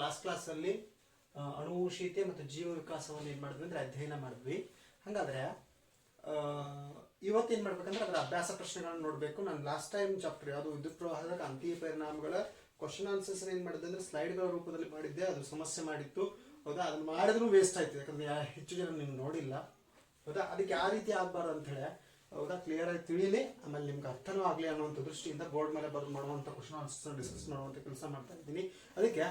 Last ಕ್ಲಾಸಲ್ಲಿ ಅನುವಂಶೀಯತೆ ಮತ್ತು ಜೀವ ವಿಕಾಸವನ್ನು ಏನು ಮಾಡಿದ್ವಿ ಅಂದರೆ ಅಧ್ಯಯನ ಮಾಡಿದ್ವಿ. ಹಾಗಾದರೆ ಇವತ್ತೇನು ಮಾಡ್ಬೇಕಂದ್ರೆ ಅದರ ಅಭ್ಯಾಸ ಪ್ರಶ್ನೆಗಳನ್ನು ನೋಡಬೇಕು. ನಾನು ಲಾಸ್ಟ್ ಟೈಮ್ ಚಾಪ್ಟರ್ ಯಾವುದು ವಿದ್ಯುತ್ ಪ್ರವಾಹದ ಕಾಂತೀಯ ಪರಿಣಾಮಗಳ ಕ್ವಶನ್ ಆನ್ಸರ್ಸ್ ಏನು ಮಾಡಿದ್ದೆ ಅಂದರೆ ಸ್ಲೈಡ್ಗಳ ರೂಪದಲ್ಲಿ ಮಾಡಿದ್ದೆ. ಅದು ಸಮಸ್ಯೆ ಮಾಡಿತ್ತು, ಹೌದಾ. ಅದನ್ನು ಮಾಡಿದ್ರೂ ವೇಸ್ಟ್ ಆಯ್ತು, ಯಾಕಂದರೆ ಹೆಚ್ಚು ಜನ ನೀವು ನೋಡಿಲ್ಲ, ಹೌದಾ. ಅದಕ್ಕೆ ಯಾವ ರೀತಿ ಆಗಬಾರ್ದು ಅಂಥೇಳಿ, ಹೌದಾ, ಕ್ಲಿಯರ್ ಆಗಿ ತಿಳಿಯಲಿ, ಆಮೇಲೆ ನಿಮ್ಗೆ ಅರ್ಥನೂ ಆಗಲಿ ಅನ್ನುವಂಥ ದೃಷ್ಟಿಯಿಂದ ಬೋರ್ಡ್ ಮೇಲೆ ಬರೆದು ಮಾಡುವಂಥ ಕ್ವಶನ್ ಆನ್ಸರ್ಸ್ ಡಿಸ್ಕಸ್ ಮಾಡುವಂಥ ಕೆಲಸ ಮಾಡ್ತಾ ಇದ್ದೀನಿ. ಅದಕ್ಕೆ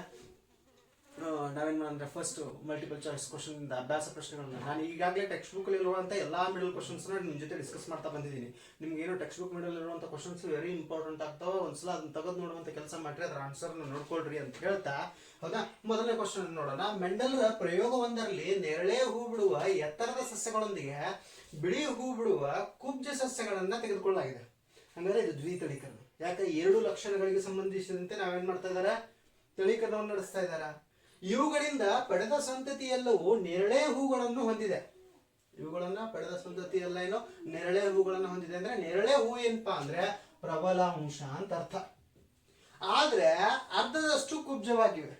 ನಾವೇನು ಅಂದರೆ ಫಸ್ಟ್ ಮಲ್ಟಿಪಲ್ ಚಾಯ್ಸ್ ಕ್ವಶನ್ ಇಂದ ಅಭ್ಯಾಸ ಪ್ರಶ್ನೆಗಳನ್ನ ನಾನು ಈಗಾಗಲೇ ಟೆಕ್ಸ್ಟ್ ಬುಕ್ ಇರುವಂಥ ಎಲ್ಲ ಮಿಡಲ್ ಕ್ವಶನ್ಸ್ನ ನಿಮ್ಮ ಜೊತೆ ಡಿಸ್ಕಸ್ ಮಾಡ್ತಾ ಬಂದಿದ್ದೀನಿ. ನಿಮ್ಗೆ ಏನೋ ಟೆಕ್ಸ್ಟ್ ಬುಕ್ ಮಿಡಲ್ ಇರುವಂಥ ಕ್ವಶನ್ಸ್ ವೆರಿ ಇಂಪಾರ್ಟೆಂಟ್ ಆಗ್ತಾವೆ. ಒಂದ್ಸಲ ಅದನ್ನ ತೆಗೆದು ನೋಡುವಂಥ ಕೆಲಸ ಮಾಡಿರಿ, ಅದರ ಆನ್ಸರ್ನ ನೋಡ್ಕೊಳ್ರಿ ಅಂತ ಹೇಳ್ತಾ, ಹೌದಾ. ಮೊದಲನೇ ಕ್ವಶನ್ ನೋಡೋಣ. ಮೆಂಡಲ್ರ ಪ್ರಯೋಗವೊಂದರಲ್ಲಿ ನೇರಳೆ ಹೂ ಬಿಡುವ ಎತ್ತರದ ಸಸ್ಯಗಳೊಂದಿಗೆ ಬಿಳಿ ಹೂ ಬಿಡುವ ಕುಬ್ಜ ಸಸ್ಯಗಳನ್ನ ತೆಗೆದುಕೊಳ್ಳಲಾಗಿದೆ. ಹಂಗಾದ್ರೆ ಇದು ದ್ವಿತಳೀಕರಣ. ಯಾಕೆ? ಎರಡು ಲಕ್ಷಣಗಳಿಗೆ ಸಂಬಂಧಿಸಿದಂತೆ ನಾವೇನ್ ಮಾಡ್ತಾ ಇದಾರೆ, ತಳೀಕರಣವನ್ನು ನಡೆಸ್ತಾ ಇದ್ದಾರೆ. ಇವುಗಳಿಂದ ಪಡೆದ ಸಂತತಿಯೆಲ್ಲವೂ ನೇರಳೆ ಹೂಗಳನ್ನು ಹೊಂದಿದೆ. ಇವುಗಳನ್ನ ಪಡೆದ ಸಂತತಿ ಎಲ್ಲ ಏನು ನೇರಳೆ ಹೂಗಳನ್ನು ಹೊಂದಿದೆ ಅಂದ್ರೆ, ನೇರಳೆ ಹೂ ಏನಪ್ಪಾ ಅಂದ್ರೆ ಪ್ರಬಲ ಅಂಶ ಅಂತ ಅರ್ಥ. ಆದ್ರೆ ಅರ್ಧದಷ್ಟು ಕುಬ್ಜವಾಗಿವೆ.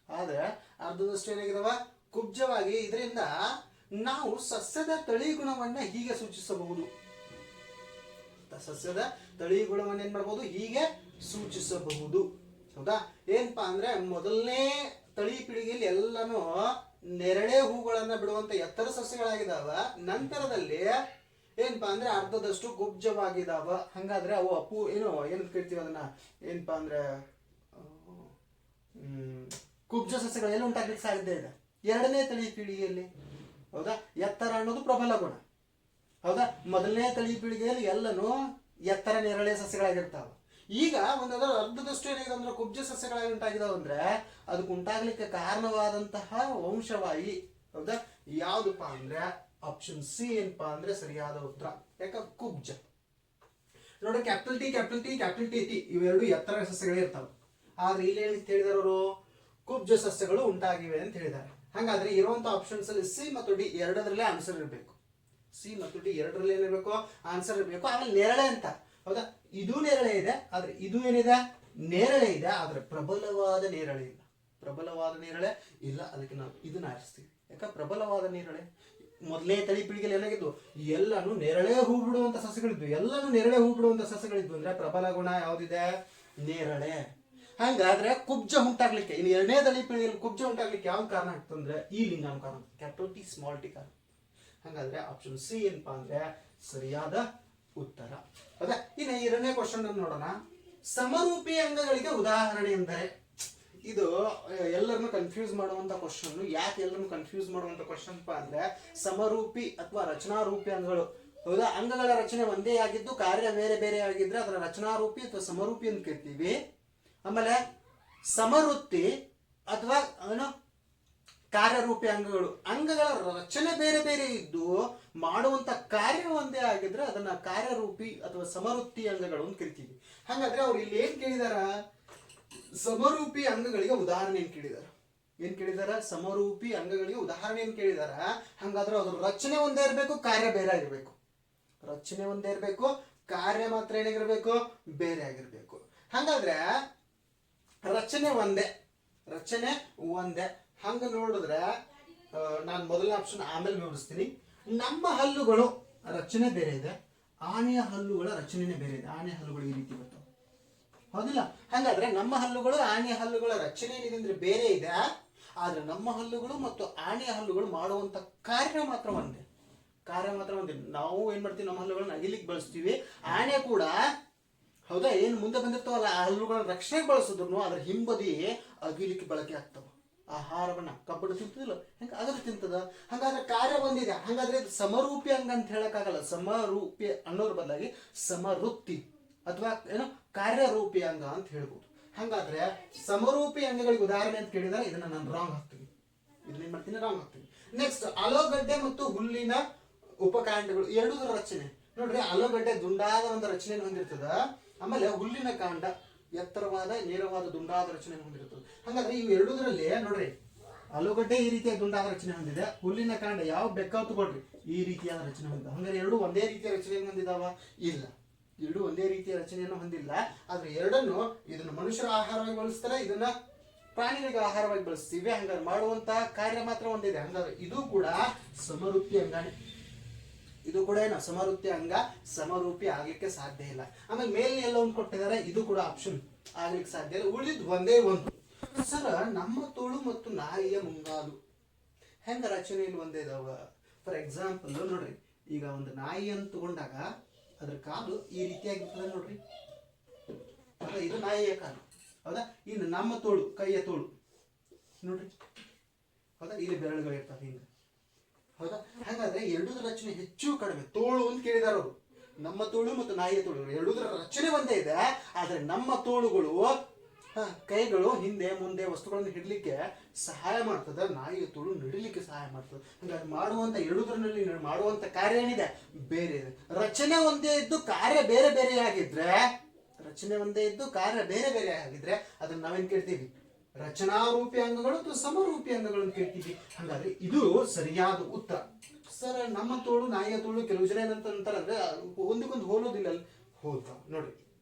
ಆದ್ರೆ ಅರ್ಧದಷ್ಟು ಏನಾಗಿದಾವ, ಕುಬ್ಜವಾಗಿ. ಇದರಿಂದ ನಾವು ಸಸ್ಯದ ತಳಿ ಗುಣವನ್ನ ಹೀಗೆ ಸೂಚಿಸಬಹುದು. ಸಸ್ಯದ ತಳಿ ಗುಣವನ್ನ ಏನ್ ಮಾಡಬಹುದು, ಹೀಗೆ ಸೂಚಿಸಬಹುದು, ಹೌದಾ. ಏನಪ್ಪಾ ಅಂದ್ರೆ ಮೊದಲನೇ ತಳಿ ಪೀಳಿಗೆಯಲ್ಲಿ ಎಲ್ಲಾನು ನೇರಳೆ ಹೂಗಳನ್ನ ಬಿಡುವಂತ ಎತ್ತರ ಸಸ್ಯಗಳಾಗಿದಾವ. ನಂತರದಲ್ಲಿ ಏನಪ್ಪಾ ಅಂದ್ರೆ ಅರ್ಧದಷ್ಟು ಕುಬ್ಜವಾಗಿದಾವ. ಹಂಗಾದ್ರೆ ಅವು ಅಪ್ಪು ಏನಂತ ಕರಿತೀವಿ ಅದನ್ನ, ಏನಪ್ಪಾ ಅಂದ್ರೆ ಕುಬ್ಜ ಸಸ್ಯಗಳೆಲ್ಲ ಉಂಟಾಗ್ಲಿಕ್ಕೆ ಸಾಧ್ಯ ಇದೆ ಎರಡನೇ ತಳಿ ಪೀಳಿಗೆಯಲ್ಲಿ, ಹೌದಾ. ಎತ್ತರ ಅನ್ನೋದು ಪ್ರಬಲ ಗುಣ, ಹೌದಾ. ಮೊದಲನೇ ತಳಿ ಪೀಳಿಗೆಯಲ್ಲಿ ಎಲ್ಲನೂ ಎತ್ತರ ನೇರಳೆ ಸಸ್ಯಗಳಾಗಿರ್ತಾವ. ಈಗ ಒಂದಾದ್ರೂ ಅರ್ಧದಷ್ಟು ಏನಾಗಿದೆ ಅಂದ್ರೆ ಕುಬ್ಜ ಸಸ್ಯಗಳಾಗಿ ಉಂಟಾಗಿದಾವ ಅಂದ್ರೆ ಅದಕ್ಕೆ ಉಂಟಾಗ್ಲಿಕ್ಕೆ ಕಾರಣವಾದಂತಹ ವಂಶವಾಹಿ, ಹೌದಾ, ಯಾವ್ದಪ್ಪ ಅಂದ್ರೆ ಆಪ್ಷನ್ ಸಿ ಏನಪ್ಪಾ ಅಂದ್ರೆ ಸರಿಯಾದ ಉತ್ತರ. ಯಾಕ? ಕುಬ್ಜ. ನೋಡಿ, capital T capital T capital T T ಇವೆರಡು ಎತ್ತರ ಸಸ್ಯಗಳೇ ಇರ್ತಾವ. ಆದ್ರೆ ಇಲ್ಲಿ ಏನು ಹೇಳಿದಾರೆ ಅವರು, ಕುಬ್ಜ ಸಸ್ಯಗಳು ಉಂಟಾಗಿವೆ ಅಂತ ಹೇಳಿದ್ದಾರೆ. ಹಾಗಾದ್ರೆ ಇರುವಂತ ಆಪ್ಷನ್ಸ್ ಅಲ್ಲಿ ಸಿ ಮತ್ತು ಡಿ ಎರಡರಲ್ಲೇ ಆನ್ಸರ್ ಇರಬೇಕು. ಸಿ ಮತ್ತು ಡಿ ಎರಡರಲ್ಲಿ ಏನಿರಬೇಕು, ಆನ್ಸರ್ ಇರಬೇಕು. ಆಮೇಲೆ ನೇರಳೆ ಅಂತ, ಹೌದಾ. ಇದು ನೇರಳೆ ಇದೆ, ಆದ್ರೆ ಇದು ಏನಿದೆ, ನೇರಳೆ ಇದೆ, ಆದ್ರೆ ಪ್ರಬಲವಾದ ನೇರಳೆ ಇಲ್ಲ. ಪ್ರಬಲವಾದ ನೇರಳೆ ಇಲ್ಲ, ಅದಕ್ಕೆ ನಾವು ಇದನ್ನ ಆರಿಸ್ತೀವಿ. ಯಾಕ? ಪ್ರಬಲವಾದ ನೇರಳೆ. ಮೊದಲನೇ ತಳಿ ಪೀಳಿಗೆಯಲ್ಲಿ ಏನಾಗಿದ್ದು, ಎಲ್ಲಾನು ನೇರಳೆ ಹೂ ಬಿಡುವಂತ ಸಸ್ಯಗಳಿದ್ವು. ಎಲ್ಲಾನು ನೇರಳೆ ಹೂ ಬಿಡುವಂತ ಸಸ್ಯಗಳಿದ್ವು ಅಂದ್ರೆ ಪ್ರಬಲ ಗುಣ ಯಾವ್ದಿದೆ, ನೇರಳೆ. ಹಂಗಾದ್ರೆ ಕುಬ್ಜ ಉಂಟಾಗ್ಲಿಕ್ಕೆ, ಇನ್ನು ಎರಡನೇ ತಳಿ ಪೀಳಿಗೆಯಲ್ಲಿ ಕುಬ್ಜ ಉಂಟಾಗ್ಲಿಕ್ಕೆ ಯಾವ ಕಾರಣ ಆಗ್ತಂದ್ರೆ ಈ ಲಿಂಗಾನು ಕಾರಣ, ಕ್ಯಾಪಿಟಲ್ ಟಿ ಸ್ಮಾಲ್ ಟಿ ಕಾರಣ. ಹಾಗಾದ್ರೆ ಆಪ್ಷನ್ ಸಿ ಏನಪ್ಪಾ ಅಂದ್ರೆ ಸರಿಯಾದ ಉತ್ತರ, ಹೌದಾ. ಇನ್ನು ಎರಡನೇ ಕ್ವಶನ್ ನೋಡೋಣ. ಸಮರೂಪಿ ಅಂಗಗಳಿಗೆ ಉದಾಹರಣೆ ಎಂದರೆ, ಇದು ಎಲ್ಲರನ್ನು ಕನ್ಫ್ಯೂಸ್ ಮಾಡುವಂತ ಕ್ವಶನ್. ಯಾಕೆ ಎಲ್ಲರನ್ನು ಕನ್ಫ್ಯೂಸ್ ಮಾಡುವಂತ ಕ್ವಶನ್ ಅಂದ್ರೆ, ಸಮರೂಪಿ ಅಥವಾ ರಚನಾರೂಪಿ ಅಂಗಗಳು, ಹೌದಾ. ಅಂಗಗಳ ರಚನೆ ಒಂದೇ ಆಗಿದ್ದು ಕಾರ್ಯ ಬೇರೆ ಬೇರೆ ಆಗಿದ್ರೆ ಅದರ ರಚನಾರೂಪಿ ಅಥವಾ ಸಮರೂಪಿ ಅಂತ ಕರಿತೀವಿ. ಆಮೇಲೆ ಸಮವೃತ್ತಿ ಅಥವಾ ಕಾರ್ಯರೂಪಿ ಅಂಗಗಳು, ಅಂಗಗಳ ರಚನೆ ಬೇರೆ ಬೇರೆ ಇದ್ದು ಮಾಡುವಂತ ಕಾರ್ಯ ಒಂದೇ ಆಗಿದ್ರೆ ಅದನ್ನ ಕಾರ್ಯರೂಪಿ ಅಥವಾ ಸಮವೃತ್ತಿ ಅಂಗಗಳು ಅಂತ ಕರಿತೀವಿ. ಹಾಗಾದ್ರೆ ಅವ್ರು ಇಲ್ಲಿ ಏನ್ ಕೇಳಿದಾರ, ಸಮರೂಪಿ ಅಂಗಗಳಿಗೆ ಉದಾಹರಣೆ ಏನ್ ಕೇಳಿದಾರ, ಸಮರೂಪಿ ಅಂಗಗಳಿಗೆ ಉದಾಹರಣೆ ಏನ್ ಕೇಳಿದಾರ. ಹಂಗಾದ್ರೆ ಅದ್ರ ರಚನೆ ಒಂದೇ ಇರಬೇಕು, ಕಾರ್ಯ ಬೇರೆ ಆಗಿರ್ಬೇಕು. ರಚನೆ ಒಂದೇ ಇರಬೇಕು, ಕಾರ್ಯ ಮಾತ್ರ ಏನಾಗಿರ್ಬೇಕು, ಬೇರೆ ಆಗಿರ್ಬೇಕು. ಹಾಗಾದ್ರೆ ರಚನೆ ಒಂದೇ. ಹಂಗ ನೋಡಿದ್ರೆ ನಾನು ಮೊದಲನೇ ಆಪ್ಷನ್ ಆಮೇಲೆ ವಿವರಿಸ್ತೀನಿ. ನಮ್ಮ ಹಲ್ಲುಗಳು ರಚನೆ ಬೇರೆ ಇದೆ, ಆನೆಯ ಹಲ್ಲುಗಳ ರಚನೆನೇ ಬೇರೆ ಇದೆ. ಆನೆಯ ಹಲ್ಲುಗಳು ಈ ರೀತಿ ಬರ್ತಾವೆ, ಹೌದಿಲ್ಲ. ಹಾಗಾದ್ರೆ ನಮ್ಮ ಹಲ್ಲುಗಳು ಆನೆಯ ಹಲ್ಲುಗಳ ರಚನೆ ಏನಿದೆ ಅಂದ್ರೆ ಬೇರೆ ಇದೆ, ಆದ್ರೆ ನಮ್ಮ ಹಲ್ಲುಗಳು ಮತ್ತು ಆನೆಯ ಹಲ್ಲುಗಳು ಮಾಡುವಂತ ಕಾರ್ಯ ಮಾತ್ರ ಒಂದೇ. ನಾವು ಏನ್ ಮಾಡ್ತೀವಿ, ನಮ್ಮ ಹಲ್ಲುಗಳನ್ನ ಅಗಿಲಿಕ್ಕೆ ಬಳಸ್ತೀವಿ. ಆನೆ ಕೂಡ, ಹೌದಾ, ಏನು ಮುಂದೆ ಬಂದಿರ್ತಾವಲ್ಲ ಆ ಹಲ್ಲುಗಳನ್ನ ರಕ್ಷಣೆಗೆ ಬಳಸಿದ್ರು ಅದ್ರ ಹಿಂಬದಿ ಅಗಿಲಿಕ್ಕೆ ಬಳಕೆ ಆಗ್ತಾವ. ಆಹಾರವನ್ನ ಕಬ್ಬಣ ತಿಂತದಿಲ್ಲ, ಹೆಂಗ ಅದ್ರ ತಿಂತದ. ಹಾಗಾದ್ರೆ ಕಾರ್ಯ ಒಂದಿದೆ. ಹಾಗಾದ್ರೆ ಇದು ಸಮರೂಪಿ ಅಂಗ ಅಂತ ಹೇಳಕ್ಕಾಗಲ್ಲ. ಸಮರೂಪಿ ಅನ್ನೋದ್ರ ಬದಲಾಗಿ ಸಮವೃತ್ತಿ ಅಥವಾ ಕಾರ್ಯರೂಪಿ ಅಂಗ ಅಂತ ಹೇಳ್ಬೋದು. ಹಾಗಾದ್ರೆ ಸಮರೂಪಿ ಅಂಗಗಳಿಗೆ ಉದಾಹರಣೆ ಅಂತ ಕೇಳಿದ್ರೆ ಇದನ್ನ ನಾನು ರಾಂಗ್ ಹಾಕ್ತೀನಿ. ಇದನ್ನೇನ್ ಮಾಡ್ತೀನಿ, ರಾಂಗ್ ಹಾಕ್ತೀನಿ. ನೆಕ್ಸ್ಟ್, ಆಲೂಗಡ್ಡೆ ಮತ್ತು ಹುಲ್ಲಿನ ಉಪಕಾಂಡಗಳು ಎರಡೂದರ ರಚನೆ ನೋಡ್ರಿ. ಆಲೂಗಡ್ಡೆ ದುಂಡಾದ ಒಂದು ರಚನೆಯನ್ನು ಹೊಂದಿರ್ತದ, ಆಮೇಲೆ ಹುಲ್ಲಿನ ಕಾಂಡ ಎತ್ತರವಾದ ನೇರವಾದ ದುಂಡಾದ ರಚನೆ ಹೊಂದಿರುತ್ತದೆ. ಹಾಗಾದ್ರೆ ಇವು ಎರಡೂದರಲ್ಲಿ ನೋಡ್ರಿ, ಆಲೂಗಡ್ಡೆ ಈ ರೀತಿಯ ದುಂಡಾದ ರಚನೆ ಹೊಂದಿದೆ, ಹುಲ್ಲಿನ ಕಾಂಡ ಯಾವ ಬೆಕ್ಕ ತಗೊಳ್ರಿ ಈ ರೀತಿಯಾದ ರಚನೆ ಹೊಂದಿದೆ. ಹಂಗಾರೆ ಎರಡು ಒಂದೇ ರೀತಿಯ ರಚನೆಯನ್ನು ಹೊಂದಿದಾವ? ಇಲ್ಲ, ಎರಡು ಒಂದೇ ರೀತಿಯ ರಚನೆಯನ್ನು ಹೊಂದಿಲ್ಲ. ಆದ್ರೆ ಎರಡನ್ನು, ಇದನ್ನು ಮನುಷ್ಯರ ಆಹಾರವಾಗಿ ಬಳಸ್ತಾರೆ, ಇದನ್ನ ಪ್ರಾಣಿಗಳಿಗೆ ಆಹಾರವಾಗಿ ಬಳಸ್ತೀವಿ. ಹಂಗಾದ್ರೆ ಮಾಡುವಂತಹ ಕಾರ್ಯ ಮಾತ್ರ ಒಂದಿದೆ. ಹಂಗಾದ್ರೆ ಇದು ಕೂಡ ಸಮರೂಪಿ ಅಂಗಾನೆ. ಇದು ಕೂಡ ಏನು ಸಮರೂಪಿ ಅಂಗ, ಸಮರೂಪಿ ಆಗ್ಲಿಕ್ಕೆ ಸಾಧ್ಯ ಇಲ್ಲ. ಆಮೇಲೆ ಮೇಲೆ ಎಲ್ಲ ಒಂದು ಕೊಟ್ಟಿದ್ದಾರೆ, ಇದು ಕೂಡ ಆಪ್ಷನ್ ಆಗ್ಲಿಕ್ಕೆ ಸಾಧ್ಯ ಇಲ್ಲ. ಉಳಿದಿದ್ದು ಒಂದೇ ಒಂದು. ಸರ್, ನಮ್ಮ ತೋಳು ಮತ್ತು ನಾಯಿಯ ಮುಂಗಾಲು ಹೆಂಗ ರಚನೆಯಲ್ಲಿ ಒಂದೇ ಇದಾವ? ಫಾರ್ ಎಕ್ಸಾಂಪಲ್ ನೋಡ್ರಿ, ಈಗ ಒಂದು ನಾಯಿಯನ್ನು ತಗೊಂಡಾಗ ಅದ್ರ ಕಾಲು ಈ ರೀತಿಯಾಗಿರ್ತದೆ ನೋಡ್ರಿ. ಹೌದಾ, ಇದು ನಾಯಿಯ ಕಾಲು. ಹೌದಾ, ಇನ್ನು ನಮ್ಮ ತೋಳು, ಕೈಯ ತೋಳು ನೋಡ್ರಿ. ಹೌದಾ, ಇಲ್ಲಿ ಬೆರಳುಗಳು ಇರ್ತವೆ ಹಿಂಗ. ಹೌದಾ, ಹಾಗಾದ್ರೆ ಎರಡೂದ್ರ ರಚನೆ ಹೆಚ್ಚು ಕಡಿಮೆ. ತೋಳು ಅಂತ ಕೇಳಿದಾರ ಅವರು. ನಮ್ಮ ತೋಳು ಮತ್ತು ನಾಯಿಯ ತೋಳು ಎರಡೂದ್ರ ರಚನೆ ಒಂದೇ ಇದೆ. ಆದ್ರೆ ನಮ್ಮ ತೋಳುಗಳು, ಕೈಗಳು ಹಿಂದೆ ಮುಂದೆ ವಸ್ತುಗಳನ್ನು ಹಿಡ್ಲಿಕ್ಕೆ ಸಹಾಯ ಮಾಡ್ತದ, ನಾಯಿಯ ತೋಳು ನಡಿಲಿಕ್ಕೆ ಸಹಾಯ ಮಾಡ್ತದೆ. ಹಾಗಾಗಿ ಮಾಡುವಂತ ಎರಡೂದ್ರಲ್ಲಿ ಮಾಡುವಂತ ಕಾರ್ಯ ಏನಿದೆ ಬೇರೆ ಇದೆ. ರಚನೆ ಒಂದೇ ಇದ್ದು ಕಾರ್ಯ ಬೇರೆ ಬೇರೆ ಆಗಿದ್ರೆ, ರಚನೆ ಒಂದೇ ಇದ್ದು ಕಾರ್ಯ ಬೇರೆ ಬೇರೆ ಆಗಿದ್ರೆ ಅದನ್ನ ನಾವೇನ್ ಕೇಳ್ತೀವಿ? ರಚನಾರೂಪಿ ಅಂಗಗಳು ಅಥವಾ ಸಮರೂಪಿ ಅಂಗಗಳು ಅಂತ ಕೇಳ್ತೀವಿ. ಹಾಗಾದ್ರೆ ಇದು ಸರಿಯಾದ ಉತ್ತರ. ಸರ್, ನಮ್ಮ ತೋಳು ನಾಯಿಯ ತೋಳು ಕೆಲವು ಜನ ಏನಂತ ಅಂತಾರೆ ಅಂದ್ರೆ ಒಂದಕ್ಕೊಂದು ಹೋಲೋದಿಲ್ಲ. ಹೋಲ್ತಾವ ನೋಡ್ರಿ,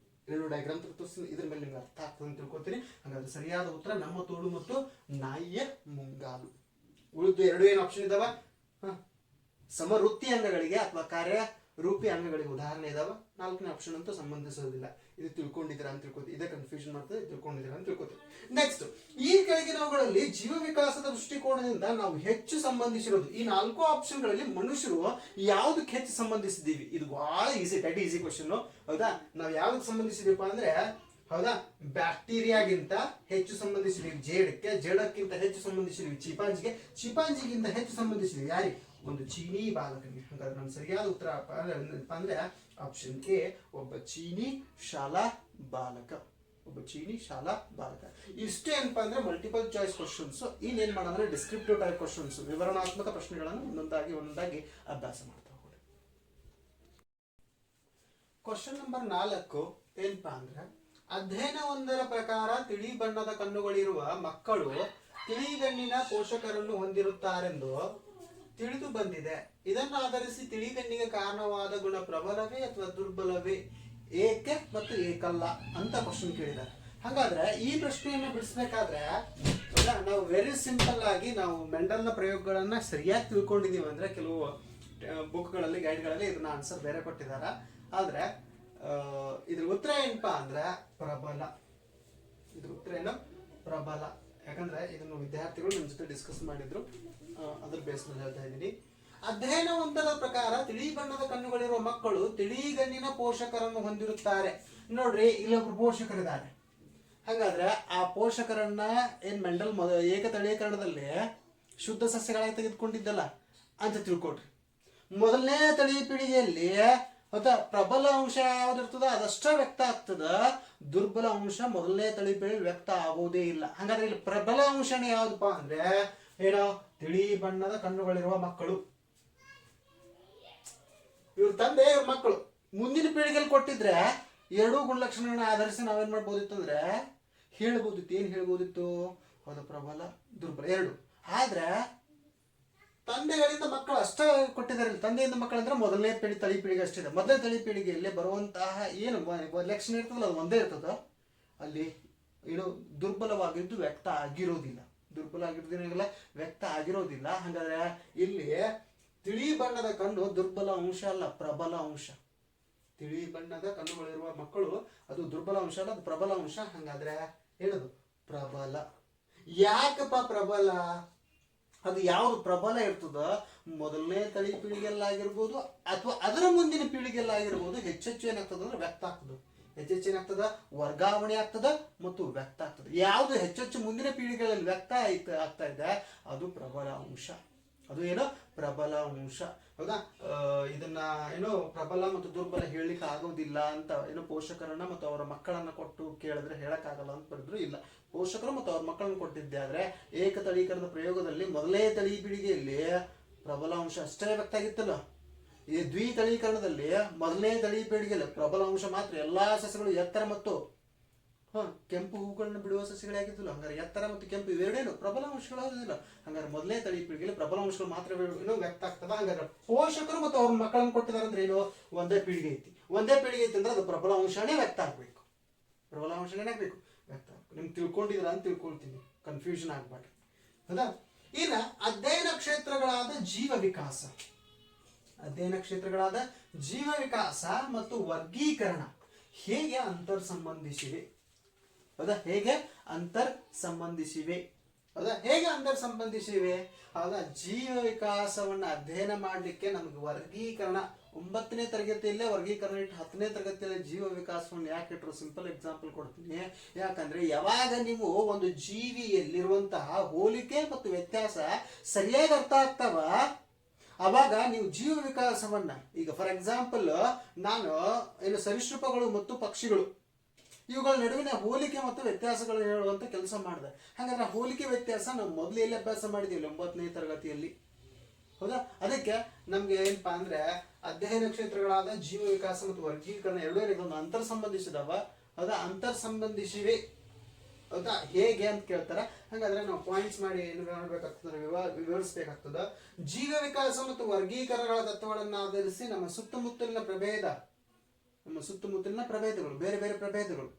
ಎರಡು ಡಯಾಗ್ರಾಮ್ ತೋರಿಸ್ತೀನಿ, ಇದ್ರ ಮೇಲೆ ನಿಮ್ಗೆ ಅರ್ಥ ಆಗ್ತದೆ ಅಂತ ತಿಳ್ಕೊತೀನಿ. ಹಾಗಾದ್ರೆ ಸರಿಯಾದ ಉತ್ತರ ನಮ್ಮ ತೋಳು ಮತ್ತು ನಾಯಿಯ ಮುಂಗಾಲು. ಉಳಿದು ಎರಡು ಏನು ಆಪ್ಷನ್ ಇದಾವ? ಸಮವೃತ್ತಿ ಅಂಗಗಳಿಗೆ ಅಥವಾ ಕಾರ್ಯ ರೂಪಿ ಅಂಗಗಳಿಗೆ ಉದಾಹರಣೆ ಇದಾವ. ನಾಲ್ಕನೇ ಆಪ್ಷನ್ ಅಂತೂ ಸಂಬಂಧಿಸೋದಿಲ್ಲ. ಇದು ತಿಳ್ಕೊಂಡಿದ್ದೀರಾ ಅಂತ ತಿಳ್ಕೊತೀವಿ. ಇದೇ ಕನ್ಫ್ಯೂಷನ್ ಮಾಡ್ತದೆ, ತಿಳ್ಕೊಂಡಿದ್ದೀರಾ ಅಂತ ತಿಳ್ಕೊತೀವಿ. ನೆಕ್ಸ್ಟ್, ಈ ಕೆಳಗಿನವುಗಳಲ್ಲಿ ಜೀವ ವಿಕಾಸದ ದೃಷ್ಟಿಕೋನದಿಂದ ನಾವು ಹೆಚ್ಚು ಸಂಬಂಧಿಸಿರೋದು, ಈ 4 ಆಪ್ಷನ್ಗಳಲ್ಲಿ ಮನುಷ್ಯರು ಯಾವ್ದಕ್ಕೆ ಹೆಚ್ಚು ಸಂಬಂಧಿಸಿದೀವಿ? ಇದು ಬಹಳ ಈಸಿ, ವೆರಿ ಈಸಿ ಕ್ವಶನ್. ಹೌದಾ, ನಾವು ಯಾವ್ದಕ್ಕೆ ಸಂಬಂಧಿಸಿದೀವಪ್ಪ ಅಂದ್ರೆ, ಹೌದಾ, ಬ್ಯಾಕ್ಟೀರಿಯಾಗಿಂತ ಹೆಚ್ಚು ಸಂಬಂಧಿಸಿದೀವಿ ಜೇಡಕ್ಕೆ, ಜೇಡಕ್ಕಿಂತ ಹೆಚ್ಚು ಸಂಬಂಧಿಸಿದೀವಿ ಚಿಪಾಂಜಿಗೆ, ಚಿಪಾಂಜಿಗಿಂತ ಹೆಚ್ಚು ಸಂಬಂಧಿಸಿದೀವಿ ಯಾರಿಗೆ? ಒಂದು ಚೀನಿ ಬಾಲಕನಿಗೆ. ಹಾಗಾದ್ರೆ ನಮ್ಮ ಸರಿಯಾದ ಉತ್ತರ ಅಂದ್ರೆ ಆಪ್ಷನ್ ಎ, ಒಬ್ಬ ಚೀನಿ ಶಾಲಾ ಬಾಲಕ. ಒಬ್ಬ ಚೀನಿ ಶಾಲಾ ಬಾಲಕ. ಇಷ್ಟೇ ಏನಪ್ಪಾ ಅಂದ್ರೆ ಮಲ್ಟಿಪಲ್ ಚಾಯ್ಸ್ ಕ್ವಶನ್ಸ್. ಇನ್ನೇನ್ ಮಾಡೋದ್ರೆ ಡಿಸ್ಕ್ರಿಪ್ಟಿವ್ ಟೈಪ್ ಕ್ವಶನ್ಸ್, ವಿವರಣಾತ್ಮಕ ಪ್ರಶ್ನೆಗಳನ್ನು ಒಂದೊಂದಾಗಿ ಅಭ್ಯಾಸ ಮಾಡ್ತಾ ಹೋಗೋಣ. ಕ್ವಶನ್ ನಂಬರ್ 4 ಏನಪ್ಪಾ ಅಂದ್ರೆ, ಅಧ್ಯಯನವೊಂದರ ಪ್ರಕಾರ ತಿಳಿ ಬಣ್ಣದ ಕಣ್ಣುಗಳಿರುವ ಮಕ್ಕಳು ತಿಳಿಗಣ್ಣಿನ ಪೋಷಕರನ್ನು ಹೊಂದಿರುತ್ತಾರೆಂದು ತಿಳಿದು ಬಂದಿದೆ. ಇದನ್ನು ಆಧರಿಸಿ ತಿಳಿಗಣ್ಣಿಗೆ ಕಾರಣವಾದ ಗುಣ ಪ್ರಬಲವೇ ಅಥವಾ ದುರ್ಬಲವೇ, ಏಕೆ ಮತ್ತು ಏಕಲ್ಲ ಅಂತ ಕ್ವಶನ್ ಕೇಳಿದ್ದಾರೆ. ಹಾಗಾದ್ರೆ ಈ ಪ್ರಶ್ನೆಯನ್ನು ಬಿಡಿಸ್ಬೇಕಾದ್ರೆ ನಾವು ವೆರಿ ಸಿಂಪಲ್ ಆಗಿ ನಾವು ಮೆಂಡಲ್ನ ಪ್ರಯೋಗಗಳನ್ನ ಸರಿಯಾಗಿ ತಿಳ್ಕೊಂಡಿದೀವಿ ಅಂದ್ರೆ, ಕೆಲವು ಬುಕ್ಗಳಲ್ಲಿ ಗೈಡ್ಗಳಲ್ಲಿ ಇದನ್ನ ಆನ್ಸರ್ ಬೇರೆ ಕೊಟ್ಟಿದಾರ. ಆದ್ರೆ ಇದ್ರ ಉತ್ತರ ಏನಪ್ಪಾ ಅಂದ್ರೆ ಪ್ರಬಲ. ಇದ್ರ ಉತ್ತರ ಏನು? ಪ್ರಬಲ. ಯಾಕಂದ್ರೆ ಇದನ್ನು ವಿದ್ಯಾರ್ಥಿಗಳು ನಮ್ಮ ಜೊತೆ ಡಿಸ್ಕಸ್ ಮಾಡಿದ್ರು, ಅದ್ರ ಬೇಸ್ ಮೇಲೆ ಹೇಳ್ತಾ ಇದ್ದೀನಿ. ಅಧ್ಯಯನವೊಂದರ ಪ್ರಕಾರ ತಿಳಿ ಬಣ್ಣದ ಕಣ್ಣುಗಳಿರುವ ಮಕ್ಕಳು ತಿಳಿಗಣ್ಣಿನ ಪೋಷಕರನ್ನು ಹೊಂದಿರುತ್ತಾರೆ. ನೋಡ್ರಿ, ಇಲ್ಲೊಬ್ರು ಪೋಷಕರಿದ್ದಾರೆ. ಹಾಗಾದ್ರೆ ಆ ಪೋಷಕರನ್ನ ಏನ್ ಮೆಂಡಲ್ ಏಕತಳೀಕರಣದಲ್ಲಿ ಶುದ್ಧ ಸಸ್ಯಗಳಾಗಿ ತೆಗೆದುಕೊಂಡಿದ್ದಲ್ಲ ಅಂತ ತಿಳ್ಕೊಡ್ರಿ. ಮೊದಲನೇ ತಳಿ ಪೀಳಿಗೆಯಲ್ಲಿ ಪ್ರಬಲ ಅಂಶ ಯಾವ್ದಿರ್ತದ ಅದಷ್ಟ ವ್ಯಕ್ತ ಆಗ್ತದ, ದುರ್ಬಲ ಅಂಶ ಮೊದಲನೇ ತಳಿ ಪೀಳಿಗೆ ವ್ಯಕ್ತ ಆಗೋದೇ ಇಲ್ಲ. ಹಾಗಾದ್ರೆ ಇಲ್ಲಿ ಪ್ರಬಲ ಅಂಶನೇ ಯಾವ್ದಪ್ಪ ಅಂದ್ರೆ ಏನೋ ತಿಳಿ ಬಣ್ಣದ ಕಣ್ಣುಗಳಿರುವ ಮಕ್ಕಳು. ಇವ್ರ ತಂದೆ ಇವ್ರ ಮಕ್ಕಳು ಮುಂದಿನ ಪೀಳಿಗೆಯಲ್ಲಿ ಕೊಟ್ಟಿದ್ರೆ ಎರಡೂ ಗುಣಲಕ್ಷಣಗಳನ್ನ ಆಧರಿಸಿ ನಾವೇನ್ ಮಾಡ್ಬೋದಿತ್ತು ಅಂದ್ರೆ ಹೇಳ್ಬೋದಿತ್ತು. ಏನ್ ಹೇಳ್ಬೋದಿತ್ತು? ಹೌದಾ, ಪ್ರಬಲ ದುರ್ಬಲ ಎರಡು. ಆದ್ರೆ ತಂದೆಗಳಿಂದ ಮಕ್ಕಳು ಅಷ್ಟೇ ಕೊಟ್ಟಿದ್ದಾರೆ. ತಂದೆಯಿಂದ ಮಕ್ಕಳು ಅಂದ್ರೆ ಮೊದಲನೇ ತಳಿ ಪೀಳಿಗೆ ಅಷ್ಟಿದೆ. ಮೊದಲನೇ ತಳಿ ಪೀಳಿಗೆಯಲ್ಲಿ ಬರುವಂತಹ ಏನು ಲಕ್ಷಣ ಇರ್ತದಲ್ಲ ಅದು ಒಂದೇ ಇರ್ತದ. ಅಲ್ಲಿ ಏನು ದುರ್ಬಲವಾಗಿದ್ದು ವ್ಯಕ್ತ ಆಗಿರೋದಿಲ್ಲ, ದುರ್ಬಲ ಆಗಿರೋದಿಲ್ಲ, ವ್ಯಕ್ತ ಆಗಿರೋದಿಲ್ಲ. ಹಾಗಾದ್ರೆ ಇಲ್ಲಿ ತಿಳಿ ಬಣ್ಣದ ಕಣ್ಣು ದುರ್ಬಲ ಅಂಶ ಅಲ್ಲ, ಪ್ರಬಲ ಅಂಶ. ತಿಳಿ ಬಣ್ಣದ ಕಣ್ಣುಗಳಿರುವ ಮಕ್ಕಳು ಅದು ದುರ್ಬಲ ಅಂಶ ಅಲ್ಲ, ಅದು ಪ್ರಬಲ ಅಂಶ. ಹಂಗಾದ್ರೆ ಹೇಳೋದು ಪ್ರಬಲ. ಯಾಕಪ್ಪ ಪ್ರಬಲ? ಅದು ಯಾವ್ದು ಪ್ರಬಲ ಇರ್ತದ ಮೊದಲನೇ ತಳಿ ಪೀಳಿಗೆಯಲ್ಲಾಗಿರ್ಬೋದು ಅಥವಾ ಅದರ ಮುಂದಿನ ಪೀಳಿಗೆಯಲ್ಲಾಗಿರ್ಬೋದು ಹೆಚ್ಚೆಚ್ಚು ಏನಾಗ್ತದ ಅಂದ್ರೆ ವ್ಯಕ್ತ ಆಗ್ತದೆ. ಹೆಚ್ಚೆಚ್ಚು ಏನಾಗ್ತದ? ವರ್ಗಾವಣೆ ಆಗ್ತದ ಮತ್ತು ವ್ಯಕ್ತ ಆಗ್ತದೆ. ಯಾವುದು ಹೆಚ್ಚೆಚ್ಚು ಮುಂದಿನ ಪೀಳಿಗೆಗಳಲ್ಲಿ ವ್ಯಕ್ತ ಆಗ್ತಾ ಇದೆ ಅದು ಪ್ರಬಲ ಅಂಶ. ಅದು ಏನೋ ಪ್ರಬಲ ಅಂಶ. ಹೌದಾ, ಇದನ್ನ ಏನೋ ಪ್ರಬಲ ಮತ್ತು ದುರ್ಬಲ ಹೇಳಲಿಕ್ಕೆ ಆಗೋದಿಲ್ಲ ಅಂತ ಏನೋ ಪೋಷಕರನ್ನ ಮತ್ತು ಅವರ ಮಕ್ಕಳನ್ನ ಕೊಟ್ಟು ಕೇಳಿದ್ರೆ ಹೇಳಕ್ ಆಗಲ್ಲ ಅಂತ ಬರೆದ್ರು. ಇಲ್ಲ, ಪೋಷಕರು ಮತ್ತು ಅವ್ರ ಮಕ್ಕಳನ್ನು ಕೊಟ್ಟಿದ್ದೆ ಆದ್ರೆ ಏಕತಳೀಕರಣದ ಪ್ರಯೋಗದಲ್ಲಿ ಮೊದಲನೇ ತಳಿ ಪೀಳಿಗೆಯಲ್ಲಿ ಪ್ರಬಲ ಅಂಶ ಅಷ್ಟೇ ವ್ಯಕ್ತ ಆಗಿತ್ತಲ್ಲ. ಈ ದ್ವಿತಳೀಕರಣದಲ್ಲಿ ಮೊದಲನೇ ತಳಿ ಪೀಳಿಗೆಯಲ್ಲಿ ಪ್ರಬಲ ಅಂಶ ಮಾತ್ರ. ಎಲ್ಲಾ ಸಸ್ಯಗಳು ಎತ್ತರ ಮತ್ತು ಕೆಂಪು ಹೂಗಳನ್ನು ಬಿಡುವ ಸಸ್ಯಗಳಾಗಿದ್ದಿಲ್ಲ. ಹಂಗಾರೆ ಎತ್ತರ ಮತ್ತು ಕೆಂಪು ಇವೆರಡೇನು ಪ್ರಬಲ ಅಂಶಗಳಾಗುದಿಲ್ಲ. ಹಂಗಾರೆ ಮೊದಲನೇ ತಳಿ ಪೀಳಿಗೆಯಲ್ಲಿ ಪ್ರಬಲ ಅಂಶಗಳು ಮಾತ್ರ ಏನೋ ವ್ಯಕ್ತ ಆಗ್ತದ. ಹಂಗಾರೆ ಪೋಷಕರು ಮತ್ತು ಅವ್ರ ಮಕ್ಕಳನ್ನು ಕೊಟ್ಟಿದ್ದಾರೆ ಅಂದ್ರೆ ಏನು? ಒಂದೇ ಪೀಳಿಗೆ ಐತಿ. ಒಂದೇ ಪೀಳಿಗೆ ಐತಿ ಅಂದ್ರೆ ಅದು ಪ್ರಬಲ ಅಂಶನೇ ವ್ಯಕ್ತ ಆಗ್ಬೇಕು. ಪ್ರಬಲ ಅಂಶನೇ ಆಗ್ಬೇಕು, ವ್ಯಕ್ತ ಆಗ್ಬೇಕು. ನಿಮ್ಗೆ ತಿಳ್ಕೊಂಡಿದ್ರ ಅಂತ ತಿಳ್ಕೊಳ್ತೀನಿ. ಕನ್ಫ್ಯೂಷನ್ ಆಗ್ಬಾರ್ದು. ಹೌದಾ? ಇನ್ನ ಅಧ್ಯಯನ ಕ್ಷೇತ್ರಗಳಾದ ಜೀವ ವಿಕಾಸ, ಅಧ್ಯಯನ ಕ್ಷೇತ್ರಗಳಾದ ಜೀವ ವಿಕಾಸ ಮತ್ತು ವರ್ಗೀಕರಣ ಹೇಗೆ ಅಂತರ್ ಸಂಬಂಧಿಸಿವೆ? ಹೌದಾ? ಹೇಗೆ ಅಂತರ್ ಸಂಬಂಧಿಸಿವೆ? ಹೌದಾ? ಹೇಗೆ ಅಂತರ್ ಸಂಬಂಧಿಸಿವೆ? ಹೌದಾ? ಜೀವ ವಿಕಾಸವನ್ನ ಅಧ್ಯಯನ ಮಾಡಲಿಕ್ಕೆ ನಮ್ಗೆ ವರ್ಗೀಕರಣ 9ನೇ ತರಗತಿಯಲ್ಲೇ ವರ್ಗೀಕರಣ ಇಟ್ಟು 10ನೇ ತರಗತಿಯಲ್ಲಿ ಜೀವ ವಿಕಾಸವನ್ನು ಯಾಕೆ ಇಟ್ಟರು? ಸಿಂಪಲ್ ಎಕ್ಸಾಂಪಲ್ ಕೊಡ್ತೀನಿ. ಯಾಕಂದ್ರೆ ಯಾವಾಗ ನೀವು ಒಂದು ಜೀವಿಯಲ್ಲಿರುವಂತಹ ಹೋಲಿಕೆ ಮತ್ತು ವ್ಯತ್ಯಾಸ ಸರಿಯಾಗಿ ಅರ್ಥ ಆಗ್ತಾವ, ಅವಾಗ ನೀವು ಜೀವ ವಿಕಾಸವನ್ನ, ಈಗ ಫಾರ್ ಎಕ್ಸಾಂಪಲ್ ನಾನು ಏನು ಸರೀಸೃಪಗಳು ಮತ್ತು ಪಕ್ಷಿಗಳು ಇವುಗಳ ನಡುವಿನ ಹೋಲಿಕೆ ಮತ್ತು ವ್ಯತ್ಯಾಸಗಳು ಹೇಳುವಂತ ಕೆಲಸ ಮಾಡಿದೆ. ಹಾಗಾದ್ರೆ ಹೋಲಿಕೆ ವ್ಯತ್ಯಾಸ ನಾವು ಮೊದಲು ಎಲ್ಲಿ ಅಭ್ಯಾಸ ಮಾಡಿದೀವಿ? 9ನೇ ತರಗತಿಯಲ್ಲಿ. ಹೌದಾ? ಅದಕ್ಕೆ ನಮ್ಗೆ ಏನಪ್ಪಾ ಅಂದ್ರೆ ಅಧ್ಯಯನ ಕ್ಷೇತ್ರಗಳಾದ ಜೀವ ವಿಕಾಸ ಮತ್ತು ವರ್ಗೀಕರಣ ಎರಡೂ ಅಂತರ್ ಸಂಬಂಧಿಸಿದವ. ಹೌದಾ? ಅಂತರ್ ಸಂಬಂಧಿಸಿವೆ. ಹೌದಾ? ಹೇಗೆ ಅಂತ ಕೇಳ್ತಾರ. ಹಾಗಾದ್ರೆ ನಾವು ಪಾಯಿಂಟ್ಸ್ ಮಾಡಿ ಏನು ಮಾಡ್ಬೇಕಾಗ್ತದೆ? ವಿವರಿಸಬೇಕಾಗ್ತದ. ಜೀವ ವಿಕಾಸ ಮತ್ತು ವರ್ಗೀಕರಣಗಳ ತತ್ವಗಳನ್ನು ಆಧರಿಸಿ ನಮ್ಮ ಸುತ್ತಮುತ್ತಲಿನ ಪ್ರಭೇದಗಳು, ಬೇರೆ ಬೇರೆ ಪ್ರಭೇದಗಳು,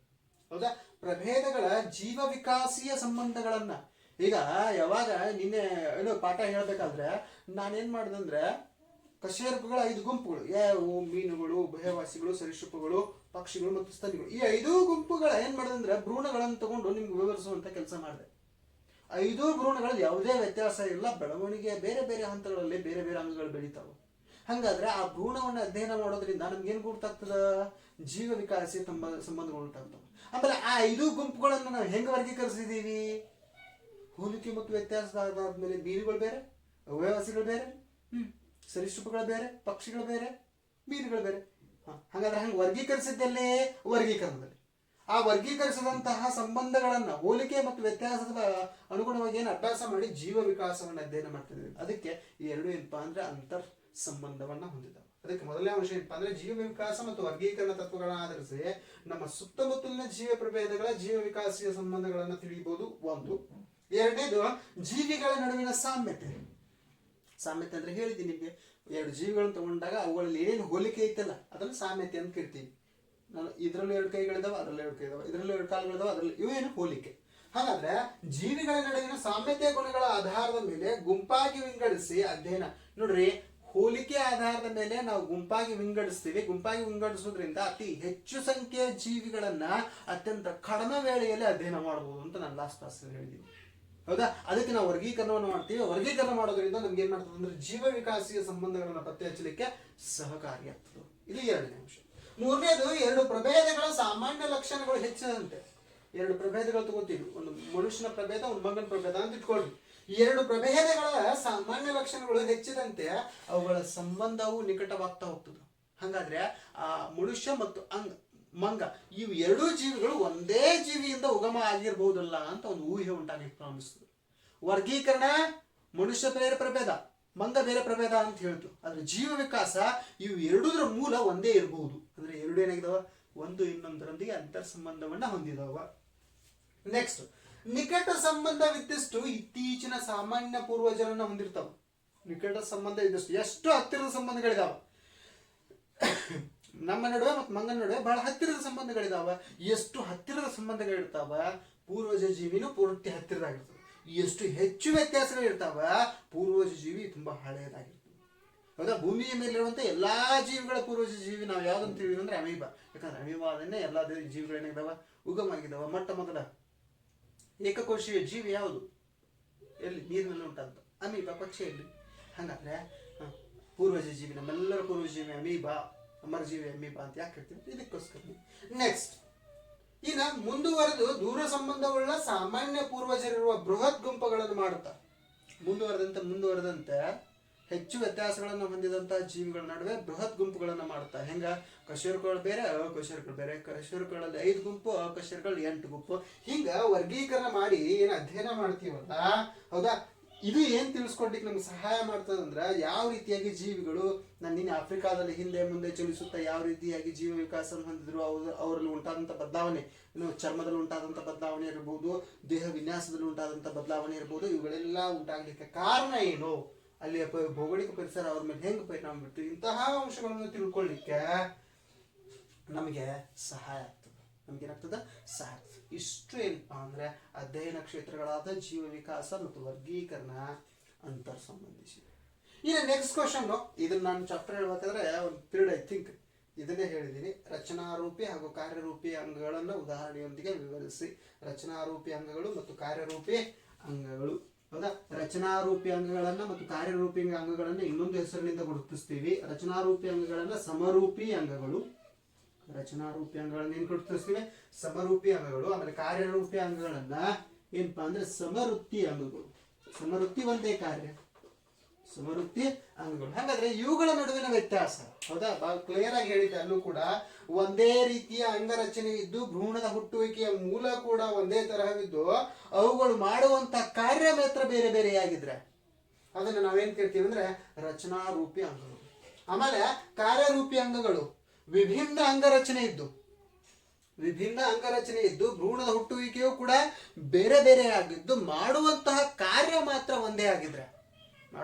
ಹೌದಾ, ಪ್ರಭೇದಗಳ ಜೀವ ವಿಕಾಸೀಯ ಸಂಬಂಧಗಳನ್ನ, ಈಗ ಯಾವಾಗ ನಿನ್ನೆ ಏನೋ ಪಾಠ ಹೇಳ್ಬೇಕಾದ್ರೆ ನಾನೇನ್ ಮಾಡ್ದಂದ್ರೆ ಕಶೇರುಕಗಳ 5 ಗುಂಪುಗಳು, ಯಾವು? ಮೀನುಗಳು, ಉಭಯವಾಸಿಗಳು, ಸರೀಸೃಪಗಳು, ಪಕ್ಷಿಗಳು ಮತ್ತು ಸ್ತನಿಗಳು. ಈ 5 ಗುಂಪುಗಳ ಏನ್ ಮಾಡಿದಂದ್ರೆ ಭ್ರೂಣಗಳನ್ನು ತಗೊಂಡು ನಿಮ್ಗೆ ವಿವರಿಸುವಂತ ಕೆಲಸ ಮಾಡಿದೆ. 5 ಭ್ರೂಣಗಳಲ್ಲಿ ಯಾವುದೇ ವ್ಯತ್ಯಾಸ ಇಲ್ಲ, ಬೆಳವಣಿಗೆ ಬೇರೆ ಬೇರೆ ಹಂತಗಳಲ್ಲಿ ಬೇರೆ ಬೇರೆ ಅಂಗಗಳು ಬೆಳೀತಾವೆ. ಹಂಗಾದ್ರೆ ಆ ಭ್ರೂಣವನ್ನು ಅಧ್ಯಯನ ಮಾಡೋದ್ರಿಂದ ನಮ್ಗೆ ಏನ್ ಗುರ್ತಾಗ್ತದ? ಜೀವ ವಿಕಾಸಿ ಸಂಬಂಧಗಳು ಉಂಟಾಗ್ತವೆ. ಆಮೇಲೆ ಆ 5 ಗುಂಪುಗಳನ್ನು ನಾವು ಹೆಂಗ್ ವರ್ಗೀಕರಿಸಿದೀವಿ? ಹೋಲಿಕೆ ಮತ್ತು ವ್ಯತ್ಯಾಸದಾದ್ಮೇಲೆ ಮೀನುಗಳು ಬೇರೆ, ಉಭಯವಾಸಿಗಳು ಬೇರೆ, ಸರೀಸೃಪಗಳು ಬೇರೆ, ಪಕ್ಷಿಗಳು ಬೇರೆ, ಮೀನುಗಳು ಬೇರೆ. ಹಾಗಾದ್ರೆ ಹಂಗೆ ವರ್ಗೀಕರಿಸಿದ್ದಲ್ಲೇ ವರ್ಗೀಕರಣದಲ್ಲಿ ಆ ವರ್ಗೀಕರಿಸಿದಂತಹ ಸಂಬಂಧಗಳನ್ನ ಹೋಲಿಕೆ ಮತ್ತು ವ್ಯತ್ಯಾಸದ ಅನುಗುಣವಾಗಿ ಏನು ಅಭ್ಯಾಸ ಮಾಡಿ ಜೀವ ವಿಕಾಸವನ್ನು ಅಧ್ಯಯನ ಮಾಡ್ತಿದ್ದೀವಿ. ಅದಕ್ಕೆ ಈ ಎರಡು ಏನಪ್ಪಾ ಅಂದ್ರೆ ಅಂತರ್ ಸಂಬಂಧವನ್ನ ಹೊಂದಿದ್ದಾವೆ. ಅದಕ್ಕೆ ಮೊದಲನೇ ಅಂಶ ಏನಪ್ಪಾ ಅಂದ್ರೆ ಜೀವ ವಿಕಾಸ ಮತ್ತು ವರ್ಗೀಕರಣ ತತ್ವಗಳನ್ನ ಆಧರಿಸಿ ನಮ್ಮ ಸುತ್ತಮುತ್ತಲಿನ ಜೀವ ಪ್ರಭೇದಗಳ ಜೀವ ವಿಕಾಸೀಯ ಸಂಬಂಧಗಳನ್ನ ತಿಳಿಯಬಹುದು ಒಂದು. ಎರಡನೇದು ಜೀವಿಗಳ ನಡುವಿನ ಸಾಮ್ಯತೆ. ಸಾಮ್ಯತೆ ಅಂದ್ರೆ ಹೇಳಿದ್ದೀನಿ ನಿಮ್ಗೆ, 2 ಜೀವಿಗಳನ್ನು ತಗೊಂಡಾಗ ಅವುಗಳಲ್ಲಿ ಏನೇನು ಹೋಲಿಕೆ ಐತಲ್ಲ ಅದನ್ನ ಸಾಮ್ಯತೆ ಅಂತ ಕರಿತೀವಿ. ನಾನು ಇದರಲ್ಲೂ 2 ಕೈಗಳಿದಾವ, ಅದರಲ್ಲೂ 2 ಕೈ ಇದಾವೆ, ಇದರಲ್ಲೂ 2 ಕಾಲುಗಳಿದಾವೆ, ಅದರಲ್ಲಿ ಇವೇನು ಹೋಲಿಕೆ. ಹಾಗಾದ್ರೆ ಜೀವಿಗಳ ನಡುವಿನ ಸಾಮ್ಯತೆ ಗುಣಗಳ ಆಧಾರದ ಮೇಲೆ ಗುಂಪಾಗಿ ವಿಂಗಡಿಸಿ ಅಧ್ಯಯನ. ನೋಡ್ರಿ, ಹೋಲಿಕೆ ಆಧಾರದ ಮೇಲೆ ನಾವು ಗುಂಪಾಗಿ ವಿಂಗಡಿಸ್ತೀವಿ. ಗುಂಪಾಗಿ ವಿಂಗಡಿಸೋದ್ರಿಂದ ಅತಿ ಹೆಚ್ಚು ಸಂಖ್ಯೆಯ ಜೀವಿಗಳನ್ನ ಅತ್ಯಂತ ಕಡಿಮೆ ವೇಳೆಯಲ್ಲಿ ಅಧ್ಯಯನ ಮಾಡಬಹುದು ಅಂತ ನಾನು ಲಾಸ್ಟ್ ಕ್ಲಾಸಲ್ಲಿ ಹೇಳಿದ್ದೀನಿ. ಹೌದಾ? ಅದಕ್ಕೆ ನಾವು ವರ್ಗೀಕರಣವನ್ನು ಮಾಡ್ತೀವಿ. ವರ್ಗೀಕರಣ ಮಾಡೋದ್ರಿಂದ ನಮ್ಗೆ ಏನ್ ಮಾಡ್ತದೆ ಅಂದ್ರೆ ಜೀವ ವಿಕಾಸೀಯ ಸಂಬಂಧಗಳನ್ನ ಪತ್ತೆ ಹಚ್ಚಲಿಕ್ಕೆ ಸಹಕಾರಿಯಾಗ್ತದೆ. ಇದು ಎರಡನೇ ಅಂಶ. ಮೂರನೇದು 2 ಪ್ರಭೇದಗಳ ಸಾಮಾನ್ಯ ಲಕ್ಷಣಗಳು ಹೆಚ್ಚಿದಂತೆ. 2 ಪ್ರಭೇದಗಳು ತಗೋತೀವಿ, ಒಂದು ಮನುಷ್ಯನ ಪ್ರಭೇದ, ಒಂದು ಮಂಗನ ಪ್ರಭೇದ ಅಂತ ಇಟ್ಕೊಳ್ರಿ. 2 ಪ್ರಭೇದಗಳ ಸಾಮಾನ್ಯ ಲಕ್ಷಣಗಳು ಹೆಚ್ಚಿದಂತೆ ಅವುಗಳ ಸಂಬಂಧವು ನಿಕಟವಾಗ್ತಾ ಹೋಗ್ತದೆ. ಹಾಗಾದ್ರೆ ಆ ಮನುಷ್ಯ ಮತ್ತು ಮಂಗ ಇವು 2 ಜೀವಿಗಳು ಒಂದೇ ಜೀವಿಯಿಂದ ಉಗಮ ಆಗಿರ್ಬಹುದಲ್ಲ ಅಂತ ಒಂದು ಊಹೆ ಉಂಟಾಗಲಿಕ್ಕೆ ಪ್ರಾರಂಭಿಸ್ತದೆ. ವರ್ಗೀಕರಣ ಮನುಷ್ಯ ಬೇರೆ ಪ್ರಭೇದ, ಮಂಗ ಬೇರೆ ಪ್ರಭೇದ ಅಂತ ಹೇಳ್ತು. ಆದ್ರೆ ಜೀವ ವಿಕಾಸ ಇವು 2 ಮೂಲ ಒಂದೇ ಇರಬಹುದು. ಅಂದ್ರೆ 2 ಏನಾಗಿದಾವ? ಒಂದು ಇನ್ನೊಂದರೊಂದಿಗೆ ಅಂತರ್ ಸಂಬಂಧವನ್ನ ಹೊಂದಿದಾವ. ನೆಕ್ಸ್ಟ್, ನಿಕಟ ಸಂಬಂಧವಿದ್ದಷ್ಟು ಇತ್ತೀಚಿನ ಸಾಮಾನ್ಯ ಪೂರ್ವಜರನ್ನ ಹೊಂದಿರ್ತಾವ. ನಿಕಟ ಸಂಬಂಧ ಇದ್ದಷ್ಟು ಎಷ್ಟು ಹತ್ತಿರದ ಸಂಬಂಧಗಳಿದಾವ ನಮ್ಮ ನಡುವೆ ಮತ್ತು ಮಂಗನ ನಡುವೆ ಬಹಳ ಹತ್ತಿರದ ಸಂಬಂಧಗಳಿದಾವ. ಎಷ್ಟು ಹತ್ತಿರದ ಸಂಬಂಧಗಳಿರ್ತಾವ, ಪೂರ್ವಜ ಜೀವಿನೂ ಪೂರ್ತಿ ಹತ್ತಿರದಾಗಿರ್ತದೆ. ಎಷ್ಟು ಹೆಚ್ಚು ವ್ಯತ್ಯಾಸಗಳಿರ್ತಾವ, ಪೂರ್ವಜ ಜೀವಿ ತುಂಬಾ ಹಳೆಯದಾಗಿರ್ತದೆ. ಹೌದಾ? ಭೂಮಿಯ ಮೇಲಿರುವಂತ ಎಲ್ಲಾ ಜೀವಿಗಳ ಪೂರ್ವಜ ಜೀವಿ ನಾವು ಯಾವ್ದಂತ ತಿಳಿದ್ವಿ ಅಂದ್ರೆ ಅಮೀಬಾ. ಯಾಕಂದ್ರೆ ಅಮೀಬಾದನ್ನೇ ಎಲ್ಲಾ ಜೀವಿಗಳೇನಾಗಿದಾವ? ಉಗಮ ಆಗಿದಾವ. ಮೊಟ್ಟ ಮೊದಲ ಏಕಕೋಶೀಯ ಜೀವಿ ಯಾವುದು? ಎಲ್ಲಿ? ನೀರಿನಲ್ಲಿ ಉಂಟಾದ ಅಮೀಬಾ, ಪಕ್ಷಿಯಲ್ಲಿ. ಹಾಗಾದ್ರೆ ಪೂರ್ವಜ ಜೀವಿ, ನಮ್ಮೆಲ್ಲರ ಪೂರ್ವಜ ಜೀವಿ ಅಮೀಬಾ, ಅಮರಜೀವಿ ಅಮೀಬಾ ಅಂತ ಯಾಕೆ ಹೇಳ್ತೀವಿ? ಇದಕ್ಕೋಸ್ಕರ. ನೆಕ್ಸ್ಟ್, ಇನ್ನ ಮುಂದುವರೆದು ದೂರ ಸಂಬಂಧವುಳ್ಳ ಸಾಮಾನ್ಯ ಪೂರ್ವಜರಿರುವ ಬೃಹತ್ ಗುಂಪುಗಳನ್ನು ಮಾಡುತ್ತಾರೆ. ಮುಂದುವರೆದಂತೆ ಹೆಚ್ಚು ವ್ಯತ್ಯಾಸಗಳನ್ನು ಹೊಂದಿದಂತಹ ಜೀವಿಗಳ ನಡುವೆ ಬೃಹತ್ ಗುಂಪುಗಳನ್ನು ಮಾಡುತ್ತಾ. ಹೆಂಗ? ಕಶೇರುಕಗಳು ಬೇರೆ, ಅಕಶೇರುಕಗಳು ಬೇರೆ. ಕಶೇರುಕಗಳಲ್ಲಿ 5 ಗುಂಪು, ಅಕಶೇರುಗಳಲ್ಲಿ 8 ಗುಂಪು. ಹಿಂಗ ವರ್ಗೀಕರಣ ಮಾಡಿ ಏನ್ ಅಧ್ಯಯನ ಮಾಡ್ತೀವಲ್ಲ, ಹೌದಾ, ಇದು ಏನ್ ತಿಳಿಸ್ಕೊಡ್ಲಿಕ್ಕೆ ನಮ್ಗೆ ಸಹಾಯ ಮಾಡ್ತದಂದ್ರ ಯಾವ ರೀತಿಯಾಗಿ ಜೀವಿಗಳು ನಿನ್ನೆ ಆಫ್ರಿಕಾದಲ್ಲಿ ಹಿಂದೆ ಮುಂದೆ ಚಲಿಸುತ್ತಾ ಯಾವ ರೀತಿಯಾಗಿ ಜೀವ ವಿಕಾಸ ಹೊಂದಿದ್ರು, ಅವರಲ್ಲಿ ಉಂಟಾದಂತ ಬದಲಾವಣೆ, ಚರ್ಮದಲ್ಲಿ ಉಂಟಾದಂತ ಬದಲಾವಣೆ ಇರಬಹುದು, ದೇಹ ವಿನ್ಯಾಸದಲ್ಲಿ ಉಂಟಾದಂತ ಬದಲಾವಣೆ ಇರಬಹುದು. ಇವುಗಳೆಲ್ಲ ಉಂಟಾಗ್ಲಿಕ್ಕೆ ಕಾರಣ ಏನು, ಅಲ್ಲಿ ಭೌಗೋಳಿಕ ಪರಿಸರ ಅವ್ರ ಮೇಲೆ ಹೆಂಗ್ ಪರಿಣಾಮ ಬಿಟ್ಟು, ಇಂತಹ ಅಂಶಗಳನ್ನು ತಿಳ್ಕೊಳ್ಳಿಕ್ಕೆ ನಮಗೆ ಸಹಾಯ ಆಗ್ತದೆ. ನಮ್ಗೇನಾಗ್ತದ ಸಹಾಯ. ಇಷ್ಟು ಏನಪ್ಪಾ ಅಂದ್ರೆ ಅಧ್ಯಯನ ಕ್ಷೇತ್ರಗಳಾದ ಜೀವ ವಿಕಾಸ ಮತ್ತು ವರ್ಗೀಕರಣ ಅಂತರ್ ಸಂಬಂಧಿಸಿದೆ. ಇನ್ನು ನೆಕ್ಸ್ಟ್ ಕ್ವಶನ್, ಇದನ್ನ ನಾನು ಚಾಪ್ಟರ್ ಹೇಳ್ಬೇಕಾದ್ರೆ ಒಂದು ಪೀರಿಯಡ್ ಐ ಥಿಂಕ್ ಇದನ್ನೇ ಹೇಳಿದ್ದೀನಿ. ರಚನಾರೂಪಿ ಹಾಗೂ ಕಾರ್ಯರೂಪಿ ಅಂಗಗಳನ್ನು ಉದಾಹರಣೆಯೊಂದಿಗೆ ವಿವರಿಸಿ. ರಚನಾರೂಪಿ ಅಂಗಗಳು ಮತ್ತು ಕಾರ್ಯರೂಪಿ ಅಂಗಗಳು. ಹೌದಾ, ರಚನಾರೂಪಿ ಅಂಗಗಳನ್ನ ಮತ್ತು ಕಾರ್ಯರೂಪಿ ಅಂಗಗಳನ್ನ ಇನ್ನೊಂದು ಹೆಸರಿನಿಂದ ಗುರುತಿಸ್ತೀವಿ. ರಚನಾರೂಪಿ ಅಂಗಗಳನ್ನ ಸಮರೂಪಿ ಅಂಗಗಳು. ರಚನಾರೂಪಿ ಅಂಗಗಳನ್ನ ಏನ್ ಗುರುತಿಸ್ತೀವಿ? ಸಮರೂಪಿ ಅಂಗಗಳು. ಆಮೇಲೆ ಕಾರ್ಯರೂಪಿ ಅಂಗಗಳನ್ನ ಏನಪ್ಪಾ ಅಂದ್ರೆ ಸಮವೃತ್ತಿ ಅಂಗಗಳು. ಸಮವೃತ್ತಿ ಒಂದೇ ಕಾರ್ಯ, ಸಮವೃತ್ತಿ ಅಂಗಗಳು. ಹಾಗಾದ್ರೆ ಇವುಗಳ ನಡುವಿನ ವ್ಯತ್ಯಾಸ, ಹೌದಾ, ಬಹಳ ಕ್ಲಿಯರ್ ಆಗಿ ಹೇಳಿದ್ದೆ. ಅಲ್ಲೂ ಕೂಡ ಒಂದೇ ರೀತಿಯ ಅಂಗರಚನೆ ಇದ್ದು ಭ್ರೂಣದ ಹುಟ್ಟುವಿಕೆಯ ಮೂಲ ಕೂಡ ಒಂದೇ ತರಹವಿದ್ದು ಅವುಗಳು ಮಾಡುವಂತ ಕಾರ್ಯ ಮಾತ್ರ ಬೇರೆ ಬೇರೆಯಾಗಿದ್ರೆ ಅದನ್ನ ನಾವೇನ್ ಕೇಳ್ತೀವಿ ಅಂದ್ರೆ ರಚನಾರೂಪಿ ಅಂಗಗಳು. ಆಮೇಲೆ ಕಾರ್ಯರೂಪಿ ಅಂಗಗಳು ವಿಭಿನ್ನ ಅಂಗರಚನೆ ಇದ್ದು ಭ್ರೂಣದ ಹುಟ್ಟುವಿಕೆಯೂ ಕೂಡ ಬೇರೆ ಬೇರೆ ಆಗಿದ್ದು ಮಾಡುವಂತಹ ಕಾರ್ಯ ಮಾತ್ರ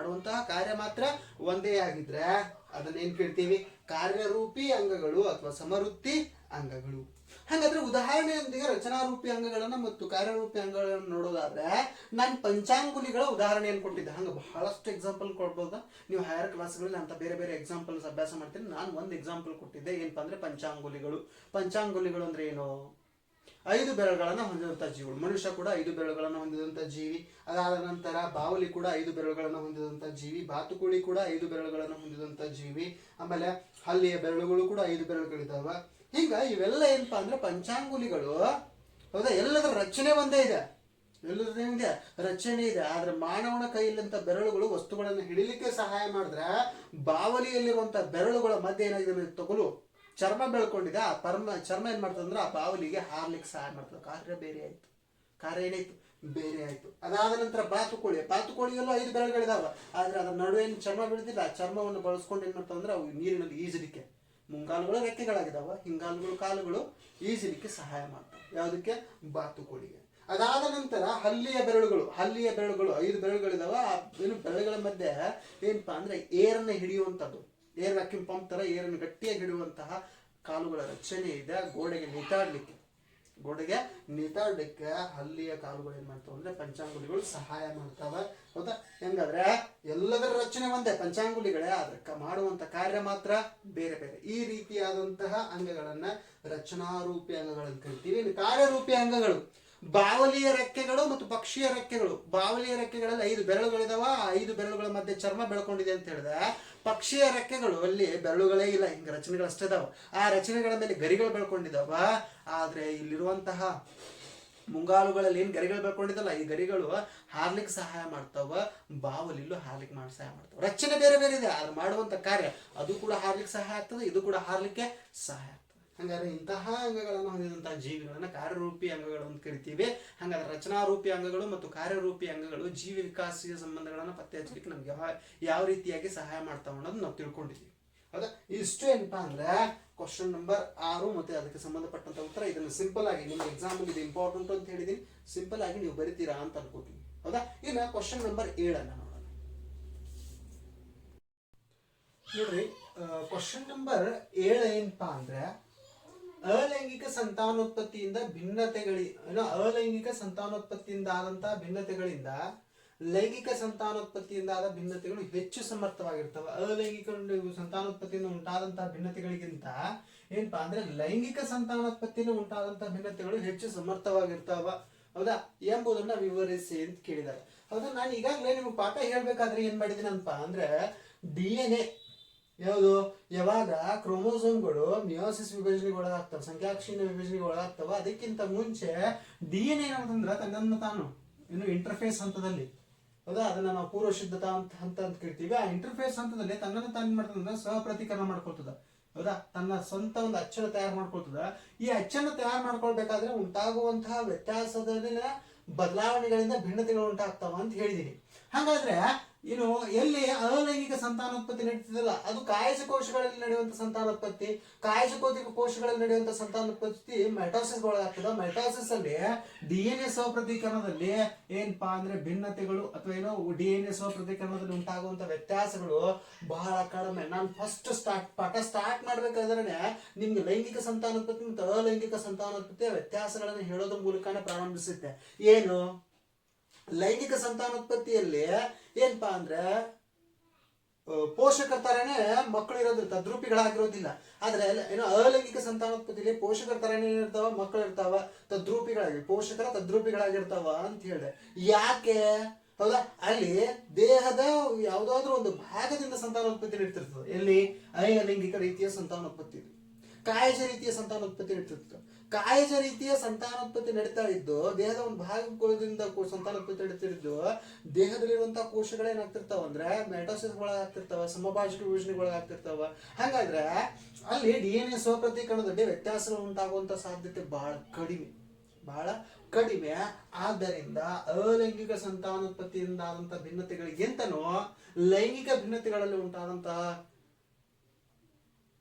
ಒಂದೇ ಆಗಿದ್ರೆ ಅದನ್ನೇನ್ ಕೇಳ್ತೀವಿ? ಕಾರ್ಯರೂಪಿ ಅಂಗಗಳು ಅಥವಾ ಸಮವೃತ್ತಿ ಅಂಗಗಳು. ಹಾಗಾದ್ರೆ ಉದಾಹರಣೆಯೊಂದಿಗೆ ರಚನಾರೂಪಿ ಅಂಗಗಳನ್ನ ಮತ್ತು ಕಾರ್ಯರೂಪಿ ಅಂಗಗಳನ್ನು ನೋಡೋದಾದ್ರೆ ನಾನು ಪಂಚಾಂಗುಲಿಗಳ ಉದಾಹರಣೆಯನ್ನು ಕೊಟ್ಟಿದ್ದೆ. ಹಂಗ ಬಹಳಷ್ಟು ಎಕ್ಸಾಂಪಲ್ ಕೊಡ್ಬೋದಾ? ನೀವು ಹೈಯರ್ ಕ್ಲಾಸ್ಗಳಲ್ಲಿ ಅಂತ ಬೇರೆ ಬೇರೆ ಎಕ್ಸಾಂಪಲ್ಸ್ ಅಭ್ಯಾಸ ಮಾಡ್ತೀನಿ. ನಾನು ಒಂದು ಎಕ್ಸಾಂಪಲ್ ಕೊಟ್ಟಿದ್ದೆ. ಏನಪ್ಪಾ ಅಂದ್ರೆ ಪಂಚಾಂಗುಲಿಗಳು ಅಂದ್ರೆ ಏನು? 5 ಬೆರಳುಗಳನ್ನು ಹೊಂದಿದಂತ ಜೀವಿಗಳು. ಮನುಷ್ಯ ಕೂಡ 5 ಬೆರಳುಗಳನ್ನು ಹೊಂದಿದಂತ ಜೀವಿ. ಅದಾದ ನಂತರ ಬಾವಲಿ ಕೂಡ 5 ಬೆರಳುಗಳನ್ನು ಹೊಂದಿದಂತ ಜೀವಿ. ಬಾತುಕೋಳಿ ಕೂಡ 5 ಬೆರಳುಗಳನ್ನು ಹೊಂದಿದಂತ ಜೀವಿ. ಆಮೇಲೆ ಹಲ್ಲಿಯ ಬೆರಳುಗಳು ಕೂಡ 5 ಬೆರಳುಗಳಿದಾವ. ಹಿಂಗ ಇವೆಲ್ಲ ಏನಪ್ಪಾ ಅಂದ್ರೆ ಪಂಚಾಂಗುಲಿಗಳು. ಹೌದಾ, ಎಲ್ಲದರ ರಚನೆ ಒಂದೇ ಇದೆ, ರಚನೆ ಇದೆ. ಆದ್ರೆ ಮಾನವನ ಕೈಯಲ್ಲಂತ ಬೆರಳುಗಳು ವಸ್ತುಗಳನ್ನು ಹಿಡಿಲಿಕ್ಕೆ ಸಹಾಯ ಮಾಡಿದ್ರೆ ಬಾವಲಿಯಲ್ಲಿರುವಂತ ಬೆರಳುಗಳ ಮಧ್ಯೆ ಏನಾಗಿದೆ ತಗೊಲು ಚರ್ಮ ಬೆಳ್ಕೊಂಡಿದೆ. ಆ ಚರ್ಮ ಏನ್ ಮಾಡ್ತದಂದ್ರೆ ಆ ಬಾವಲಿಗೆ ಹಾರ್ಲಿಕ್ಕೆ ಸಹಾಯ ಮಾಡ್ತದೆ. ಕಾರ್ಯ ಏನಾಯ್ತು? ಬೇರೆ ಆಯ್ತು. ಅದಾದ ನಂತರ ಬಾತುಕೋಳಿಯಲ್ಲೂ 5 ಬೆರಳುಗಳಿದಾವ. ಆದ್ರೆ ಅದರ ನಡುವೆ ಏನು ಚರ್ಮ ಬೆಳೆದಿಲ್ಲ. ಆ ಚರ್ಮವನ್ನು ಬಳಸ್ಕೊಂಡು ಏನ್ ಮಾಡ್ತಾವಂದ್ರೆ ಅವು ನೀರಿನಲ್ಲಿ ಈಜಲಿಕ್ಕೆ ಮುಂಗಾಲುಗಳು ರೆಕ್ಕೆಗಳಾಗಿದಾವ, ಹಿಂಗಾಲುಗಳು ಕಾಲುಗಳು ಈಜಲಿಕ್ಕೆ ಸಹಾಯ ಮಾಡ್ತವೆ. ಯಾವುದಕ್ಕೆ? ಬಾತುಕೋಳಿಗೆ. ಅದಾದ ನಂತರ ಹಲ್ಲಿಯ ಬೆರಳುಗಳು 5 ಬೆರಳುಗಳಿದಾವ. ಆ ಬೆರಳುಗಳ ಮಧ್ಯೆ ಏನಪ್ಪಾ ಅಂದ್ರೆ ಏರನ್ನ ಹಿಡಿಯುವಂಥದ್ದು, ಏರ್ ವ್ಯಾಕ್ಯೂಮ್ ಪಂಪ್ ತರ ಏರನ್ನು ಗಟ್ಟಿಯಾಗಿ ಹಿಡಿಯುವಂತಹ ಕಾಲುಗಳ ರಚನೆ ಇದೆ. ಗೋಡೆಗೆ ನೇತಾಡ್ಲಿಕ್ಕೆ ಹಲ್ಲಿಯ ಕಾಲುಗಳು ಏನ್ ಮಾಡ್ತಾವ ಅಂದ್ರೆ ಪಂಚಾಂಗುಲಿಗಳು ಸಹಾಯ ಮಾಡ್ತಾವ. ಹೌದಾ, ಹೆಂಗಾದ್ರೆ ಎಲ್ಲದರ ರಚನೆ ಒಂದೇ ಪಂಚಾಂಗುಲಿಗಳೇ, ಆದ್ರೆ ಮಾಡುವಂತ ಕಾರ್ಯ ಮಾತ್ರ ಬೇರೆ ಬೇರೆ. ಈ ರೀತಿಯಾದಂತಹ ಅಂಗಗಳನ್ನ ರಚನಾರೂಪಿ ಅಂಗಗಳನ್ನು ಕರಿತೀವಿ. ಇನ್ನು ಕಾರ್ಯರೂಪಿ ಅಂಗಗಳು ಬಾವಲಿಯ ರೆಕ್ಕೆಗಳು ಮತ್ತು ಪಕ್ಷಿಯ ರೆಕ್ಕೆಗಳು. ಬಾವಲಿಯ ರೆಕ್ಕೆಗಳಲ್ಲಿ 5 ಬೆರಳುಗಳಿದಾವ. 5 ಬೆರಳುಗಳ ಮಧ್ಯೆ ಚರ್ಮ ಬೆಳ್ಕೊಂಡಿದೆ ಅಂತ ಹೇಳಿದ್ರೆ, ಪಕ್ಷಿಯ ರೆಕ್ಕೆಗಳು ಅಲ್ಲಿ ಬೆರಳುಗಳೇ ಇಲ್ಲ, ಹಿಂಗ ರಚನೆಗಳಷ್ಟೇ ಇದಾವ. ಆ ರಚನೆಗಳ ಮೇಲೆ ಗರಿಗಳು ಬೆಳ್ಕೊಂಡಿದಾವ. ಆದ್ರೆ ಇಲ್ಲಿರುವಂತಹ ಮುಂಗಾಲುಗಳಲ್ಲಿ ಏನ್ ಗರಿಗಳು ಬೆಳ್ಕೊಂಡಿದ್ದಲ್ಲ, ಈ ಗರಿಗಳು ಹಾರ್ಲಿಕ್ಕೆ ಸಹಾಯ ಮಾಡ್ತಾವ. ಬಾವಲಿಲ್ಲೂ ಹಾರ್ಲಿಕ್ಕೆ ಸಹಾಯ ಮಾಡ್ತಾವ. ರಚನೆ ಬೇರೆ ಬೇರೆ ಇದೆ, ಆದ್ರೆ ಮಾಡುವಂತ ಕಾರ್ಯ ಅದು ಕೂಡ ಹಾರ್ಲಿಕ್ಕೆ ಸಹಾಯ ಆಗ್ತದೆ, ಇದು ಕೂಡ ಹಾರ್ಲಿಕ್ಕೆ ಸಹಾಯ ಆಗ್ತದೆ. ಹಂಗಾದ್ರೆ ಇಂತಹ ಅಂಗಗಳನ್ನು ಹೊಂದಿದಂತಹ ಜೀವಿಗಳನ್ನ ಕಾರ್ಯರೂಪಿ ಅಂಗಗಳು ಅಂತ ಕರಿತೀವಿ. ಹಾಗಾದ್ರೆ ರಚನಾರೂಪಿ ಅಂಗಗಳು ಮತ್ತು ಕಾರ್ಯರೂಪಿ ಅಂಗಗಳು ಜೀವ ವಿಕಾಸೀಯ ಸಂಬಂಧಗಳನ್ನ ಪತ್ತೆ ಹಚ್ಚಲಿಕ್ಕೆ ನಮ್ಗೆ ಯಾವ ರೀತಿಯಾಗಿ ಸಹಾಯ ಮಾಡ್ತಾವ ಅನ್ನೋದು ನಾವು ತಿಳ್ಕೊಂಡಿದ್ದೀವಿ. ಹೌದಾ, ಇಷ್ಟು ಏನಪ್ಪಾ ಅಂದ್ರೆ ಕ್ವಶನ್ ನಂಬರ್ 6 ಮತ್ತೆ ಅದಕ್ಕೆ ಸಂಬಂಧಪಟ್ಟಂತ ಉತ್ತರ. ಇದನ್ನ ಸಿಂಪಲ್ ಆಗಿ ನಿಮ್ಮ ಎಕ್ಸಾಮ್ ಇದು ಇಂಪಾರ್ಟೆಂಟ್ ಅಂತ ಹೇಳಿದೀನಿ, ಸಿಂಪಲ್ ಆಗಿ ನೀವು ಬರಿತೀರಾ ಅಂತ ಅನ್ಕೋತೀನಿ. ಹೌದಾ, ಇನ್ನು ಕ್ವಶನ್ ನಂಬರ್ 7 ಅನ್ನ ನೋಡೋಣ. ನೋಡ್ರಿ, ಕ್ವಶನ್ ನಂಬರ್ 7 ಏನಪ್ಪಾ ಅಂದ್ರೆ ಅಲೈಂಗಿಕ ಸಂತಾನೋತ್ಪತ್ತಿಯಿಂದ ಅಲೈಂಗಿಕ ಸಂತಾನೋತ್ಪತ್ತಿಯಿಂದ ಆದಂತಹ ಭಿನ್ನತೆಗಳಿಂದ ಲೈಂಗಿಕ ಸಂತಾನೋತ್ಪತ್ತಿಯಿಂದ ಆದ ಭಿನ್ನತೆಗಳು ಹೆಚ್ಚು ಸಮರ್ಥವಾಗಿರ್ತವೆ. ಅಲೈಂಗಿಕ ಸಂತಾನೋತ್ಪತ್ತಿಯಿಂದ ಉಂಟಾದಂತಹ ಭಿನ್ನತೆಗಳಿಗಿಂತ ಏನಪ್ಪಾ ಅಂದ್ರೆ ಲೈಂಗಿಕ ಸಂತಾನೋತ್ಪತ್ತಿಯಿಂದ ಉಂಟಾದಂತಹ ಭಿನ್ನತೆಗಳು ಹೆಚ್ಚು ಸಮರ್ಥವಾಗಿರ್ತಾವ. ಹೌದಾ, ಎಂಬುದನ್ನ ವಿವರಿಸಿ ಅಂತ ಕೇಳಿದ್ದಾರೆ. ಹೌದಾ, ನಾನು ಈಗಾಗಲೇ ನಿಮ್ಗೆ ಪಾಠ ಹೇಳ್ಬೇಕಾದ್ರೆ ಏನ್ ಮಾಡಿದೀನಪ್ಪ ಅಂದ್ರೆ DNA ಯಾವಾಗ ಕ್ರೋಮೋಸೋಮ್ಗಳು ಮಿಯೋಸಿಸ್ ವಿಭಜನೆಗೆ ಒಳಗಾಗ್ತವೆ, ಸಂಖ್ಯಾಕ್ಷೀಣ ವಿಭಜನೆಗೆ ಒಳಗಾಗ್ತವ, ಅದಕ್ಕಿಂತ ಮುಂಚೆ DNA ಏನಂತಂದ್ರೆ ತನ್ನನ್ನು ತಾನು ಇನ್ನು ಇಂಟರ್ಫೇಸ್ ಹಂತದಲ್ಲಿ, ಹೌದಾ, ಅದನ್ನ ನಾವು ಪೂರ್ವ ಸಿದ್ಧತಾ ಹಂತ ಅಂತ ಕರಿತೀವಿ. ಆ ಇಂಟರ್ಫೇಸ್ ಹಂತದಲ್ಲಿ ತನ್ನನ್ನು ತಾನು ಮಾಡ್ತದಂದ್ರೆ ಸಹಪ್ರತಿಕರಣ ಮಾಡ್ಕೊಳ್ತದ. ಹೌದಾ, ತನ್ನ ಸ್ವಂತ ಒಂದು ಅಚ್ಚನ್ನು ತಯಾರು ಮಾಡ್ಕೊಳ್ತದ. ಈ ಅಚ್ಚನ್ನು ತಯಾರು ಮಾಡ್ಕೊಳ್ಬೇಕಾದ್ರೆ ಉಂಟಾಗುವಂತಹ ವ್ಯತ್ಯಾಸದಲ್ಲಿನ ಬದಲಾವಣೆಗಳಿಂದ ಭಿನ್ನತೆಗಳು ಉಂಟಾಗ್ತಾವ ಅಂತ ಹೇಳಿದೀನಿ. ಹಾಗಾದ್ರೆ ಇನ್ನು ಎಲ್ಲಿ ಅಲೈಂಗಿಕ ಸಂತಾನೋತ್ಪತ್ತಿ ನಡೀತಿದಲ್ಲ ಅದು ಕಾಯಜ ಕೋಶಗಳಲ್ಲಿ ನಡೆಯುವಂತ ಸಂತಾನೋತ್ಪತ್ತಿ. ಕಾಯಜ ಕೋಶಗಳಲ್ಲಿ ನಡೆಯುವಂತ ಸಂತಾನೋತ್ಪತ್ತಿ ಮೈಟೋಸಿಸ್ ಒಳಗಾಗ್ತದ. ಮೈಟೋಸಿಸ್ ಅಲ್ಲಿ DNA ಸ್ವಪ್ರತೀಕರಣದಲ್ಲಿ ಏನಪ್ಪಾ ಅಂದ್ರೆ ಭಿನ್ನತೆಗಳು ಅಥವಾ ಏನೋ DNA ಸ್ವಪ್ರತೀಕರಣದಲ್ಲಿ ಉಂಟಾಗುವಂತ ವ್ಯತ್ಯಾಸಗಳು ಬಹಳ ಕಡಿಮೆ. ನಾನು ಫಸ್ಟ್ ಪಾಠ ಸ್ಟಾರ್ಟ್ ಮಾಡ್ಬೇಕಾದ್ರೆ ನಿಮ್ಗೆ ಲೈಂಗಿಕ ಸಂತಾನೋತ್ಪತ್ತಿ ಮತ್ತು ಅಲೈಂಗಿಕ ಸಂತಾನೋತ್ಪತ್ತಿಯ ವ್ಯತ್ಯಾಸಗಳನ್ನು ಹೇಳೋದ್ರ ಮೂಲಕನೇ ಪ್ರಾರಂಭಿಸುತ್ತೆ. ಏನು ಲೈಂಗಿಕ ಸಂತಾನೋತ್ಪತ್ತಿಯಲ್ಲಿ ಏನಪ್ಪಾ ಅಂದ್ರೆ ಪೋಷಕರ ತರನೇ ಮಕ್ಕಳು ಇರೋದಿಲ್ಲ, ತದ್ರೂಪಿಗಳಾಗಿರೋದಿಲ್ಲ. ಆದ್ರೆ ಏನೋ ಅಲೈಂಗಿಕ ಸಂತಾನೋತ್ಪತ್ತಿಯಲ್ಲಿ ಪೋಷಕರ ತರನೇ ಇರ್ತಾವ, ಮಕ್ಕಳು ಇರ್ತಾವ, ತದ್ರೂಪಿಗಳಾಗಿ ಪೋಷಕರ ತದ್ರೂಪಿಗಳಾಗಿರ್ತಾವ ಅಂತ ಹೇಳಿದೆ. ಯಾಕೆ ಹೌದಾ? ಅಲ್ಲಿ ದೇಹದ ಯಾವುದಾದ್ರೂ ಒಂದು ಭಾಗದಿಂದ ಸಂತಾನೋತ್ಪತ್ತಿ ನಡೀತಿರ್ತದೆ. ಎಲ್ಲಿ ಅಲೈಂಗಿಕ ರೀತಿಯ ಸಂತಾನೋತ್ಪತ್ತಿ, ಕಾಯಜ ರೀತಿಯ ಸಂತಾನೋತ್ಪತ್ತಿ ನಡೀತಿರ್ತದೆ. ಕಾಯಜ ರೀತಿಯ ಸಂತಾನೋತ್ಪತ್ತಿ ನಡೀತಾ ಇದ್ದು ದೇಹದ ಒಂದು ಭಾಗದಿಂದ ಸಂತಾನೋತ್ಪತ್ತಿ ನಡೀತಿದ್ದು ದೇಹದಲ್ಲಿರುವಂತಹ ಕೋಶಗಳೇನಾಗ್ತಿರ್ತಾವ ಅಂದ್ರೆ ಮೈಟೋಸಿಸ್ ಒಳಗಾಗ್ತಿರ್ತಾವ, ಸಮಭಾಜಕ ವಿಭಜನೆಗೊಳಗಾಗ್ತಿರ್ತಾವ. ಹಾಗಾದ್ರೆ ಅಲ್ಲಿ DNA ಸ್ವಪ್ರತೀಕರಣದಲ್ಲಿ ವ್ಯತ್ಯಾಸಗಳು ಉಂಟಾಗುವಂತ ಸಾಧ್ಯತೆ ಬಹಳ ಕಡಿಮೆ. ಆದ್ದರಿಂದ ಅಲೈಂಗಿಕ ಸಂತಾನೋತ್ಪತ್ತಿಯಿಂದ ಆದಂತಹ ಭಿನ್ನತೆಗಳಿಗಿಂತನೂ ಲೈಂಗಿಕ ಭಿನ್ನತೆಗಳಲ್ಲಿ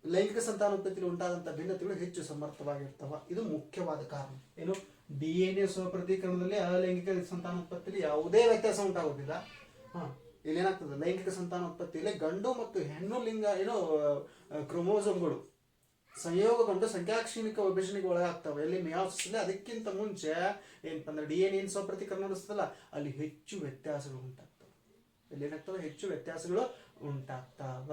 ಲೈಂಗಿಕ ಸಂತಾನೋತ್ಪತ್ತಿಯಲ್ಲಿ ಉಂಟಾದಂತಹ ಭಿನ್ನತೆಗಳು ಹೆಚ್ಚು ಸಮರ್ಥವಾಗಿರ್ತವ. ಇದು ಮುಖ್ಯವಾದ ಕಾರಣ. ಏನು DNA ಸ್ವಪ್ರತೀಕರಣದಲ್ಲಿ ಅಲೈಂಗಿಕ ಸಂತಾನೋತ್ಪತ್ತಿಯಲ್ಲಿ ಯಾವುದೇ ವ್ಯತ್ಯಾಸ ಉಂಟಾಗುವುದಿಲ್ಲ. ಇಲ್ಲೇನಾಗ್ತದೆ ಲೈಂಗಿಕ ಸಂತಾನೋತ್ಪತ್ತಿಯಲ್ಲಿ ಗಂಡು ಮತ್ತು ಹೆಣ್ಣು ಲಿಂಗ ಏನೋ ಕ್ರೋಮೋಸೋಮ್ಗಳು ಸಂಯೋಗಗೊಂಡು ಸಂಖ್ಯಾಕ್ಷಣಿಕ ವಿಭಜನೆಗೆ ಒಳಗಾಗ್ತವೆ. ಎಲ್ಲಿ ಮಿಯಾಸಿಸ್ ಅದಕ್ಕಿಂತ ಮುಂಚೆ ಏನಪ್ಪ ಅಂದ್ರೆ DNA ಸ್ವಪ್ರತೀಕರಣ ನಡೆಸ್ತಲ್ಲ ಅಲ್ಲಿ ಹೆಚ್ಚು ವ್ಯತ್ಯಾಸಗಳು ಉಂಟಾಗ್ತವೆ. ಎಲ್ಲಿ ಏನಾಗ್ತವೆ ಹೆಚ್ಚು ವ್ಯತ್ಯಾಸಗಳು ಉಂಟಾಗ್ತಾವ.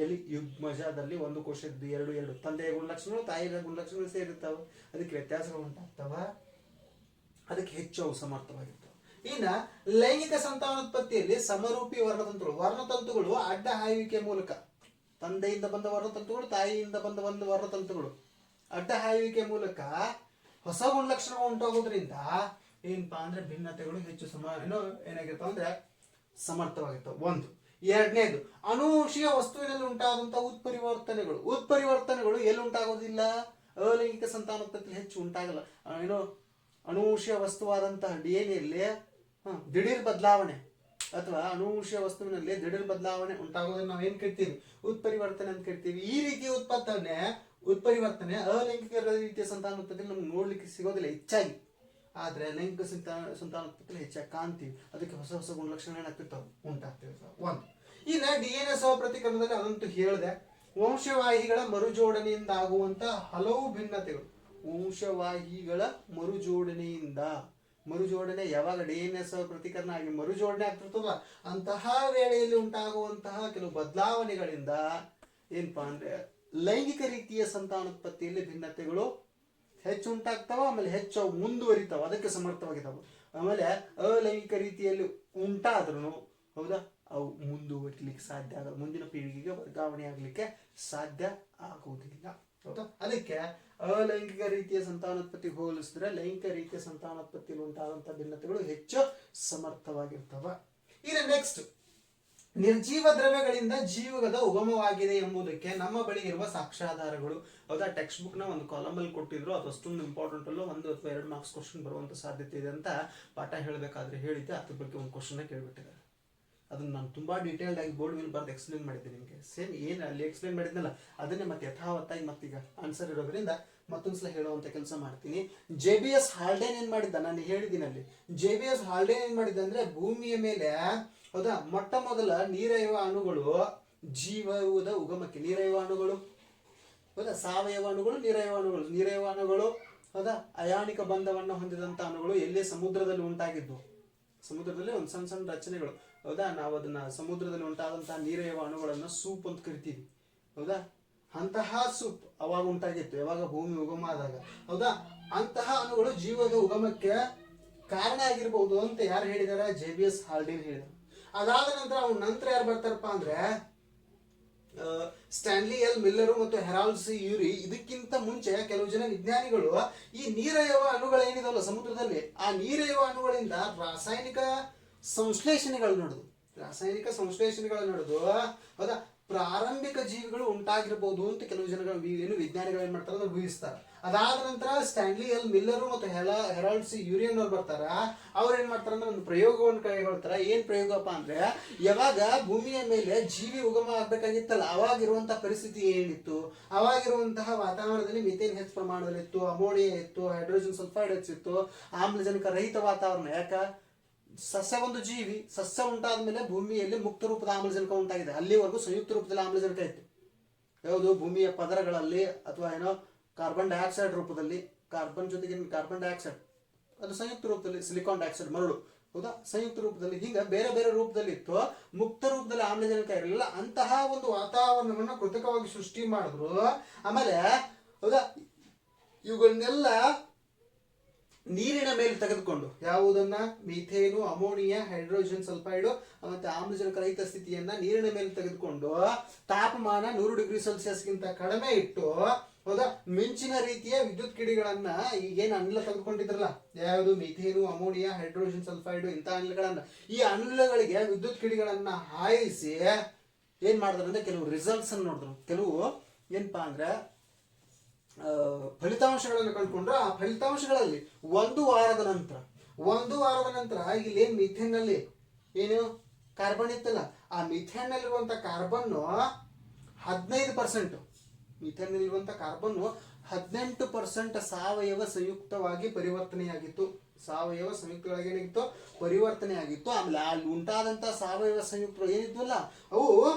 ಎಲ್ಲಿ ಯುಗ್ಮಜದಲ್ಲಿ ಒಂದು ಕೋಶದ್ದು ಎರಡು ತಂದೆಯ ಗುಣಲಕ್ಷಣಗಳು ತಾಯಿಯ ಗುಣಲಕ್ಷಣಗಳು ಸೇರಿರ್ತಾವ, ಅದಕ್ಕೆ ವ್ಯತ್ಯಾಸಗಳು ಉಂಟಾಗ್ತಾವ, ಅದಕ್ಕೆ ಹೆಚ್ಚು ಅವು ಸಮರ್ಥವಾಗಿರ್ತಾವ. ಇನ್ನ ಲೈಂಗಿಕ ಸಂತಾನೋತ್ಪತ್ತಿಯಲ್ಲಿ ಸಮರೂಪಿ ವರ್ಣತಂತುಗಳು ಅಡ್ಡ ಹಾಯುವಿಕೆ ಮೂಲಕ ತಂದೆಯಿಂದ ಬಂದ ವರ್ಣತಂತುಗಳು ತಾಯಿಯಿಂದ ಬಂದ ಒಂದು ವರ್ಣತಂತುಗಳು ಅಡ್ಡ ಹಾಯುವಿಕೆ ಮೂಲಕ ಹೊಸ ಗುಣಲಕ್ಷಣ ಉಂಟಾಗೋದ್ರಿಂದ ಏನಪ್ಪಾ ಅಂದ್ರೆ ಭಿನ್ನತೆಗಳು ಹೆಚ್ಚು ಏನಾಗಿರ್ತಾವ ಅಂದ್ರೆ ಸಮರ್ಥವಾಗಿರ್ತಾವ. ಒಂದು. ಎರಡನೇದು ಅನುವಂಶೀಯ ವಸ್ತುವಿನಲ್ಲಿ ಉಂಟಾದಂತಹ ಉತ್ಪರಿವರ್ತನೆಗಳು ಎಲ್ಲಿ ಉಂಟಾಗೋದಿಲ್ಲ? ಅಲೈಂಗಿಕ ಸಂತಾನೋತ್ಪತ್ತಿ ಹೆಚ್ಚು ಉಂಟಾಗಲ್ಲ. ಅನುವಂಶೀಯ ವಸ್ತುವಾದಂತಹ DNA ದಿಢೀರ್ ಬದಲಾವಣೆ ಅಥವಾ ಅನುವಂಶೀಯ ವಸ್ತುವಿನಲ್ಲಿ ದಿಢೀರ್ ಬದಲಾವಣೆ ಉಂಟಾಗೋದನ್ನ ನಾವು ಏನ್ ಕರಿತೀವಿ? ಉತ್ಪರಿವರ್ತನೆ ಅಂತ ಕರಿತೀವಿ. ಈ ರೀತಿಯ ಉತ್ಪರಿವರ್ತನೆ ಅಲೈಂಗಿಕ ರೀತಿಯ ಸಂತಾನೋತ್ಪತ್ತಿಯಲ್ಲಿ ನಮ್ಗೆ ನೋಡ್ಲಿಕ್ಕೆ ಸಿಗೋದಿಲ್ಲ ಹೆಚ್ಚಾಗಿ. ಆದ್ರೆ ಲೈಂಗಿಕ ಸಂತಾನೋತ್ಪತ್ತಿಯಲ್ಲಿ ಹೆಚ್ಚಾಗಿ ಕಾಣ್ತೀವಿ. ಅದಕ್ಕೆ ಹೊಸ ಹೊಸ ಗುಣಲಕ್ಷಣ ಏನಾಗ್ತಿರ್ತಾವ ಉಂಟಾಗ್ತಿರ್ತಾವ. ಒಂದು. ಇನ್ನ DNA ಸ್ವಪ್ರತೀಕರಣದಲ್ಲಿ ಅದಂತೂ ಹೇಳಿದೆ. ವಂಶವಾಹಿಗಳ ಮರುಜೋಡಣೆಯಿಂದ ಆಗುವಂತ ಹಲವು ಭಿನ್ನತೆಗಳು. ವಂಶವಾಹಿಗಳ ಮರುಜೋಡಣೆ ಯಾವಾಗ DNA ಸ್ವಪ್ರತೀಕರಣ ಆಗಿ ಮರುಜೋಡಣೆ ಆಗ್ತಿರ್ತದಲ್ಲ ಅಂತಹ ವೇಳೆಯಲ್ಲಿ ಉಂಟಾಗುವಂತಹ ಕೆಲವು ಬದಲಾವಣೆಗಳಿಂದ ಏನಪ್ಪಾ ಅಂದ್ರೆ ಲೈಂಗಿಕ ರೀತಿಯ ಸಂತಾನೋತ್ಪತ್ತಿಯಲ್ಲಿ ಭಿನ್ನತೆಗಳು ಹೆಚ್ಚು ಉಂಟಾಗ್ತಾವ. ಆಮೇಲೆ ಹೆಚ್ಚು ಮುಂದುವರಿತಾವ, ಅದಕ್ಕೆ ಸಮರ್ಥವಾಗಿದ್ದಾವ. ಆಮೇಲೆ ಅಲೈಂಗಿಕ ರೀತಿಯಲ್ಲಿ ಉಂಟಾದ್ರೂ ಹೌದಾ ಅವು ಮುಂದುವರಿಲಿಕ್ಕೆ ಸಾಧ್ಯ ಆಗಲ್ಲ, ಮುಂದಿನ ಪೀಳಿಗೆಗೆ ವರ್ಗಾವಣೆ ಆಗ್ಲಿಕ್ಕೆ ಸಾಧ್ಯ ಆಗುವುದಿಲ್ಲ. ಹೌದಾ? ಅದಕ್ಕೆ ಅಲೈಂಗಿಕ ರೀತಿಯ ಸಂತಾನೋತ್ಪತ್ತಿ ಹೋಲಿಸಿದ್ರೆ ಲೈಂಗಿಕ ರೀತಿಯ ಸಂತಾನೋತ್ಪತ್ತಿಯಲ್ಲಿ ಉಂಟಾದಂತಹ ಭಿನ್ನತೆಗಳು ಹೆಚ್ಚು ಸಮರ್ಥವಾಗಿರ್ತವ. ಇನ್ನು ನೆಕ್ಸ್ಟ್, ನಿರ್ಜೀವ ದ್ರವ್ಯಗಳಿಂದ ಜೀವದ ಉಗಮವಾಗಿದೆ ಎಂಬುದಕ್ಕೆ ನಮ್ಮ ಬಳಿ ಇರುವ ಸಾಕ್ಷ್ಯಾಧಾರಗಳು. ಹೌದಾ? ಟೆಕ್ಸ್ಟ್ ಬುಕ್ ನ ಒಂದು ಕಾಲಮ್ ಅಲ್ಲಿ ಕೊಟ್ಟಿದ್ರು, ಅದು ಅಷ್ಟೊಂದು ಇಂಪಾರ್ಟೆಂಟ್ ಅಲ್ಲ, 1 ಅಥವಾ 2 ಮಾರ್ಕ್ಸ್ ಕ್ವಶನ್ ಬರುವಂತ ಸಾಧ್ಯತೆ ಇದೆ ಅಂತ ಪಾಠ ಹೇಳಬೇಕಾದ್ರೆ ಹೇಳಿದ್ದೆ. ಅದ್ರ ಬಗ್ಗೆ ಒಂದು ಕ್ವಶನ್ ಕೇಳ್ಬಿಟ್ಟಿದ್ದಾರೆ. ಅದನ್ನ ನಾನು ತುಂಬಾ ಡೀಟೇಲ್ಡ್ ಆಗಿ ಬೋರ್ಡ್ ಮೇಲೆ ಬರೆದು ಎಕ್ಸ್ಪ್ಲೇನ್ ಮಾಡಿದ್ದೆ ನಿಮಗೆ. ಸೇಮ್ ಏನು ಅಲ್ಲಿ ಎಕ್ಸ್ಪ್ಲೇನ್ ಮಾಡಿದ್ನಲ್ಲ ಅದನ್ನೇ ಮತ್ತೆ ಯಥಾವತ್ತಾಗಿ ಮತ್ತೀಗ ಆನ್ಸರ್ ಇರೋದ್ರಿಂದ ಮತ್ತೊಂದ್ಸಲ ಹೇಳುವಂತ ಕೆಲಸ ಮಾಡ್ತೀನಿ. JBS ಹಾಲ್ಡೇನ್ ಏನ್ ಮಾಡಿದ್ದ, ನಾನು ಹೇಳಿದ್ದೀನಿ ಅಲ್ಲಿ. JBS ಹಾಲ್ಡೇನ್ ಏನ್ ಮಾಡಿದ್ದ ಅಂದ್ರೆ ಭೂಮಿಯ ಮೇಲೆ ಹೌದಾ ಮೊಟ್ಟ ಮೊದಲ ನೀರೈವ ಅಣುಗಳು ಜೀವದ ಉಗಮಕ್ಕೆ, ನೀರೈವ ಅಣುಗಳು ಹೌದಾ ಸಾವಯವ ಅಣುಗಳು, ನೀರೈವ ಅಣುಗಳು ಹೌದಾ ಅಯಾನಿಕ ಬಂಧವನ್ನು ಹೊಂದಿದಂತ ಅಣುಗಳು ಎಲ್ಲಿ ಸಮುದ್ರದಲ್ಲಿ ಉಂಟಾಗಿದ್ದು, ಸಮುದ್ರದಲ್ಲಿ ಒಂದು ಸಣ್ಣ ಸಣ್ಣ ರಚನೆಗಳು ಹೌದಾ. ನಾವು ಅದನ್ನ ಸಮುದ್ರದಲ್ಲಿ ಉಂಟಾದಂತಹ ನೀರೈವ ಅಣುಗಳನ್ನ ಸೂಪ್ ಅಂತ ಕರಿತೀವಿ. ಹೌದಾ? ಅಂತಹ ಸೂಪ್ ಅವಾಗ ಉಂಟಾಗಿತ್ತು, ಯಾವಾಗ ಭೂಮಿ ಉಗಮ ಆದಾಗ. ಹೌದಾ? ಅಂತಹ ಅಣುಗಳು ಜೀವದ ಉಗಮಕ್ಕೆ ಕಾರಣ ಆಗಿರ್ಬಹುದು ಅಂತ ಯಾರು ಹೇಳಿದಾರೆ? JBS ಹಾಲ್ಡೇನ್ ಹೇಳಿದರು. ಅದಾದ ನಂತರ ಯಾರು ಬರ್ತಾರಪ್ಪ ಅಂದ್ರೆ ಸ್ಟ್ಯಾನ್ಲಿ ಎಲ್ ಮಿಲ್ಲರು ಮತ್ತು ಹೆರಾಲ್ಡ್ ಸಿ ಯೂರಿ. ಇದಕ್ಕಿಂತ ಮುಂಚೆ ಕೆಲವು ಜನ ವಿಜ್ಞಾನಿಗಳು ಈ ನೀರೈವ ಅಣುಗಳೇನಿದವಲ್ಲ ಸಮುದ್ರದಲ್ಲಿ, ಆ ನೀರೈವ ಅಣುಗಳಿಂದ ರಾಸಾಯನಿಕ ಸಂಶ್ಲೇಷಣೆಗಳು ನಡೆದು ಹೌದಾ ಪ್ರಾರಂಭಿಕ ಜೀವಿಗಳು ಉಂಟಾಗಿರ್ಬೋದು ಅಂತ ಕೆಲವು ಜನಗಳು ಏನು ವಿಜ್ಞಾನಿಗಳು ಏನ್ ಮಾಡ್ತಾರೆ ಅಂದ್ರೆ ಊಹಿಸ್ತಾರೆ. ಅದಾದ ನಂತರ ಸ್ಟ್ಯಾನ್ಲಿ ಎಲ್ ಮಿಲ್ಲರು ಮತ್ತು ಹೆರಾಲ್ಡ್ ಸಿ ಯೂರಿಯನ್ ಅವ್ರು ಬರ್ತಾರ. ಅವ್ರು ಏನ್ ಮಾಡ್ತಾರ ಅಂದ್ರೆ ಒಂದು ಪ್ರಯೋಗವನ್ನು ಕೈಗೊಳ್ತಾರ. ಏನ್ ಪ್ರಯೋಗಪ್ಪ ಅಂದ್ರೆ, ಯಾವಾಗ ಭೂಮಿಯ ಮೇಲೆ ಜೀವಿ ಉಗಮ ಆಗ್ಬೇಕಾಗಿತ್ತಲ್ಲ, ಅವಾಗಿರುವಂತಹ ಪರಿಸ್ಥಿತಿ ಏನಿತ್ತು, ಅವಾಗಿರುವಂತಹ ವಾತಾವರಣದಲ್ಲಿ ಮಿಥೇನ್ ಹೆಚ್ಚು ಪ್ರಮಾಣದಲ್ಲಿ ಇತ್ತು, ಅಮೋನಿಯಾ ಇತ್ತು, ಹೈಡ್ರೋಜನ್ ಸಲ್ಫೈಡ್ ಹೆಚ್ಚಿತ್ತು, ಆಮ್ಲಜನಕ ರಹಿತ ವಾತಾವರಣ. ಯಾಕ? ಸಸ್ಯ ಒಂದು ಜೀವಿ, ಸಸ್ಯ ಉಂಟಾದ ಮೇಲೆ ಭೂಮಿಯಲ್ಲಿ ಮುಕ್ತ ರೂಪದ ಆಮ್ಲಜನಕ ಉಂಟಾಗಿದೆ. ಅಲ್ಲಿವರೆಗೂ ಸಂಯುಕ್ತ ರೂಪದಲ್ಲಿ ಆಮ್ಲಜನಕ ಇತ್ತು. ಯಾವುದು? ಭೂಮಿಯ ಪದರಗಳಲ್ಲಿ ಅಥವಾ ಏನೋ ಕಾರ್ಬನ್ ಡೈಆಕ್ಸೈಡ್ ರೂಪದಲ್ಲಿ, ಕಾರ್ಬನ್ ಜೊತೆಗೆ ಕಾರ್ಬನ್ ಡೈಆಕ್ಸೈಡ್ ಅದು ಸಂಯುಕ್ತ ರೂಪದಲ್ಲಿ, ಸಿಲಿಕಾನ್ ಡೈಆಕ್ಸೈಡ್ ಮರಳು, ಹೌದಾ, ಸಂಯುಕ್ತ ರೂಪದಲ್ಲಿ, ಹೀಗೆ ಬೇರೆ ಬೇರೆ ರೂಪದಲ್ಲಿ ಇತ್ತು. ಮುಕ್ತ ರೂಪದಲ್ಲಿ ಆಮ್ಲಜನಕ ಇರಲಿಲ್ಲ. ಅಂತಹ ಒಂದು ವಾತಾವರಣವನ್ನು ಕೃತಕವಾಗಿ ಸೃಷ್ಟಿ ಮಾಡಿದ್ರು. ಆಮೇಲೆ ಹೌದಾ, ಇವುಗಳನ್ನೆಲ್ಲ ನೀರಿನ ಮೇಲೆ ತೆಗೆದುಕೊಂಡು, ಯಾವುದನ್ನ? ಮೀಥೇನು, ಅಮೋನಿಯಾ, ಹೈಡ್ರೋಜನ್ ಸಲ್ಫೈಡು ಮತ್ತೆ ಆಮ್ಲಜನಕ ರಹಿತ ಸ್ಥಿತಿಯನ್ನ ನೀರಿನ ಮೇಲೆ ತೆಗೆದುಕೊಂಡು ತಾಪಮಾನ 100 ಡಿಗ್ರಿ ಸೆಲ್ಸಿಯಸ್ಗಿಂತ ಕಡಿಮೆ ಇಟ್ಟು, ಹೌದಾ, ಮಿಂಚಿನ ರೀತಿಯ ವಿದ್ಯುತ್ ಕಿಡಿಗಳನ್ನ, ಈಗೇನು ಅನಿಲ ತೆಗೆದುಕೊಂಡಿದ್ರಲ್ಲ, ಯಾವುದು? ಮೀಥೇನು, ಅಮೋನಿಯಾ, ಹೈಡ್ರೋಜನ್ ಸಲ್ಫೈಡು, ಇಂಥ ಅನಿಲಗಳನ್ನ, ಈ ಅನಿಲಗಳಿಗೆ ವಿದ್ಯುತ್ ಕಿಡಿಗಳನ್ನ ಹಾಯಿಸಿ ಏನ್ ಮಾಡಿದ್ರು ಅಂದ್ರೆ ಕೆಲವು ರಿಸಲ್ಟ್ಸ್ ಅನ್ನು ನೋಡಿದ್ರು. ಕೆಲವು ಏನಪ್ಪಾ ಅಂದ್ರೆ ಫಲಿತಾಂಶಗಳನ್ನು ಕಂಡುಕೊಂಡ್ರು. ಆ ಫಲಿತಾಂಶಗಳಲ್ಲಿ ಒಂದು ವಾರದ ನಂತರ ಇಲ್ಲೇನ್ ಮಿಥೇನ್ ನಲ್ಲಿ ಏನು ಕಾರ್ಬನ್ ಇತ್ತಲ್ಲ, ಆ ಮಿಥೇನ್ ನಲ್ಲಿರುವಂತ ಕಾರ್ಬನ್ 15%, ಮಿಥೇನ್ ನಲ್ಲಿರುವಂತ ಕಾರ್ಬನ್ 18% ಸಾವಯವ ಸಂಯುಕ್ತವಾಗಿ ಪರಿವರ್ತನೆಯಾಗಿತ್ತು. ಸಾವಯವ ಸಂಯುಕ್ತಗಳಾಗಿ ಏನಾಗಿತ್ತು? ಪರಿವರ್ತನೆಯಾಗಿತ್ತು. ಆಮೇಲೆ ಅಲ್ಲಿ ಉಂಟಾದಂತ ಸಾವಯವ ಸಂಯುಕ್ತಗಳು ಏನಿದ್ವಲ್ಲ, ಅವು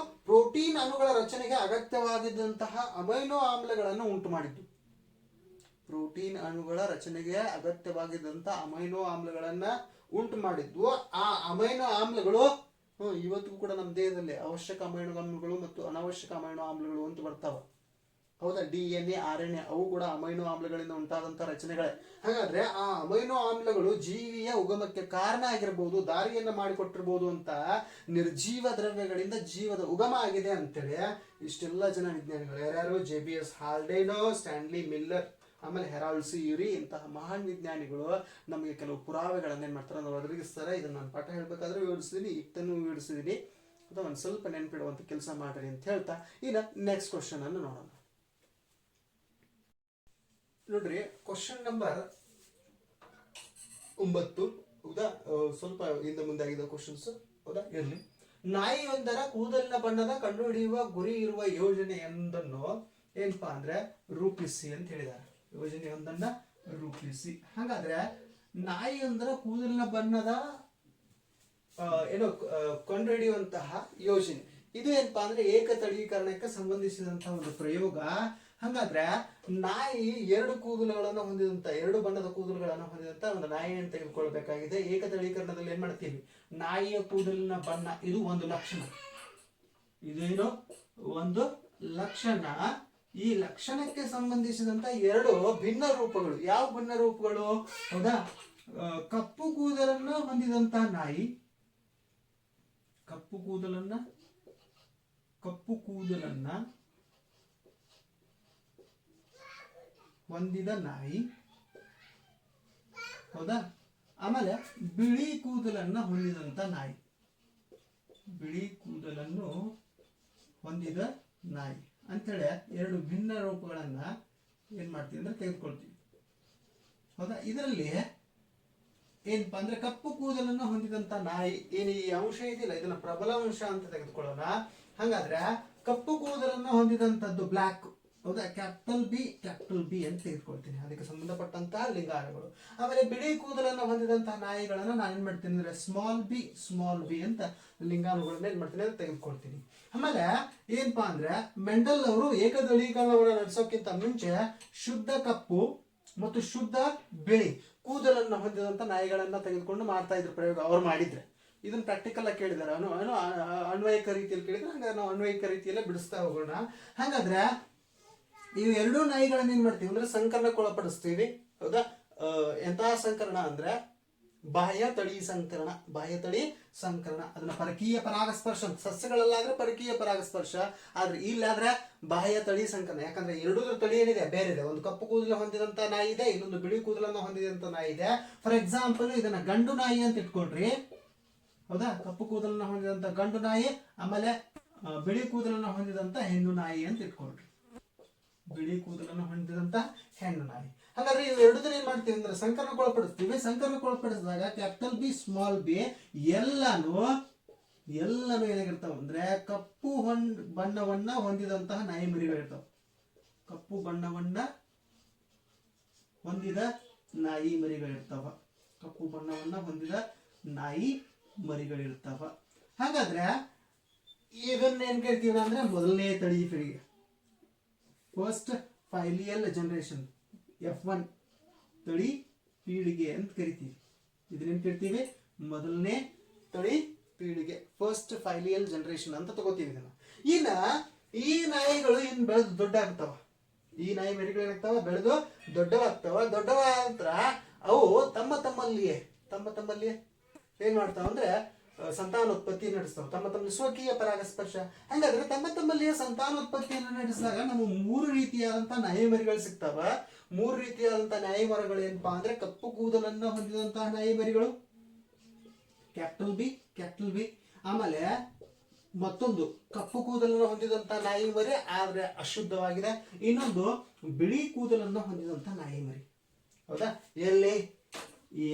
ಪ್ರೋಟೀನ್ ಅಣುಗಳ ರಚನೆಗೆ ಅಗತ್ಯವಾಗಿದ್ದಂತಹ ಅಮೈನೋ ಆಮ್ಲಗಳನ್ನು ಉಂಟು ಮಾಡಿದ್ದು. ಪ್ರೋಟೀನ್ ಅಣುಗಳ ರಚನೆಗೆ ಅಗತ್ಯವಾಗಿದ್ದಂತ ಅಮೈನೋ ಆಮ್ಲಗಳನ್ನ ಉಂಟು ಮಾಡಿದ್ವು. ಆ ಅಮೈನೋ ಆಮ್ಲಗಳು ಇವತ್ತಿಗೂ ಕೂಡ ನಮ್ಮ ದೇಹದಲ್ಲಿ ಅವಶ್ಯಕ ಅಮೈನೋ ಆಮ್ಲಗಳು ಮತ್ತು ಅನಾವಶ್ಯಕ ಅಮೈನೋ ಆಮ್ಲಗಳು ಅಂತ ಬರ್ತಾವ. ಹೌದಾ, DNA, RNA ಅವು ಕೂಡ ಅಮೈನೋ ಆಮ್ಲಗಳಿಂದ ಉಂಟಾದಂತ ರಚನೆಗಳೇ. ಹಾಗಾದ್ರೆ ಆ ಅಮೈನೋ ಆಮ್ಲಗಳು ಜೀವಿಯ ಉಗಮಕ್ಕೆ ಕಾರಣ ಆಗಿರ್ಬೋದು, ದಾರಿಯನ್ನ ಮಾಡಿಕೊಟ್ಟಿರ್ಬೋದು ಅಂತ ನಿರ್ಜೀವ ದ್ರವ್ಯಗಳಿಂದ ಜೀವದ ಉಗಮ ಆಗಿದೆ ಅಂತೇಳಿ ಇಷ್ಟೆಲ್ಲ ಜನ ವಿಜ್ಞಾನಿಗಳು, ಯಾರ್ಯಾರು? JBS ಹಾಲ್ಡೇನೋ, ಸ್ಟ್ಯಾನ್ಲಿ ಮಿಲ್ಲರ್, ಆಮೇಲೆ ಹೆರಾಲ್ಡ್ ಸಿ ಯೂರಿ, ಇಂತಹ ಮಹಾನ್ ವಿಜ್ಞಾನಿಗಳು ನಮಗೆ ಕೆಲವು ಪುರಾವೆಗಳನ್ನ ಏನ್ ಮಾಡ್ತಾರೆ ಅಂದ್ರೆ ಒದಗಿಸ್ತಾರೆ. ಇದನ್ನ ನಾನು ಪಾಠ ಹೇಳ್ಬೇಕಾದ್ರೆ ವಿವರಿಸಿದೀನಿ, ಇತ್ತನ್ನು ವಿವರಿಸಿದೀನಿ. ಅಥವಾ ಒಂದು ಸ್ವಲ್ಪ ನೆನಪಿಡುವಂತ ಕೆಲಸ ಮಾಡ್ರಿ ಅಂತ ಹೇಳ್ತಾ ಇನ್ನು ನೆಕ್ಸ್ಟ್ ಕ್ವಶನ್ ಅನ್ನು ನೋಡೋಣ. ನೋಡ್ರಿ, ಕ್ವಶನ್ ನಂಬರ್ 9. ಹೌದಾ, ಸ್ವಲ್ಪ ಹಿಂದೆ ಮುಂದೆ ಆಗಿದ್ದ ಕ್ವಶನ್ಸ್. ಹೌದಾ, ಇರ್ಲಿ. ನಾಯಿಯೊಂದರ ಕೂದಲಿನ ಬಣ್ಣದ ಕಂಡುಹಿಡಿಯುವ ಗುರಿ ಇರುವ ಯೋಜನೆಯೊಂದನ್ನು ಏನಪ್ಪಾ ಅಂದ್ರೆ ರೂಪಿಸಿ ಅಂತ ಹೇಳಿದ್ದಾರೆ. ಯೋಜನೆಯೊಂದನ್ನ ರೂಪಿಸಿ. ಹಾಗಾದ್ರೆ ನಾಯಿಯೊಂದರ ಕೂದಲಿನ ಬಣ್ಣದ ಏನೋ ಕಂಡುಹಿಡಿಯುವಂತಹ ಯೋಜನೆ, ಇದು ಏನಪ್ಪಾ ಅಂದ್ರೆ ಏಕತಳೀಕರಣಕ್ಕೆ ಸಂಬಂಧಿಸಿದಂತಹ ಒಂದು ಪ್ರಯೋಗ. ಹಾಗಾದ್ರೆ ನಾಯಿ 2 ಕೂದಲುಗಳನ್ನು ಹೊಂದಿದಂತ, 2 ಬಣ್ಣದ ಕೂದಲುಗಳನ್ನು ಹೊಂದಿದಂತ ಒಂದು ನಾಯಿಯನ್ನು ತೆಗೆದುಕೊಳ್ಬೇಕಾಗಿದೆ. ಏಕತಳೀಕರಣದಲ್ಲಿ ಏನ್ ಮಾಡ್ತೀವಿ? ನಾಯಿಯ ಕೂದಲಿನ ಬಣ್ಣ ಇದು ಒಂದು ಲಕ್ಷಣ, ಇದೇನು ಒಂದು ಲಕ್ಷಣ. ಈ ಲಕ್ಷಣಕ್ಕೆ ಸಂಬಂಧಿಸಿದಂತ 2 ಭಿನ್ನ ರೂಪಗಳು. ಯಾವ ಭಿನ್ನ ರೂಪಗಳು? ಹೌದಾ, ಕಪ್ಪು ಕೂದಲನ್ನ ಹೊಂದಿದಂತ ನಾಯಿ, ಕಪ್ಪು ಕೂದಲನ್ನ ಹೊಂದಿದ ನಾಯಿ, ಹೌದಾ, ಆಮೇಲೆ ಬಿಳಿ ಕೂದಲನ್ನ ಹೊಂದಿದಂತ ನಾಯಿ, ಬಿಳಿ ಕೂದಲನ್ನು ಹೊಂದಿದ ನಾಯಿ ಅಂತೇಳಿ 2 ಭಿನ್ನ ರೂಪಗಳನ್ನ ಏನ್ ಮಾಡ್ತೀವಿ ಅಂದ್ರೆ ತೆಗೆದುಕೊಳ್ತೀವಿ. ಹೌದಾ, ಇದರಲ್ಲಿ ಏನಪ್ಪಾ ಅಂದ್ರೆ ಕಪ್ಪು ಕೂದಲನ್ನು ಹೊಂದಿದಂತ ನಾಯಿ ಏನು ಈ ಅಂಶ ಇದೆಯಲ್ಲ, ಇದನ್ನ ಪ್ರಬಲ ಅಂಶ ಅಂತ ತೆಗೆದುಕೊಳ್ಳೋಣ. ಹಾಗಾದ್ರೆ ಕಪ್ಪು ಕೂದಲನ್ನು ಹೊಂದಿದಂತದ್ದು ಬ್ಲ್ಯಾಕ್, ಹೌದಾ, ಕ್ಯಾಪಿಟಲ್ ಬಿ ಅಂತ ತೆಗೆದುಕೊಳ್ತೀನಿ, ಅದಕ್ಕೆ ಸಂಬಂಧಪಟ್ಟಂತಹ ಲಿಂಗಾಣುಗಳು. ಆಮೇಲೆ ಬಿಳಿ ಕೂದಲನ್ನು ಹೊಂದಿದಂತಹ ನಾಯಿಗಳನ್ನ ನಾನು ಏನ್ ಮಾಡ್ತೀನಿ ಅಂದ್ರೆ ಸ್ಮಾಲ್ ಬಿ ಅಂತ ಲಿಂಗಾಣುಗಳನ್ನ ಏನ್ ಮಾಡ್ತೀನಿ ಅಂತ ತೆಗೆದುಕೊಳ್ತೀನಿ. ಆಮೇಲೆ ಏನಪ್ಪಾ ಅಂದ್ರೆ ಮೆಂಡಲ್ ಅವರು ಏಕದಳೀಕರಣವನ್ನು ನಡೆಸೋಕ್ಕಿಂತ ಮುಂಚೆ ಶುದ್ಧ ಕಪ್ಪು ಮತ್ತು ಶುದ್ಧ ಬಿಳಿ ಕೂದಲನ್ನು ಹೊಂದಿದಂತ ನಾಯಿಗಳನ್ನ ತೆಗೆದುಕೊಂಡು ಮಾಡ್ತಾ ಇದ್ರು ಪ್ರಯೋಗ. ಅವ್ರು ಮಾಡಿದ್ರೆ ಇದನ್ನ ಪ್ರಾಕ್ಟಿಕಲ್ ಆಗಿ ಕೇಳಿದಾರೆ, ಅನ್ವಯಿಕ ರೀತಿಯಲ್ಲಿ ಕೇಳಿದ್ರೆ, ಹಂಗಾದ್ರೆ ನಾವು ಅನ್ವಯಿಕ ರೀತಿಯಲ್ಲೇ ಬಿಡಿಸ್ತಾ ಹೋಗೋಣ. ಹಾಗಾದ್ರೆ ಇವು 2 ನಾಯಿಗಳನ್ನ ಏನ್ ಮಾಡ್ತೀವಿ ಅಂದ್ರೆ ಸಂಕರಣಕ್ಕೆ ಒಳಪಡಿಸ್ತೀವಿ. ಹೌದಾ, ಎಂತಹ ಸಂಕರಣ ಅಂದ್ರೆ ಬಾಹ್ಯ ತಳಿ ಸಂಕರಣ. ಅದನ್ನ ಪರಕೀಯ ಪರಾಗಸ್ಪರ್ಶ, ಸಸ್ಯಗಳಲ್ಲಾದ್ರೆ ಪರಕೀಯ ಪರಾಗಸ್ಪರ್ಶ, ಆದ್ರೆ ಇಲ್ಲಾದ್ರೆ ಬಾಹ್ಯ ತಳಿ ಸಂಕರಣ. ಯಾಕಂದ್ರೆ 2 ತಳಿ ಏನಿದೆ ಬೇರೆ ಇದೆ. ಒಂದು ಕಪ್ಪು ಕೂದಲು ಹೊಂದಿದಂತ ನಾಯಿ ಇದೆ, ಇನ್ನೊಂದು ಬಿಳಿ ಕೂದಲನ್ನು ಹೊಂದಿದಂತ ನಾಯಿ ಇದೆ. ಫಾರ್ ಎಕ್ಸಾಂಪಲ್ ಇದನ್ನ ಗಂಡು ನಾಯಿ ಅಂತ ಇಟ್ಕೊಳ್ರಿ. ಹೌದಾ, ಕಪ್ಪು ಕೂದಲನ್ನ ಹೊಂದಿದಂತ ಗಂಡು ನಾಯಿ, ಆಮೇಲೆ ಬಿಳಿ ಕೂದಲನ್ನು ಹೊಂದಿದಂತ ಹೆಣ್ಣು ನಾಯಿ ಅಂತ ಇಟ್ಕೊಳ್ರಿ. ಬಿಳಿ ಕೂದಲನ್ನು ಹೊಂದಿದಂತ ಹೆಣ್ಣು ನಾಯಿ. ಹಾಗಾದ್ರೆ ಇವು ಎರಡನ್ನ ಏನ್ ಮಾಡ್ತೀವಿ ಅಂದ್ರೆ ಸಂಕಲನಗೊಳಪಡಿಸ್ತೀವಿ. ಸಂಕಲನಗೊಳಪಡಿಸಿದಾಗ ಕ್ಯಾಪಿಟಲ್ ಬಿ ಸ್ಮಾಲ್ ಬಿ ಎಲ್ಲಾನು ಏನಾಗಿರ್ತಾವ ಅಂದ್ರೆ ಕಪ್ಪು ಬಣ್ಣವನ್ನ ಹೊಂದಿದಂತಹ ನಾಯಿ ಮರಿಗಳಿರ್ತಾವ. ಕಪ್ಪು ಬಣ್ಣವನ್ನ ಹೊಂದಿದ ನಾಯಿ ಮರಿಗಳಿರ್ತಾವ. ಕಪ್ಪು ಬಣ್ಣವನ್ನ ಹೊಂದಿದ ನಾಯಿ ಮರಿಗಳಿರ್ತಾವ. ಹಾಗಾದ್ರೆ ಇದನ್ನ ಏನ್ ಕರಿತೀವಿ ಅಂದ್ರೆ ಮೊದಲನೇ ತಳಿ ಪೀಳಿಗೆ, ಫಸ್ಟ್ ಫೈಲಿಯಲ್ ಜನರೇಷನ್, F1 ತಳಿ ಪೀಳಿಗೆ ಅಂತ ಕರಿತೀವಿ. ಇದನ್ನೇನ್ ಕರಿತೀವಿ? ಮೊದಲನೇ ತಳಿ ಪೀಳಿಗೆ, ಫಸ್ಟ್ ಫೈಲಿಯಲ್ ಜನರೇಷನ್ ಅಂತ ತಗೋತೀವಿ ಇದನ್ನ. ಇನ್ನ ಈ ನಾಯಿಗಳು ಇನ್ ಬೆಳೆದು ದೊಡ್ಡ ಆಗ್ತಾವ. ಈ ನಾಯಿ ಮರಿಗಳು ಏನಾಗ್ತಾವ? ಬೆಳೆದು ದೊಡ್ಡವಾಗ್ತಾವ. ದೊಡ್ಡವಾದ ನಂತರ ಅವು ತಮ್ಮಲ್ಲಿಯೇ ಏನ್ ಮಾಡ್ತಾವ ಅಂದ್ರೆ ಸಂತಾನೋತ್ಪತ್ತಿ ನಡೆಸ್ತಾವ. ತಮ್ಮಲ್ಲಿ ಸ್ವಕೀಯ ಪರಾಗಸ್ಪರ್ಶ. ಹಂಗಾದ್ರೆ ತಮ್ಮಲ್ಲಿಯೇ ಸಂತಾನೋತ್ಪತ್ತಿಯನ್ನು ನಡೆಸಿದಾಗ ನಮಗೆ 3 ರೀತಿಯಾದಂತಹ ನಾಯಿ ಮರಿಗಳು ಸಿಗ್ತಾವ. 3 ರೀತಿಯಾದಂತಹ ನಾಯಿ ಮರಿಗಳು ಏನಪ್ಪಾ ಅಂದ್ರೆ ಕಪ್ಪು ಕೂದಲನ್ನ ಹೊಂದಿದಂತಹ ನಾಯಿ ಮರಿಗಳು, ಕ್ಯಾಪಿಟಲ್ ಬಿ. ಆಮೇಲೆ ಮತ್ತೊಂದು ಕಪ್ಪು ಕೂದಲನ್ನು ಹೊಂದಿದಂತ ನಾಯಿ ಮರಿ ಆದ್ರೆ ಅಶುದ್ಧವಾಗಿದೆ. ಇನ್ನೊಂದು ಬಿಳಿ ಕೂದಲನ್ನು ಹೊಂದಿದಂತ ನಾಯಿ ಮರಿ. ಹೌದಾ? ಎಲ್ಲಿ?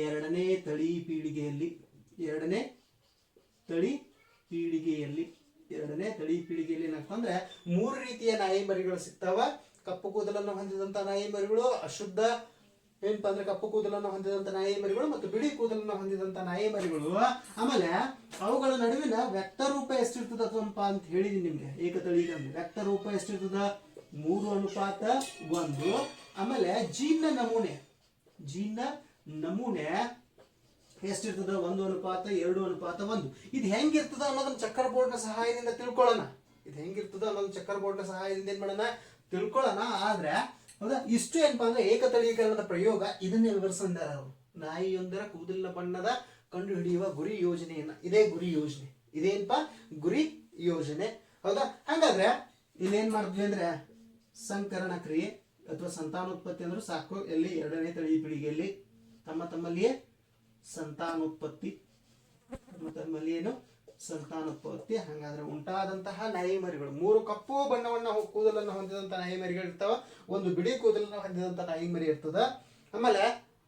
ಎರಡನೇ ತಳಿ ಪೀಳಿಗೆಯಲ್ಲಿ ಏನಪ್ಪ ಅಂದ್ರೆ 3 ರೀತಿಯ ನಾಯಿ ಮರಿಗಳು ಸಿಗ್ತಾವ. ಕಪ್ಪು ಕೂದಲನ್ನು ಹೊಂದಿದಂತ ನಾಯಿ ಮರಿಗಳು, ಅಶುದ್ಧ ಏನಪ್ಪಾ ಅಂದ್ರೆ ಕಪ್ಪು ಕೂದಲನ್ನು ಹೊಂದಿದಂತ ನಾಯಿ ಮರಿಗಳು ಮತ್ತು ಬಿಳಿ ಕೂದಲನ್ನು ಹೊಂದಿದಂತ ನಾಯಿ ಮರಿಗಳು. ಆಮೇಲೆ ಅವುಗಳ ನಡುವಿನ ವ್ಯಕ್ತ ರೂಪ ಎಷ್ಟಿರ್ತದಪ್ಪ ಅಂತ ಹೇಳಿದೀನಿ ನಿಮ್ಗೆ. ಏಕತಳಿ ವ್ಯಕ್ತ ರೂಪ ಎಷ್ಟಿರ್ತದ? 3:1. ಆಮೇಲೆ ಜೀನ್ನ ನಮೂನೆ ಎಷ್ಟಿರ್ತದ? 1:2:1. ಇದು ಹೆಂಗಿರ್ತದ ಅನ್ನೋದನ್ನ ಚಕ್ಕರ್ ಬೋರ್ಡ್ ನ ಸಹಾಯದಿಂದ ತಿಳ್ಕೊಳ್ಳೋಣ. ಏನ್ ಮಾಡೋಣ? ತಿಳ್ಕೊಳ್ಳೋಣ. ಆದ್ರೆ ಹೌದಾ, ಇಷ್ಟು ಏನಪ್ಪಾ ಅಂದ್ರೆ ಏಕತಳೀಕರಣದ ಪ್ರಯೋಗ ಇದನ್ನೇ ವಿವರಿಸಿದ್ದಾರೆ ಅವರು. ನಾಯಿಯೊಂದರ ಕೂದಲಿನ ಬಣ್ಣದ ಕಂಡು ಹಿಡಿಯುವ ಗುರಿ ಯೋಜನೆಯನ್ನ. ಇದೇನಪ್ಪ? ಗುರಿ ಯೋಜನೆ. ಹೌದಾ? ಹಾಗಾದ್ರೆ ಇನ್ನೇನ್ ಮಾಡಿದ್ವಿ ಅಂದ್ರೆ ಸಂಕರಣ ಕ್ರಿಯೆ ಅಥವಾ ಸಂತಾನೋತ್ಪತ್ತಿ ಅಂದ್ರೆ ಸಾಕು. ಎಲ್ಲಿ? ಎರಡನೇ ತಳಿ ಪೀಳಿಗೆಯಲ್ಲಿ ತಮ್ಮಲ್ಲಿಯೇ ಸಂತಾನೋತ್ಪತ್ತಿ. ಹಾಗಾದ್ರೆ ಉಂಟಾದಂತಹ ನಾಯಿ ಮರಿಗಳು 3 ಕಪ್ಪು ಬಣ್ಣವನ್ನ ಕೂದಲನ್ನು ಹೊಂದಿದಂತ ನಾಯಿ ಮರಿಗಳು ಇರ್ತಾವ. ಒಂದು ಬಿಳಿ ಕೂದಲನ್ನು ಹೊಂದಿದಂತ ನಾಯಿ ಮರಿ ಇರ್ತದ. ಆಮೇಲೆ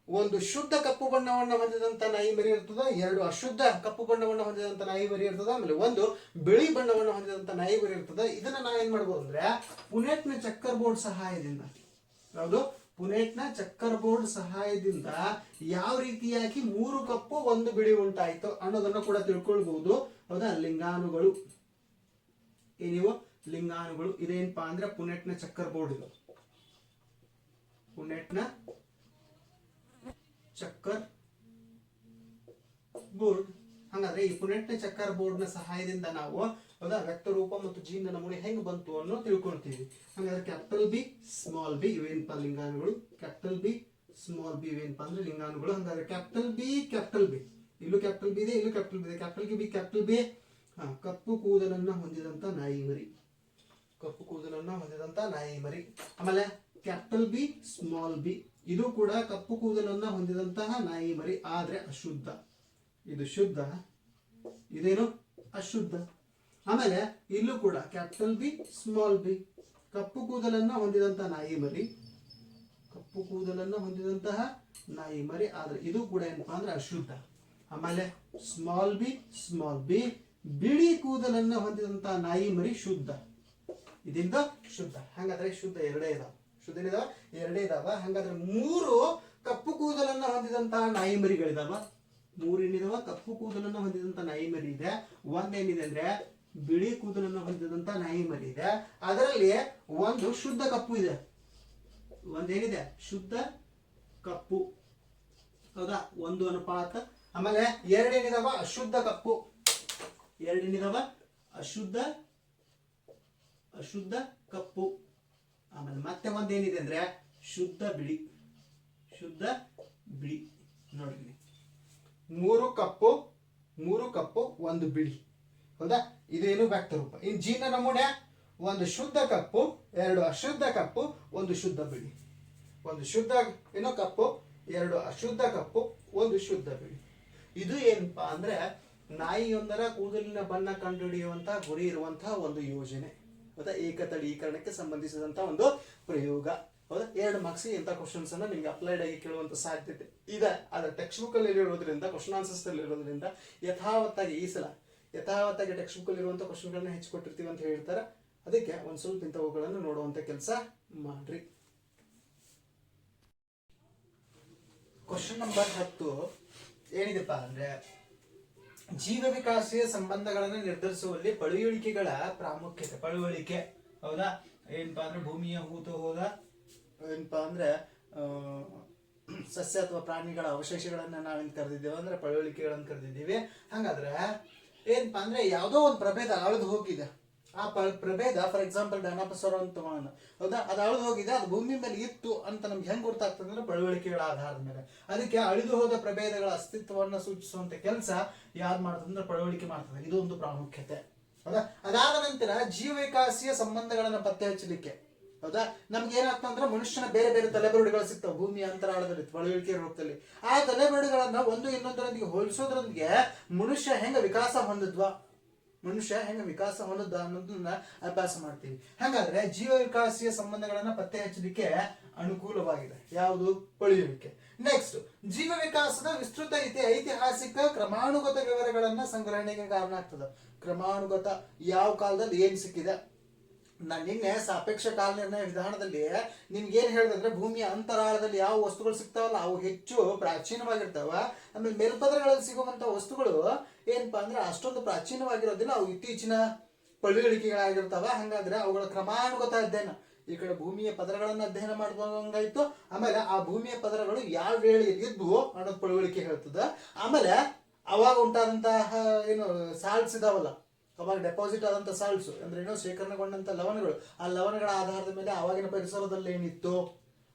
ಒಂದು ಶುದ್ಧ ಕಪ್ಪು ಬಣ್ಣವನ್ನ ಹೊಂದಿದಂತ ನಾಯಿ ಮರಿ ಇರ್ತದ. 2 ಅಶುದ್ಧ ಕಪ್ಪು ಬಣ್ಣವನ್ನ ಹೊಂದಿದಂತ ನಾಯಿ ಮರಿ ಇರ್ತದ. ಆಮೇಲೆ ಒಂದು ಬಿಳಿ ಬಣ್ಣವನ್ನ ಹೊಂದಿದಂತ ನಾಯಿ ಮರಿ ಇರ್ತದ. ಇದನ್ನ ನಾವ್ ಏನ್ ಮಾಡ್ಬೋದು ಅಂದ್ರೆ ಪುನೆಟ್ನ ಚಕ್ಕರ್ ಬೋರ್ಡ್ ಸಹಾಯದಿಂದ, ಪುನೆಟ್ನ ಚಕ್ಕರ್ ಬೋರ್ಡ್ ಸಹಾಯದಿಂದ ಯಾವ ರೀತಿಯಾಗಿ 3 ಕಪ್ಪು 1 ಬಿಳಿ ಉಂಟಾಯ್ತು ಅನ್ನೋದನ್ನ ಕೂಡ ತಿಳ್ಕೊಳ್ಬಹುದು. ಹೌದಾ? ಲಿಂಗಾಣುಗಳು ಇದೇನಪ್ಪಾ ಅಂದ್ರೆ ಪುನೆಟ್ನ ಚಕ್ಕರ್ ಬೋರ್ಡ್. ಇದು ಪುನೆಟ್ನ ಚಕ್ಕರ್ ಬೋರ್ಡ್. ಹಾಗಾದ್ರೆ ಈ ಪುನೆಟ್ನ ಚಕ್ಕರ್ ಬೋರ್ಡ್ ನ ಸಹಾಯದಿಂದ ನಾವು ಹೌದಾ ವ್ಯಕ್ತ ರೂಪ ಮತ್ತು ಜೀನ್ ನಮೂನೆ ಹೆಂಗ್ ಬಂತು ಅನ್ನೋ ತಿಳ್ಕೊಳ್ತೀವಿ. ಹಾಗಾದ್ರೆ ಕ್ಯಾಪಿಟಲ್ ಬಿ ಸ್ಮಾಲ್ ಬಿ ಇವೇನಪ್ಪ ಲಿಂಗಾಣುಗಳು. ಕ್ಯಾಪಿಟಲ್ ಬಿ ಸ್ಮಾಲ್ ಬಿ ಇವೇನಪ್ಪ ಅಂದ್ರೆ ಲಿಂಗಾಣುಗಳು. ಹಾಗಾದ್ರೆ ಕ್ಯಾಪಿಟಲ್ ಬಿ ಇಲ್ಲೂ ಕ್ಯಾಪಿಟಲ್ ಬಿ ಇದೆ, ಇಲ್ಲೂ ಕ್ಯಾಪಿಟಲ್ ಬಿ ಇದೆ. ಕ್ಯಾಪಿಟಲ್ ಬಿ ಕಪ್ಪು ಕೂದಲನ್ನ ಹೊಂದಿದಂತ ನಾಯಿ ಮರಿ. ಆಮೇಲೆ ಕ್ಯಾಪಿಟಲ್ ಬಿ ಸ್ಮಾಲ್ ಬಿ ಇದು ಕೂಡ ಕಪ್ಪು ಕೂದಲನ್ನ ಹೊಂದಿದಂತಹ ನಾಯಿ ಮರಿ, ಆದ್ರೆ ಅಶುದ್ಧ. ಇದು ಶುದ್ಧ, ಇದೇನು ಅಶುದ್ಧ. ಆಮೇಲೆ ಇಲ್ಲೂ ಕೂಡ ಕ್ಯಾಪಿಟಲ್ ಬಿ ಸ್ಮಾಲ್ ಬಿ ಕಪ್ಪು ಕೂದಲನ್ನ ಹೊಂದಿದಂತಹ ನಾಯಿ ಮರಿ, ಆದ್ರೆ ಇದು ಕೂಡ ಏನಪ್ಪಾ ಅಂದ್ರೆ ಅಶುದ್ಧ. ಆಮೇಲೆ ಸ್ಮಾಲ್ ಬಿ ಬಿಳಿ ಕೂದಲನ್ನ ಹೊಂದಿದಂತಹ ನಾಯಿ ಮರಿ ಶುದ್ಧ. ಇದರಿಂದ ಶುದ್ಧ. ಹಾಗಾದ್ರೆ ಶುದ್ಧ ಎರಡೇ ಇದಾವ. ಹಾಗಾದ್ರೆ 3 ಕಪ್ಪು ಕೂದಲನ್ನ ಹೊಂದಿದಂತಹ ನಾಯಿ ಮರಿಗಳಿದಾವ. 3 ಏನಿದಾವ? ಕಪ್ಪು ಕೂದಲನ್ನ ಹೊಂದಿದಂತ ನಾಯಿ ಮರಿ ಇದೆ. ಒಂದೇನಿದೆ ಅಂದ್ರೆ ಬಿಳಿ ಕೂದಲನ್ನು ಹೊಂದಿದಂತ ನಾಯಿ ಮರಿ ಇದೆ. ಅದರಲ್ಲಿ ಒಂದು ಶುದ್ಧ ಕಪ್ಪು ಇದೆ. ಒಂದೇನಿದೆ? ಶುದ್ಧ ಕಪ್ಪು. ಹೌದಾ? 1:1. ಆಮೇಲೆ 2 ಏನಿದಾವ? ಅಶುದ್ಧ ಕಪ್ಪು. 2 ಏನಿದಾವ? ಅಶುದ್ಧ ಕಪ್ಪು. ಆಮೇಲೆ ಮತ್ತೆ ಒಂದೇನಿದೆ ಅಂದ್ರೆ ಶುದ್ಧ ಬಿಳಿ. ನೋಡ್ರಿ, 3 ಕಪ್ಪು 1 ಬಿಳಿ. ಹೌದಾ? ಇದೇನು ವ್ಯಕ್ತ ರೂಪ. ಇನ್ ಜೀನ ನಮೂನೆ 1 ಶುದ್ಧ ಕಪ್ಪು, 2 ಅಶುದ್ಧ ಕಪ್ಪು, 1 ಶುದ್ಧ ಬಿಳಿ. 1 ಶುದ್ಧ ಕಪ್ಪು, 2 ಅಶುದ್ಧ ಕಪ್ಪು, 1 ಶುದ್ಧ ಬಿಳಿ. ಇದು ಏನಪ್ಪಾ ಅಂದ್ರೆ ನಾಯಿಯೊಂದರ ಕೂದಲಿನ ಬಣ್ಣ ಕಂಡುಹಿಡಿಯುವಂತ ಗುರಿ ಇರುವಂತಹ ಒಂದು ಯೋಜನೆ. ಹೌದಾ, ಏಕತಳೀಕರಣಕ್ಕೆ ಸಂಬಂಧಿಸಿದಂತ ಒಂದು ಪ್ರಯೋಗ. ಹೌದಾ, 2 ಮಾರ್ಕ್ಸ್ ಇಂಥ ಕ್ವಶನ್ಸ್ ಅನ್ನ ನಿಮ್ಗೆ ಅಪ್ಲೈಡ್ ಆಗಿ ಕೇಳುವಂತ ಸಾಧ್ಯತೆ ಇದೆ. ಆದ್ರೆ ಟೆಕ್ಸ್ಟ್ ಬುಕ್ ಅಲ್ಲಿ ಇರೋದ್ರಿಂದ, ಕ್ವಶನ್ ಆನ್ಸರ್ಸ್ ಅಲ್ಲಿ ಇರೋದ್ರಿಂದ ಯಥಾವತ್ತಾಗಿ ಈ ಸಲ ಯಥಾವತ್ತಾಗಿ ಟೆಕ್ಸ್ಟ್ ಬುಕ್ ಅಲ್ಲಿ ಇರುವಂತ ಕ್ವಶನ್ ಗಳನ್ನ ಹೆಚ್ಚಿಕೊಟ್ಟಿರ್ತೀವಿ ಅಂತ ಹೇಳ್ತಾರೆ. ಅದಕ್ಕೆ ಒಂದ್ ಸ್ವಲ್ಪ ಇಂಥವುಗಳನ್ನು ನೋಡುವಂತ ಕೆಲಸ ಮಾಡ್ರಿ. ಕ್ವಶನ್ ನಂಬರ್ 10 ಏನಿದೆಪ್ಪ ಅಂದ್ರೆ, ಜೀವ ವಿಕಾಸೀಯ ಸಂಬಂಧಗಳನ್ನು ನಿರ್ಧರಿಸುವಲ್ಲಿ ಪಳೆಯುಳಿಕೆಗಳ ಪ್ರಾಮುಖ್ಯತೆ. ಪಳೆಯುಳಿಕೆ, ಹೌದಾ, ಏನಪ್ಪಾ ಅಂದ್ರೆ ಭೂಮಿಯ ಹೂತು ಹೋದ ಏನಪ್ಪಾ ಅಂದ್ರೆ ಸಸ್ಯ ಅಥವಾ ಪ್ರಾಣಿಗಳ ಅವಶೇಷಗಳನ್ನ ನಾವೇನ್ ಕರೆದಿದ್ದೇವೆ ಅಂದ್ರೆ ಪಳೆಯುಳಿಕೆಗಳನ್ನ ಕರೆದಿದ್ದೀವಿ. ಹಂಗಾದ್ರೆ ಏನಪ್ಪಾ ಅಂದ್ರೆ ಯಾವುದೋ ಒಂದು ಪ್ರಭೇದ ಅಳಿದು ಹೋಗಿದೆ. ಆ ಪ್ರಭೇದ ಫಾರ್ ಎಕ್ಸಾಂಪಲ್ ಡೈನಾಸೋರ್ ಅಂತ ತಗೋಣ. ಹೌದಾ, ಅದು ಅಳಿದು ಹೋಗಿದೆ, ಅದು ಭೂಮಿ ಮೇಲೆ ಇತ್ತು ಅಂತ ನಮ್ಗೆ ಹೆಂಗ್ ಗೊತ್ತಾಗ್ತದೆ ಅಂದ್ರೆ ಪಳೆಯುಳಿಕೆಗಳ ಆಧಾರದ ಮೇಲೆ. ಅದಕ್ಕೆ ಅಳಿದು ಹೋದ ಪ್ರಭೇದಗಳ ಅಸ್ತಿತ್ವವನ್ನು ಸೂಚಿಸುವಂತ ಕೆಲಸ ಯಾರು ಮಾಡ್ತದೆ ಅಂದ್ರೆ ಪಳೆಯುಳಿಕೆ ಮಾಡ್ತದೆ. ಇದು ಒಂದು ಪ್ರಾಮುಖ್ಯತೆ. ಹೌದಾ, ಅದಾದ ನಂತರ ಜೀವ ವಿಕಾಸೀಯ ಸಂಬಂಧಗಳನ್ನ ಪತ್ತೆ ಹಚ್ಚಲಿಕ್ಕೆ. ಹೌದಾ, ನಮ್ಗೆ ಏನಾಗ್ತದೆ ಅಂದ್ರೆ ಮನುಷ್ಯನ ಬೇರೆ ಬೇರೆ ತಲೆಬರುಡುಗಳು ಸಿಗ್ತಾವೆ ಭೂಮಿಯ ಅಂತರಾಳದಲ್ಲಿ, ಪಳೆಯುಳಿಕೆ ರೂಪದಲ್ಲಿ. ಆ ತಲೆಬರುಡುಗಳನ್ನ ಒಂದು ಇನ್ನೊಂದರೊಂದಿಗೆ ಹೋಲಿಸೋದ್ರೊಂದಿಗೆ ಮನುಷ್ಯ ಹೆಂಗ ವಿಕಾಸ ಹೊಂದಿದ್ವಾ ಅನ್ನೋದನ್ನ ಅಭ್ಯಾಸ ಮಾಡ್ತೀವಿ. ಹಾಗಾದ್ರೆ ಜೀವ ವಿಕಾಸೀಯ ಸಂಬಂಧಗಳನ್ನ ಪತ್ತೆ ಹಚ್ಚಲಿಕ್ಕೆ ಅನುಕೂಲವಾಗಿದೆ ಯಾವುದು? ಪಳೆಯುಳಿಕೆ. ನೆಕ್ಸ್ಟ್, ಜೀವ ವಿಕಾಸದ ವಿಸ್ತೃತ ಐತಿಹಾಸಿಕ ಕ್ರಮಾನುಗತ ವಿವರಗಳನ್ನ ಸಂಗ್ರಹಣೆಗೆ ಕಾರಣ ಆಗ್ತದೆ. ಕ್ರಮಾನುಗತ ಯಾವ ಕಾಲದಲ್ಲಿ ಏನ್ ಸಿಕ್ಕಿದೆ. ನಾನು ನಿನ್ನೆ ಸಾಪೇಕ್ಷ ಕಾಲ ನಿರ್ಣಯ ವಿಧಾನದಲ್ಲಿ ನಿಮ್ಗೆ ಏನ್ ಹೇಳಿದ್ರೆ, ಭೂಮಿಯ ಅಂತರಾಳದಲ್ಲಿ ಯಾವ ವಸ್ತುಗಳು ಸಿಗ್ತಾವಲ್ಲ ಅವು ಹೆಚ್ಚು ಪ್ರಾಚೀನವಾಗಿರ್ತಾವ. ಆಮೇಲೆ ಮೇಲ್ಪದರಗಳಲ್ಲಿ ಸಿಗುವಂತ ವಸ್ತುಗಳು ಏನಪ್ಪಾ ಅಂದ್ರೆ ಅಷ್ಟೊಂದು ಪ್ರಾಚೀನವಾಗಿರೋದಿಲ್ಲ, ಅವು ಇತ್ತೀಚಿನ ಪಳೆಯುಳಿಕೆಗಳಾಗಿರ್ತಾವ. ಹಂಗಾದ್ರೆ ಅವುಗಳ ಕ್ರಮಾನುಗತ ಅಧ್ಯಯನ, ಈ ಕಡೆ ಭೂಮಿಯ ಪದರಗಳನ್ನ ಅಧ್ಯಯನ ಮಾಡ್ದಂಗಾಯ್ತು. ಆಮೇಲೆ ಆ ಭೂಮಿಯ ಪದರಗಳು ಯಾವ ವೇಳೆಯಲ್ಲಿ ಇದ್ವು ಅನ್ನೋದು ಪಳೆಯುಳಿಕೆ ಹೇಳ್ತದ. ಆಮೇಲೆ ಅವಾಗ ಉಂಟಾದಂತಹ ಏನು ಸಾಲ್ಟ್ಸ್ ಇದಾವಲ್ಲ, ಅವಾಗ ಡೆಪಾಸಿಟ್ ಆದಂತ ಸಾಲ್ಟ್ಸ್ ಅಂದ್ರೆ ಏನೋ ಶೇಖರಣೆಗೊಂಡಂತ ಲವಣಗಳು, ಆ ಲವಣಗಳ ಆಧಾರದ ಮೇಲೆ ಅವಾಗಿನ ಪರಿಸರದಲ್ಲಿ ಏನಿತ್ತು.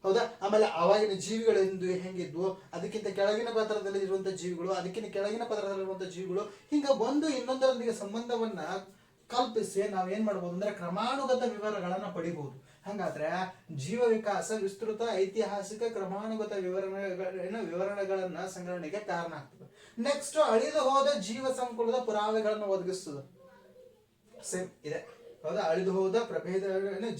ಹೌದಾ, ಆಮೇಲೆ ಅವಾಗಿನ ಜೀವಿಗಳು ಹೆಂಗಿದ್ವು, ಅದಕ್ಕಿಂತ ಕೆಳಗಿನ ಪದರದಲ್ಲಿ ಇರುವಂತಹ ಜೀವಿಗಳು, ಅದಕ್ಕಿಂತ ಕೆಳಗಿನ ಪದರದಲ್ಲಿರುವಂತಹ ಜೀವಿಗಳು, ಹಿಂಗ ಒಂದು ಇನ್ನೊಂದರೊಂದಿಗೆ ಸಂಬಂಧವನ್ನ ಕಲ್ಪಿಸಿ ನಾವೇನ್ ಮಾಡ್ಬೋದು ಅಂದ್ರೆ ಕ್ರಮಾನುಗತ ವಿವರಗಳನ್ನ ಪಡಿಬಹುದು. ಹಂಗಾದ್ರೆ ಜೀವ ವಿಕಾಸ ವಿಸ್ತೃತ ಐತಿಹಾಸಿಕ ಕ್ರಮಾನುಗತ ವಿವರಣೆಗಳನ್ನ ಸಂಗ್ರಹಣೆಗೆ ಕಾರಣ ಆಗ್ತದೆ. ನೆಕ್ಸ್ಟ್, ಅಳಿದು ಹೋದ ಜೀವ ಸಂಕುಲದ ಪುರಾವೆಗಳನ್ನು ಒದಗಿಸ್ತದೆ. ಸೇಮ್ ಇದೆ. ಹೌದಾ, ಅಳಿದು ಹೋದ ಪ್ರಭೇದ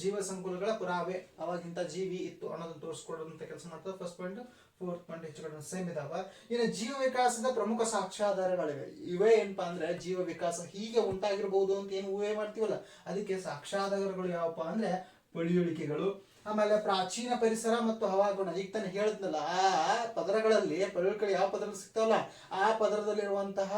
ಜೀವ ಸಂಕುಲಗಳ ಪುರಾವೆ, ಅವಾಗಿಂತ ಜೀವಿ ಇತ್ತು ಅನ್ನೋದನ್ನ ತೋರಿಸ್ಕೊಡುವಂತ ಕೆಲಸ ಮಾಡ್ತದೆ. ಫಸ್ಟ್ ಪಾಯಿಂಟ್, 4th ಪಾಯಿಂಟ್ ಹೆಚ್ಚು ಕಡಿಮೆ ಸೇಮ್ ಇದಾವ. ಇನ್ನು ಜೀವ ವಿಕಾಸದ ಪ್ರಮುಖ ಸಾಕ್ಷ್ಯಾಧಾರಗಳಿವೆ. ಇವೇ ಏನಪ್ಪಾ ಅಂದ್ರೆ ಜೀವ ವಿಕಾಸ ಹೀಗೆ ಉಂಟಾಗಿರ್ಬಹುದು ಅಂತ ಏನು ಊಹೆ ಮಾಡ್ತೀವಲ್ಲ, ಅದಕ್ಕೆ ಸಾಕ್ಷ್ಯಾಧಾರಗಳು ಯಾವಪ್ಪ ಅಂದ್ರೆ ಪಳೆಯುಳಿಕೆಗಳು. ಆಮೇಲೆ ಪ್ರಾಚೀನ ಪರಿಸರ ಮತ್ತು ಹವಾಗುಣ. ಈಗ ತಾನೇ ಹೇಳಿದ್ನಲ್ಲ, ಆ ಪದರಗಳಲ್ಲಿ ಪಳೆಯುಳಿಕೆಗಳು ಯಾವ ಪದರದಲ್ಲಿ ಸಿಗ್ತಾವಲ್ಲ ಆ ಪದರದಲ್ಲಿರುವಂತಹ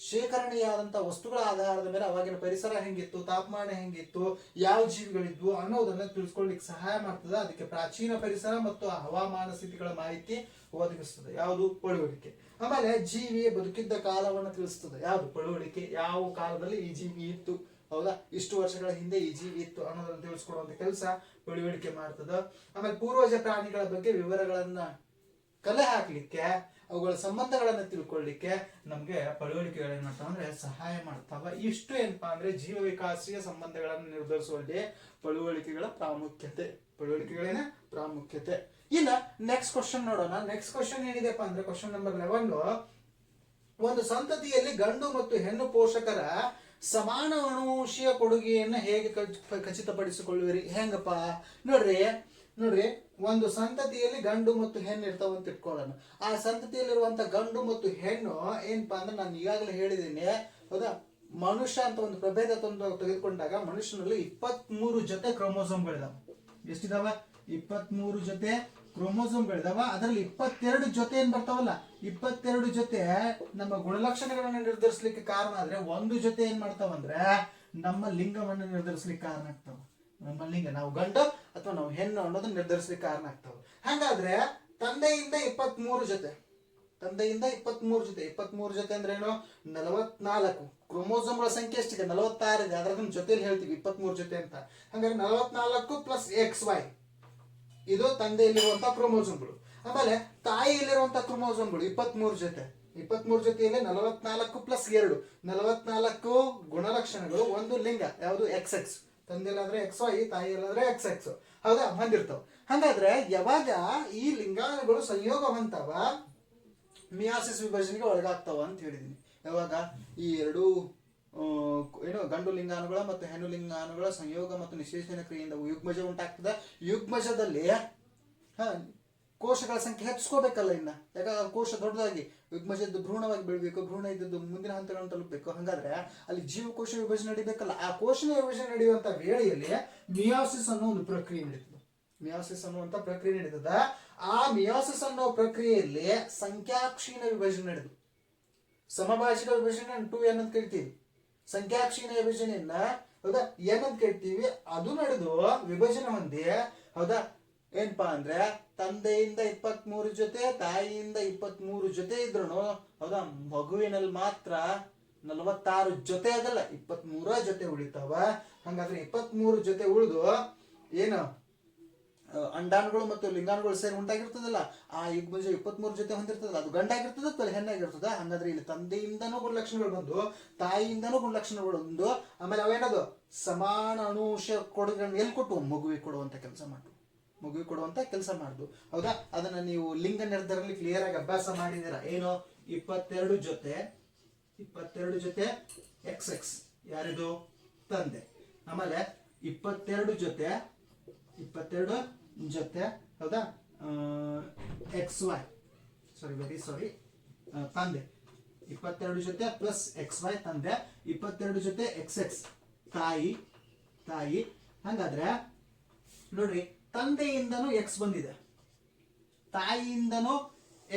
ಶೇಖರಣೆಯಾದಂತಹ ವಸ್ತುಗಳ ಆಧಾರದ ಮೇಲೆ ಅವಾಗಿನ ಪರಿಸರ ಹೆಂಗಿತ್ತು, ತಾಪಮಾನ ಹೆಂಗಿತ್ತು, ಯಾವ ಜೀವಿಗಳಿದ್ವು ಅನ್ನೋದನ್ನ ತಿಳಿಸ್ಕೊಳ್ಳಿಕ್ಕೆ ಸಹಾಯ ಮಾಡ್ತದೆ. ಅದಕ್ಕೆ ಪ್ರಾಚೀನ ಪರಿಸರ ಮತ್ತು ಹವಾಮಾನ ಸ್ಥಿತಿಗಳ ಮಾಹಿತಿ ಒದಗಿಸ್ತದೆ ಯಾವುದು? ಪಳೆಯುಳಿಕೆ. ಆಮೇಲೆ ಜೀವಿ ಬದುಕಿದ್ದ ಕಾಲವನ್ನು ತಿಳಿಸ್ತದೆ ಯಾವುದು? ಪಳೆಯುಳಿಕೆ. ಯಾವ ಕಾಲದಲ್ಲಿ ಈ ಜೀವಿ ಇತ್ತು, ಹೌದಾ, ಇಷ್ಟು ವರ್ಷಗಳ ಹಿಂದೆ ಈ ಜೀವಿ ಇತ್ತು ಅನ್ನೋದನ್ನ ತಿಳಿಸ್ಕೊಡುವಂತ ಕೆಲಸ ಪಳೆಯುಳಿಕೆ ಮಾಡ್ತದ. ಆಮೇಲೆ ಪೂರ್ವಜ ಪ್ರಾಣಿಗಳ ಬಗ್ಗೆ ವಿವರಗಳನ್ನ ಕಲೆ ಹಾಕ್ಲಿಕ್ಕೆ, ಅವುಗಳ ಸಂಬಂಧಗಳನ್ನ ತಿಳ್ಕೊಳ್ಳಿಕ್ಕೆ ನಮ್ಗೆ ಪಳೆಯುಳಿಕೆಗಳು ಏನ್ ಮಾಡ್ತಾವ ಅಂದ್ರೆ ಸಹಾಯ ಮಾಡ್ತಾವ. ಇಷ್ಟು ಏನಪ್ಪಾ ಅಂದ್ರೆ ಜೀವ ವಿಕಾಸೀಯ ಸಂಬಂಧಗಳನ್ನು ನಿರ್ಧರಿಸುವಲ್ಲಿ ಪಳೆಯುಳಿಕೆಗಳ ಪ್ರಾಮುಖ್ಯತೆ. ಇನ್ನ ನೆಕ್ಸ್ಟ್ ಕ್ವಶನ್ ನೋಡೋಣ. ನೆಕ್ಸ್ಟ್ ಕ್ವಶನ್ ಏನಿದೆಪ್ಪ ಅಂದ್ರೆ ಕ್ವಶನ್ ನಂಬರ್ 11, ಒಂದು ಸಂತತಿಯಲ್ಲಿ ಗಂಡು ಮತ್ತು ಹೆಣ್ಣು ಪೋಷಕರ ಸಮಾನ ಅನುವಂಶೀಯ ಕೊಡುಗೆಯನ್ನ ಹೇಗೆ ಖಚಿತಪಡಿಸಿಕೊಳ್ಳುವಿರಿ? ಹೆಂಗಪ್ಪ ನೋಡ್ರಿ, ಒಂದು ಸಂತತಿಯಲ್ಲಿ ಗಂಡು ಮತ್ತು ಹೆಣ್ಣು ಇರ್ತಾವಂತ ಇಟ್ಕೊಳ್ಳೋಣ. ಆ ಸಂತತಿಯಲ್ಲಿರುವಂತ ಗಂಡು ಮತ್ತು ಹೆಣ್ಣು ಏನಪ್ಪಾ ಅಂದ್ರೆ ನಾನು ಈಗಾಗಲೇ ಹೇಳಿದ್ದೀನಿ. ಹೌದಾ, ಮನುಷ್ಯ ಅಂತ ಒಂದು ಪ್ರಭೇದ ತೆಗೆದುಕೊಂಡಾಗ ಮನುಷ್ಯನಲ್ಲಿ 23 ಜೊತೆ ಕ್ರೋಮೋಸೋಮ್ಗಳಿದಾವೆ. ಎಷ್ಟಿದಾವ? 23 ಜೊತೆ ಕ್ರೋಮೋಸೋಮ್ಗಳಿದಾವ. ಅದರಲ್ಲಿ 22 ಜೊತೆ ಏನ್ ಬರ್ತಾವಲ್ಲ, 22 ಜೊತೆ ನಮ್ಮ ಗುಣಲಕ್ಷಣಗಳನ್ನ ನಿರ್ಧರಿಸಲಿಕ್ಕೆ ಕಾರಣ ಆದ್ರೆ, ಒಂದು ಜೊತೆ ಏನ್ ಮಾಡ್ತಾವಂದ್ರೆ ನಮ್ಮ ಲಿಂಗವನ್ನು ನಿರ್ಧರಿಸಲಿಕ್ಕೆ ಕಾರಣ ಆಗ್ತಾವ. ನಮ್ಮ ಲಿಂಗ, ನಾವು ಗಂಡ ಅಥವಾ ನಾವು ಹೆಣ್ಣು ಅನ್ನೋದನ್ನ ನಿರ್ಧರಿಸಲಿಕ್ಕೆ ಕಾರಣ ಆಗ್ತಾವ. ಹಾಗಾದ್ರೆ ತಂದೆಯಿಂದ 23 ಜೊತೆ 23 ಜೊತೆ ಅಂದ್ರೆ ಏನು? 44. ಕ್ರೋಮೋಸೋಮ್ಗಳ ಸಂಖ್ಯೆ ಎಷ್ಟಿದೆ? 46 ಇದೆ. ಅದರ ಜೊತೆಲಿ ಹೇಳ್ತೀವಿ 23 ಜೊತೆ ಅಂತ. ಹಾಗಾದ್ರೆ 44 ಪ್ಲಸ್ XY ಇದು ತಂದೆಯಲ್ಲಿರುವಂತಹ ಕ್ರೋಮೋಸೋಮ್ಗಳು. ಆಮೇಲೆ ತಾಯಿಯಲ್ಲಿರುವಂತಹ ಕ್ರೋಮೋಸೋಮ್ಗಳು 23 ಜೊತೆ. 23 ಜೊತೆಯಲ್ಲಿ 44 ಪ್ಲಸ್ 2 44 ಗುಣಲಕ್ಷಣಗಳು, ಒಂದು ಲಿಂಗ ಯಾವುದು? XX. ತಂದೆಯಲ್ಲಾದ್ರೆ XY, ತಾಯಿಯಲ್ಲಾದ್ರೆ XX. ಹೌದಾ, ಹೊಂದಿರ್ತಾವ. ಹಾಗಾದ್ರೆ ಯಾವಾಗ ಈ ಲಿಂಗಾಣುಗಳು ಸಂಯೋಗ ಹೊಂತಾವ ಮಿಯಾಸಿಸ್ ವಿಭಜನೆಗೆ ಒಳಗಾಗ್ತಾವ ಅಂತ ಹೇಳಿದೀನಿ. ಯಾವಾಗ ಈ ಎರಡು ಏನು ಗಂಡು ಲಿಂಗಾಣುಗಳ ಮತ್ತು ಹೆಣ್ಣು ಲಿಂಗಾಣುಗಳ ಸಂಯೋಗ ಮತ್ತು ನಿಶೇಷಣ ಕ್ರಿಯೆಯಿಂದ ಯುಗ್ಮಜ ಉಂಟಾಗ್ತದೆ. ಯುಗ್ಮಜದಲ್ಲಿ ಕೋಶಗಳ ಸಂಖ್ಯೆ ಹೆಚ್ಚಿಸ್ಕೋಬೇಕಲ್ಲ ಇನ್ನ, ಯಾಕಂದ್ರೆ ಕೋಶ ದೊಡ್ಡದಾಗಿ ಯುಗ್ಮಜದ್ದು ಭ್ರೂಣವಾಗಿ ಬೆಳಿಬೇಕು, ಭ್ರೂಣ ಇದ್ದದ್ದು ಮುಂದಿನ ಹಂತಗಳನ್ನು ತಲುಪಬೇಕು. ಹಾಗಾದ್ರೆ ಅಲ್ಲಿ ಜೀವಕೋಶ ವಿಭಜನೆ ನಡಿಬೇಕಲ್ಲ, ಆ ಕೋಶನ ವಿಭಜನೆ ನಡೆಯುವಂತ ವೇಳೆಯಲ್ಲಿ ಮಿಯಾಸಿಸ್ ಅನ್ನೋ ಒಂದು ಪ್ರಕ್ರಿಯೆ ನಡೀತದೆ. ಮಿಯಾಸಿಸ್ ಅನ್ನುವಂತ ಪ್ರಕ್ರಿಯೆ ನಡೀತದ. ಆ ಮಿಯಾಸಿಸ್ ಅನ್ನೋ ಪ್ರಕ್ರಿಯೆಯಲ್ಲಿ ಸಂಖ್ಯಾಕ್ಷೀಣ ವಿಭಜನೆ ನಡೆದು, ಸಮಭಾಷಿಕ ವಿಭಜನೆ 2n ಅಂತ ಕರಿತೀವಿ, ಸಂಖ್ಯಾಕ್ಷೀಣ ವಿಭಜನೆಯನ್ನ ಹೌದಾ n ಅಂತ ಕರಿತೀವಿ. ಅದು ನಡೆದು ವಿಭಜನೆ ಹೊಂದಿ ಹೌದಾ ಏನಪ್ಪಾ ಅಂದ್ರೆ ತಂದೆಯಿಂದ 23 ಜೊತೆ ತಾಯಿಯಿಂದ 23 ಜೊತೆ ಇದ್ರು ಹೌದಾ ಮಗುವಿನಲ್ಲಿ ಮಾತ್ರ 46 ಜೊತೆ ಆಗಲ್ಲ, 23 ಜೊತೆ ಉಳಿತಾವ. ಹಂಗಾದ್ರೆ 23 ಜೊತೆ ಉಳಿದು ಏನು ಅಂಡಾಣುಗಳು ಮತ್ತು ಲಿಂಗಾಣುಗಳು ಸೇರಿ ಉಂಟಾಗಿರ್ತದಲ್ಲ, ಆ ಯುಗ್ಮಜ 23 ಜೊತೆ ಹೊಂದಿರ್ತದಲ್ಲ, ಅದು ಗಂಡಾಗಿರ್ತದ ಅಥವಾ ಹೆಣ್ಣಾಗಿರ್ತದ. ಹಂಗಾದ್ರೆ ಇಲ್ಲಿ ತಂದೆಯಿಂದನೂ ಗುಣಲಕ್ಷಣಗಳು ಬಂದು ತಾಯಿಯಿಂದನೂ ಗುಣಲಕ್ಷಣಗಳು ಬಂದು ಆಮೇಲೆ ಅವೇನದು ಸಮಾನ ಅಣುಶ ಕೊಡುಗೆಗಳನ್ನ ಎಲ್ಲಿ ಕೊಟ್ಟು ಮಗುವಿಗೆ ಕೊಡುವಂತ ಕೆಲಸ ಮಾಡು, ಮಗುವಿಗೆ ಕೊಡುವಂತ ಕೆಲಸ ಮಾಡುದು. ಹೌದಾ ಅದನ್ನ ನೀವು ಲಿಂಗ ನಿರ್ಧಾರದಲ್ಲಿ ಕ್ಲಿಯರ್ ಆಗಿ ಅಭ್ಯಾಸ ಮಾಡಿದೀರ. ಏನು 22 ಜೊತೆ XX ಯಾರಿದು ತಂದೆ, ಆಮೇಲೆ 22 ಜೊತೆ ಹೌದಾ XY ಸಾರಿ ತಂದೆ, 22 ಜೊತೆ ಪ್ಲಸ್ XY ತಂದೆ, 22 ಜೊತೆ XX ತಾಯಿ. ಹಂಗಾದ್ರೆ ನೋಡ್ರಿ ತಂದೆಯಿಂದನೂ X ಬಂದಿದೆ, ತಾಯಿಯಿಂದನೂ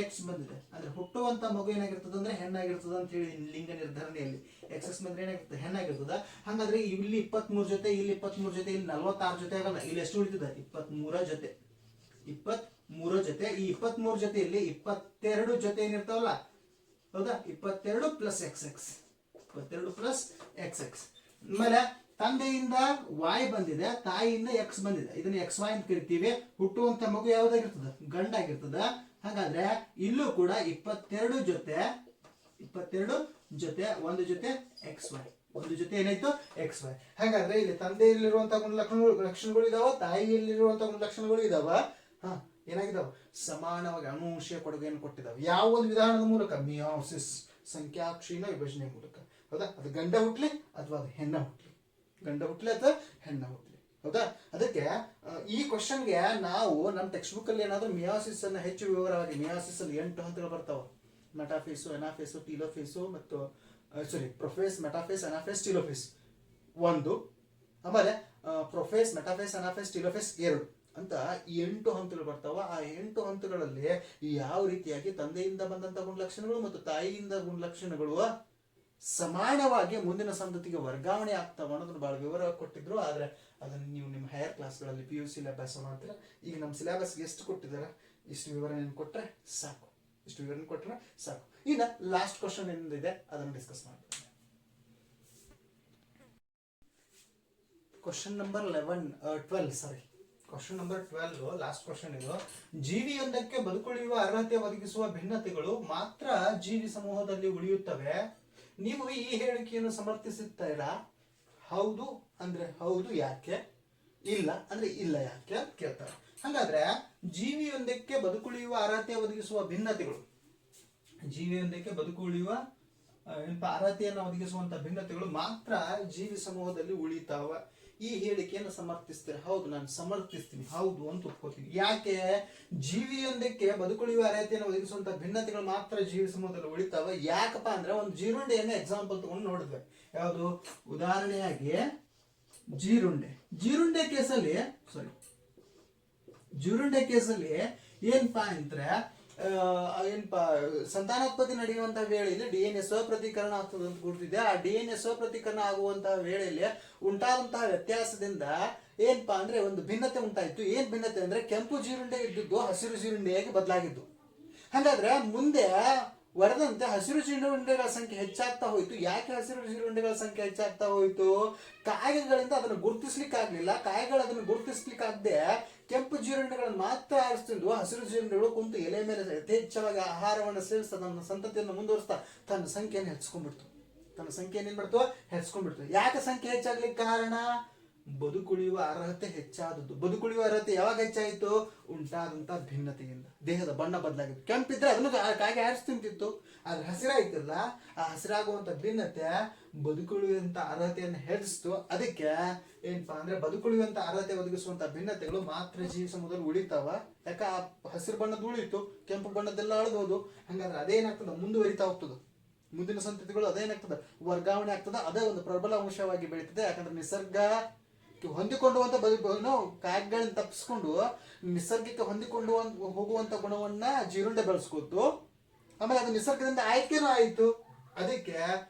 X ಬಂದಿದೆ. ಅಂದ್ರೆ ಹುಟ್ಟುವಂತ ಮಗು ಏನಾಗಿರ್ತದ ಅಂದ್ರೆ ಹೆಣ್ಣಾಗಿರ್ತದ ಅಂತ ಹೇಳಿ ಲಿಂಗ ನಿರ್ಧಾರಣೆಯಲ್ಲಿ XX ಬಂದ್ರೆ ಏನಾಗಿರ್ತದೆ ಹೆಣ್ಣಾಗಿರ್ತದ. ಹಾಗಾದ್ರೆ ಇಲ್ಲಿ 23 ಜೊತೆ, ಇಲ್ಲಿ 23 ಜೊತೆ, ಇಲ್ಲಿ 46 ಜೊತೆ ಆಗಲ್ಲ, ಇಲ್ಲಿ ಎಷ್ಟು ಉಳಿತದ 23 ಜೊತೆ. ಈ 23 ಜೊತೆಯಲ್ಲಿ 22 ಜೊತೆ ಏನಿರ್ತಾವಲ್ಲ ಹೌದಾ 22 ಪ್ಲಸ್ XX. ಆಮೇಲೆ ತಂದೆಯಿಂದ Y ಬಂದಿದೆ, ತಾಯಿಯಿಂದ X ಬಂದಿದೆ, ಇದನ್ನ XY ಅಂತ ಕರಿತೀವಿ. ಹುಟ್ಟುವಂತ ಮಗು ಯಾವ್ದಾಗಿರ್ತದ ಗಂಡಾಗಿರ್ತದ. ಹಾಗಾದ್ರೆ ಇಲ್ಲೂ ಕೂಡ 22 ಜೊತೆ ಒಂದು ಜೊತೆ XY, ಒಂದು ಜೊತೆ ಏನಾಯ್ತು XY. ಹಾಗಾದ್ರೆ ಇಲ್ಲಿ ತಂದೆಯಲ್ಲಿರುವಂತಹ ಗುಣಲಕ್ಷಣಗಳು ಇದಾವ, ತಾಯಿಯಲ್ಲಿರುವಂತಹ ಗುಣಲಕ್ಷಣಗಳು ಇದಾವ. ಏನಾಗಿದಾವ ಸಮಾನವಾಗಿ ಅನುವಂಶೀಯ ಕೊಡುಗೆಯನ್ನು ಕೊಟ್ಟಿದ್ದಾವೆ. ಯಾವ ಒಂದು ವಿಧಾನದ ಮೂಲಕ? ಮಿಯಾಸಿಸ್, ಸಂಖ್ಯಾಕ್ಷೀಣ ವಿಭಜನೆ ಮೂಲಕ. ಹೌದಾ ಅದು ಗಂಡ ಹುಟ್ಲಿ ಅಥವಾ ಅದು ಹೆಣ್ಣ ಹುಟ್ಲಿ, ಅಥವಾ ಹೆಣ್ಣ ಹುಟ್ಲಿ. ಹೌದಾ ಅದಕ್ಕೆ ಈ ಕ್ವಶನ್ಗೆ ನಾವು ನಮ್ಮ ಟೆಕ್ಸ್ಟ್ ಬುಕ್ ಅಲ್ಲಿ ಏನಾದ್ರೂ ಮಿಯಾಸಿಸ್ ಅನ್ನ ಹೆಚ್ಚು ವಿವರವಾಗಿ, ಮಿಯಾಸಿಸ್ ಅಲ್ಲಿ 8 ಹಂತಗಳು ಬರ್ತಾವ. ಮೆಟಾಫೇಸು, ಎನಾಫೇಸು, ಟೀಲೋಫೇಸು ಮತ್ತು ಪ್ರೊಫೇಸ್, ಮೆಟಾಫೇಸ್, ಎನಾಫೇಸ್, ಟೀಲೋಫೇಸ್ 1, ಆಮೇಲೆ ಪ್ರೊಫೇಸ್, ಮೆಟಾಫೇಸ್, ಎನಾಫೇಸ್, ಟೀಲೋಫೇಸ್ 2 ಅಂತ 8 ಹಂತಗಳು ಬರ್ತಾವ. ಆ 8 ಹಂತಗಳಲ್ಲಿ ಯಾವ ರೀತಿಯಾಗಿ ತಂದೆಯಿಂದ ಬಂದಂತ ಗುಣಲಕ್ಷಣಗಳು ಮತ್ತು ತಾಯಿಯಿಂದ ಗುಣಲಕ್ಷಣಗಳು ಸಮಾನವಾಗಿ ಮುಂದಿನ ಸಂತತಿಗೆ ವರ್ಗಾವಣೆ ಆಗ್ತಾವ ಅನ್ನೋದನ್ನ ಬಹಳ ವಿವರವಾಗಿ ಕೊಟ್ಟಿದ್ರು. ಆದ್ರೆ ಅದನ್ನ ನೀವು ನಿಮ್ಮ ಹೈಯರ್ ಕ್ಲಾಸ್ಗಳಲ್ಲಿ PUC ಅಭ್ಯಾಸ ಮಾಡ್ತೀರಾ. ಈಗ ನಮ್ಮ ಸಿಲೆಬಸ್ಗೆ ಎಷ್ಟು ಕೊಟ್ಟಿದ್ದಾರೆ ಇಷ್ಟು ವಿವರಣೆ ಕೊಟ್ರೆ ಸಾಕು, ಇನ್ನ ಲಾಸ್ಟ್ ಕ್ವಶನ್ ಏನಿದೆ ಅದನ್ನು ಡಿಸ್ಕಸ್ ಮಾಡ್ತೀವಿ. ಕ್ವಶನ್ ನಂಬರ್ 12 ಲಾಸ್ಟ್ ಕ್ವಶನ್ ಇದು. ಜೀವಿಯೊಂದಕ್ಕೆ ಬದುಕುಳಿಯುವ ಅರ್ಹತೆ ಒದಗಿಸುವ ಭಿನ್ನತೆಗಳು ಮಾತ್ರ ಜೀವಿ ಸಮೂಹದಲ್ಲಿ ಉಳಿಯುತ್ತವೆ. ನೀವು ಈ ಹೇಳಿಕೆಯನ್ನು ಸಮರ್ಥಿಸುತ್ತೀರಾ? ಹೌದು ಅಂದ್ರೆ ಹೌದು ಯಾಕೆ, ಇಲ್ಲ ಅಂದ್ರೆ ಇಲ್ಲ ಯಾಕೆ ಅಂತ ಕೇಳ್ತಾರೆ. ಹಾಗಾದ್ರೆ ಜೀವಿಯೊಂದಕ್ಕೆ ಬದುಕುಳಿಯುವ ಅರ್ಹತೆ ಒದಗಿಸುವ ಭಿನ್ನತೆಗಳು, ಜೀವಿಯೊಂದಕ್ಕೆ ಬದುಕುಳಿಯುವ ಅರ್ಹತೆಯನ್ನು ಒದಗಿಸುವಂತ ಭಿನ್ನತೆಗಳು ಮಾತ್ರ ಜೀವಿ ಸಮೂಹದಲ್ಲಿ ಉಳಿತಾವ. ಈ ಹೇಳಿಕೆಯನ್ನು ಸಮರ್ಥಿಸ್ತೀರಾ? ಹೌದು ನಾನು ಸಮರ್ಥಿಸ್ತೀನಿ, ಹೌದು ಅಂತ ಒಪ್ಕೋತೀನಿ. ಯಾಕೆ? ಜೀವಿಯೊಂದಕ್ಕೆ ಬದುಕುಳಿಯುವ ಅರ್ಹತೆಯನ್ನು ಒದಗಿಸುವಂತ ಭಿನ್ನತೆಗಳು ಮಾತ್ರ ಜೀವಿ ಸಮೂಹದಲ್ಲಿ ಉಳಿತಾವ. ಯಾಕಪ್ಪ ಅಂದ್ರೆ ಒಂದು ಜೀರುಂಡೆಯನ್ನ ಎಕ್ಸಾಂಪಲ್ ತಗೊಂಡು ನೋಡಿದ್ವಿ. ಯಾವುದು? ಉದಾಹರಣೆಯಾಗಿ ಜೀರುಂಡೆ ಕೇಸಲ್ಲಿ ಏನಪ್ಪಾ ಅಂದ್ರೆ ಸಂತಾನೋತ್ಪತ್ತಿ ನಡೆಯುವಂತಹ ವೇಳೆಯಲ್ಲಿ DNA ಸ್ವಪ್ರತೀಕರಣ ಆಗ್ತದೆ ಅಂತ ಗುರುತಿದೆ. ಆ DNA ಸ್ವಪ್ರತೀಕರಣ ಆಗುವಂತಹ ವೇಳೆಯಲ್ಲಿ ಉಂಟಾದಂತಹ ವ್ಯತ್ಯಾಸದಿಂದ ಏನಪ್ಪಾ ಅಂದ್ರೆ ಒಂದು ಭಿನ್ನತೆ ಉಂಟಾಯ್ತು. ಏನ್ ಭಿನ್ನತೆ ಅಂದ್ರೆ ಕೆಂಪು ಜೀರುಂಡೆ ಇದ್ದಿದ್ದು ಹಸಿರು ಜೀರುಂಡೆಯಾಗಿ ಬದಲಾಗಿದ್ದು. ಹಾಗಾದ್ರೆ ಮುಂದೆ ವರದಂತೆ ಹಸಿರು ಜೀರುಂಡೆಗಳ ಸಂಖ್ಯೆ ಹೆಚ್ಚಾಗ್ತಾ ಹೋಯ್ತು. ಯಾಕೆ ಹಸಿರು ಜೀರುಂಡೆಗಳ ಸಂಖ್ಯೆ ಹೆಚ್ಚಾಗ್ತಾ ಹೋಯ್ತು? ಕಾಯಿಗಳಿಂದ ಅದನ್ನು ಗುರುತಿಸ್ಲಿಕ್ಕಾಗ್ಲಿಲ್ಲ. ಕಾಯಿಗಳು ಅದನ್ನು ಗುರುತಿಸ್ಲಿಕ್ಕಾಗದೆ ಕೆಂಪು ಜೀರುಂಡೆಗಳನ್ನು ಮಾತ್ರ ಆರಿಸ್ತಿದ್ವು. ಹಸಿರು ಜೀರುಂಡೆಗಳು ಕುಂತು ಎಲೆ ಮೇಲೆ ಯಥೇಚ್ಛವಾಗಿ ಆಹಾರವನ್ನು ಸೇವಿಸ್ತಾ ತನ್ನ ಸಂತತಿಯನ್ನು ಮುಂದುವರಿಸ್ತಾ ತನ್ನ ಸಂಖ್ಯೆಯನ್ನು ಹೆಚ್ಚಿಸ್ಕೊಂಡ್ಬಿಡ್ತು. ಯಾಕೆ ಸಂಖ್ಯೆ ಹೆಚ್ಚಾಗ್ಲಿಕ್ಕೆ ಕಾರಣ? ಬದುಕುಳಿಯುವ ಅರ್ಹತೆ ಹೆಚ್ಚಾದದ್ದು. ಬದುಕುಳಿಯುವ ಅರ್ಹತೆ ಯಾವಾಗ ಹೆಚ್ಚಾಯಿತು? ಉಂಟಾದಂತ ಭಿನ್ನತೆಯಿಂದ. ದೇಹದ ಬಣ್ಣ ಬದಲಾಗಿತ್ತು. ಕೆಂಪಿದ್ರೆ ಅದನ್ನು ಕಾಗೆ ಆರಿಸಿ ತಿಂತಿತ್ತು. ಆದ್ರೆ ಹಸಿರಾಯ್ತಲ್ಲ, ಆ ಹಸಿರಾಗುವಂತ ಭಿನ್ನತೆ ಬದುಕುಳಿಯುವಂತ ಅರ್ಹತೆಯನ್ನು ಹೆಚ್ಚಿಸ್ತು. ಅದಕ್ಕೆ ಏನಪ್ಪಾ ಅಂದ್ರೆ ಬದುಕುಳಿಯುವಂತ ಅರ್ಹತೆ ಒದಗಿಸುವಂತ ಭಿನ್ನತೆಗಳು ಮಾತ್ರ ಜೀವಿ ಸಮೂಹದಲ್ಲಿ ಉಳಿತಾವ. ಯಾಕ ಆ ಹಸಿರು ಬಣ್ಣದ ಉಳಿತು, ಕೆಂಪು ಬಣ್ಣದೆಲ್ಲ ಅಳದೋದು. ಹಂಗಾದ್ರೆ ಅದೇನಾಗ್ತದ? ಮುಂದುವರಿತಾ ಹೋಗ್ತದೆ. ಮುಂದಿನ ಸಂತತಿಗಳು ಅದೇನಾಗ್ತದೆ? ವರ್ಗಾವಣೆ ಆಗ್ತದೆ. ಅದೇ ಒಂದು ಪ್ರಬಲ ಅಂಶವಾಗಿ ಬೆಳೀತದೆ. ಯಾಕಂದ್ರೆ ನಿಸರ್ಗ ಹೊಂದಿಕೊಂಡುವಂತ ಕಾಯಿಗಳನ್ನ ತಪ್ಪಿಸ್ಕೊಂಡು ನಿಸರ್ಗಕ್ಕೆ ಹೊಂದಿಕೊಂಡು ಹೋಗುವಂತ ಗುಣವನ್ನ ಜೀರುಂಡೆ ಬೆಳೆಸ್ಕೊತು. ಆಮೇಲೆ ಅದು ನಿಸರ್ಗದಿಂದ ಆಯ್ಕೆನೂ ಆಯ್ತು. ಅದಕ್ಕೆ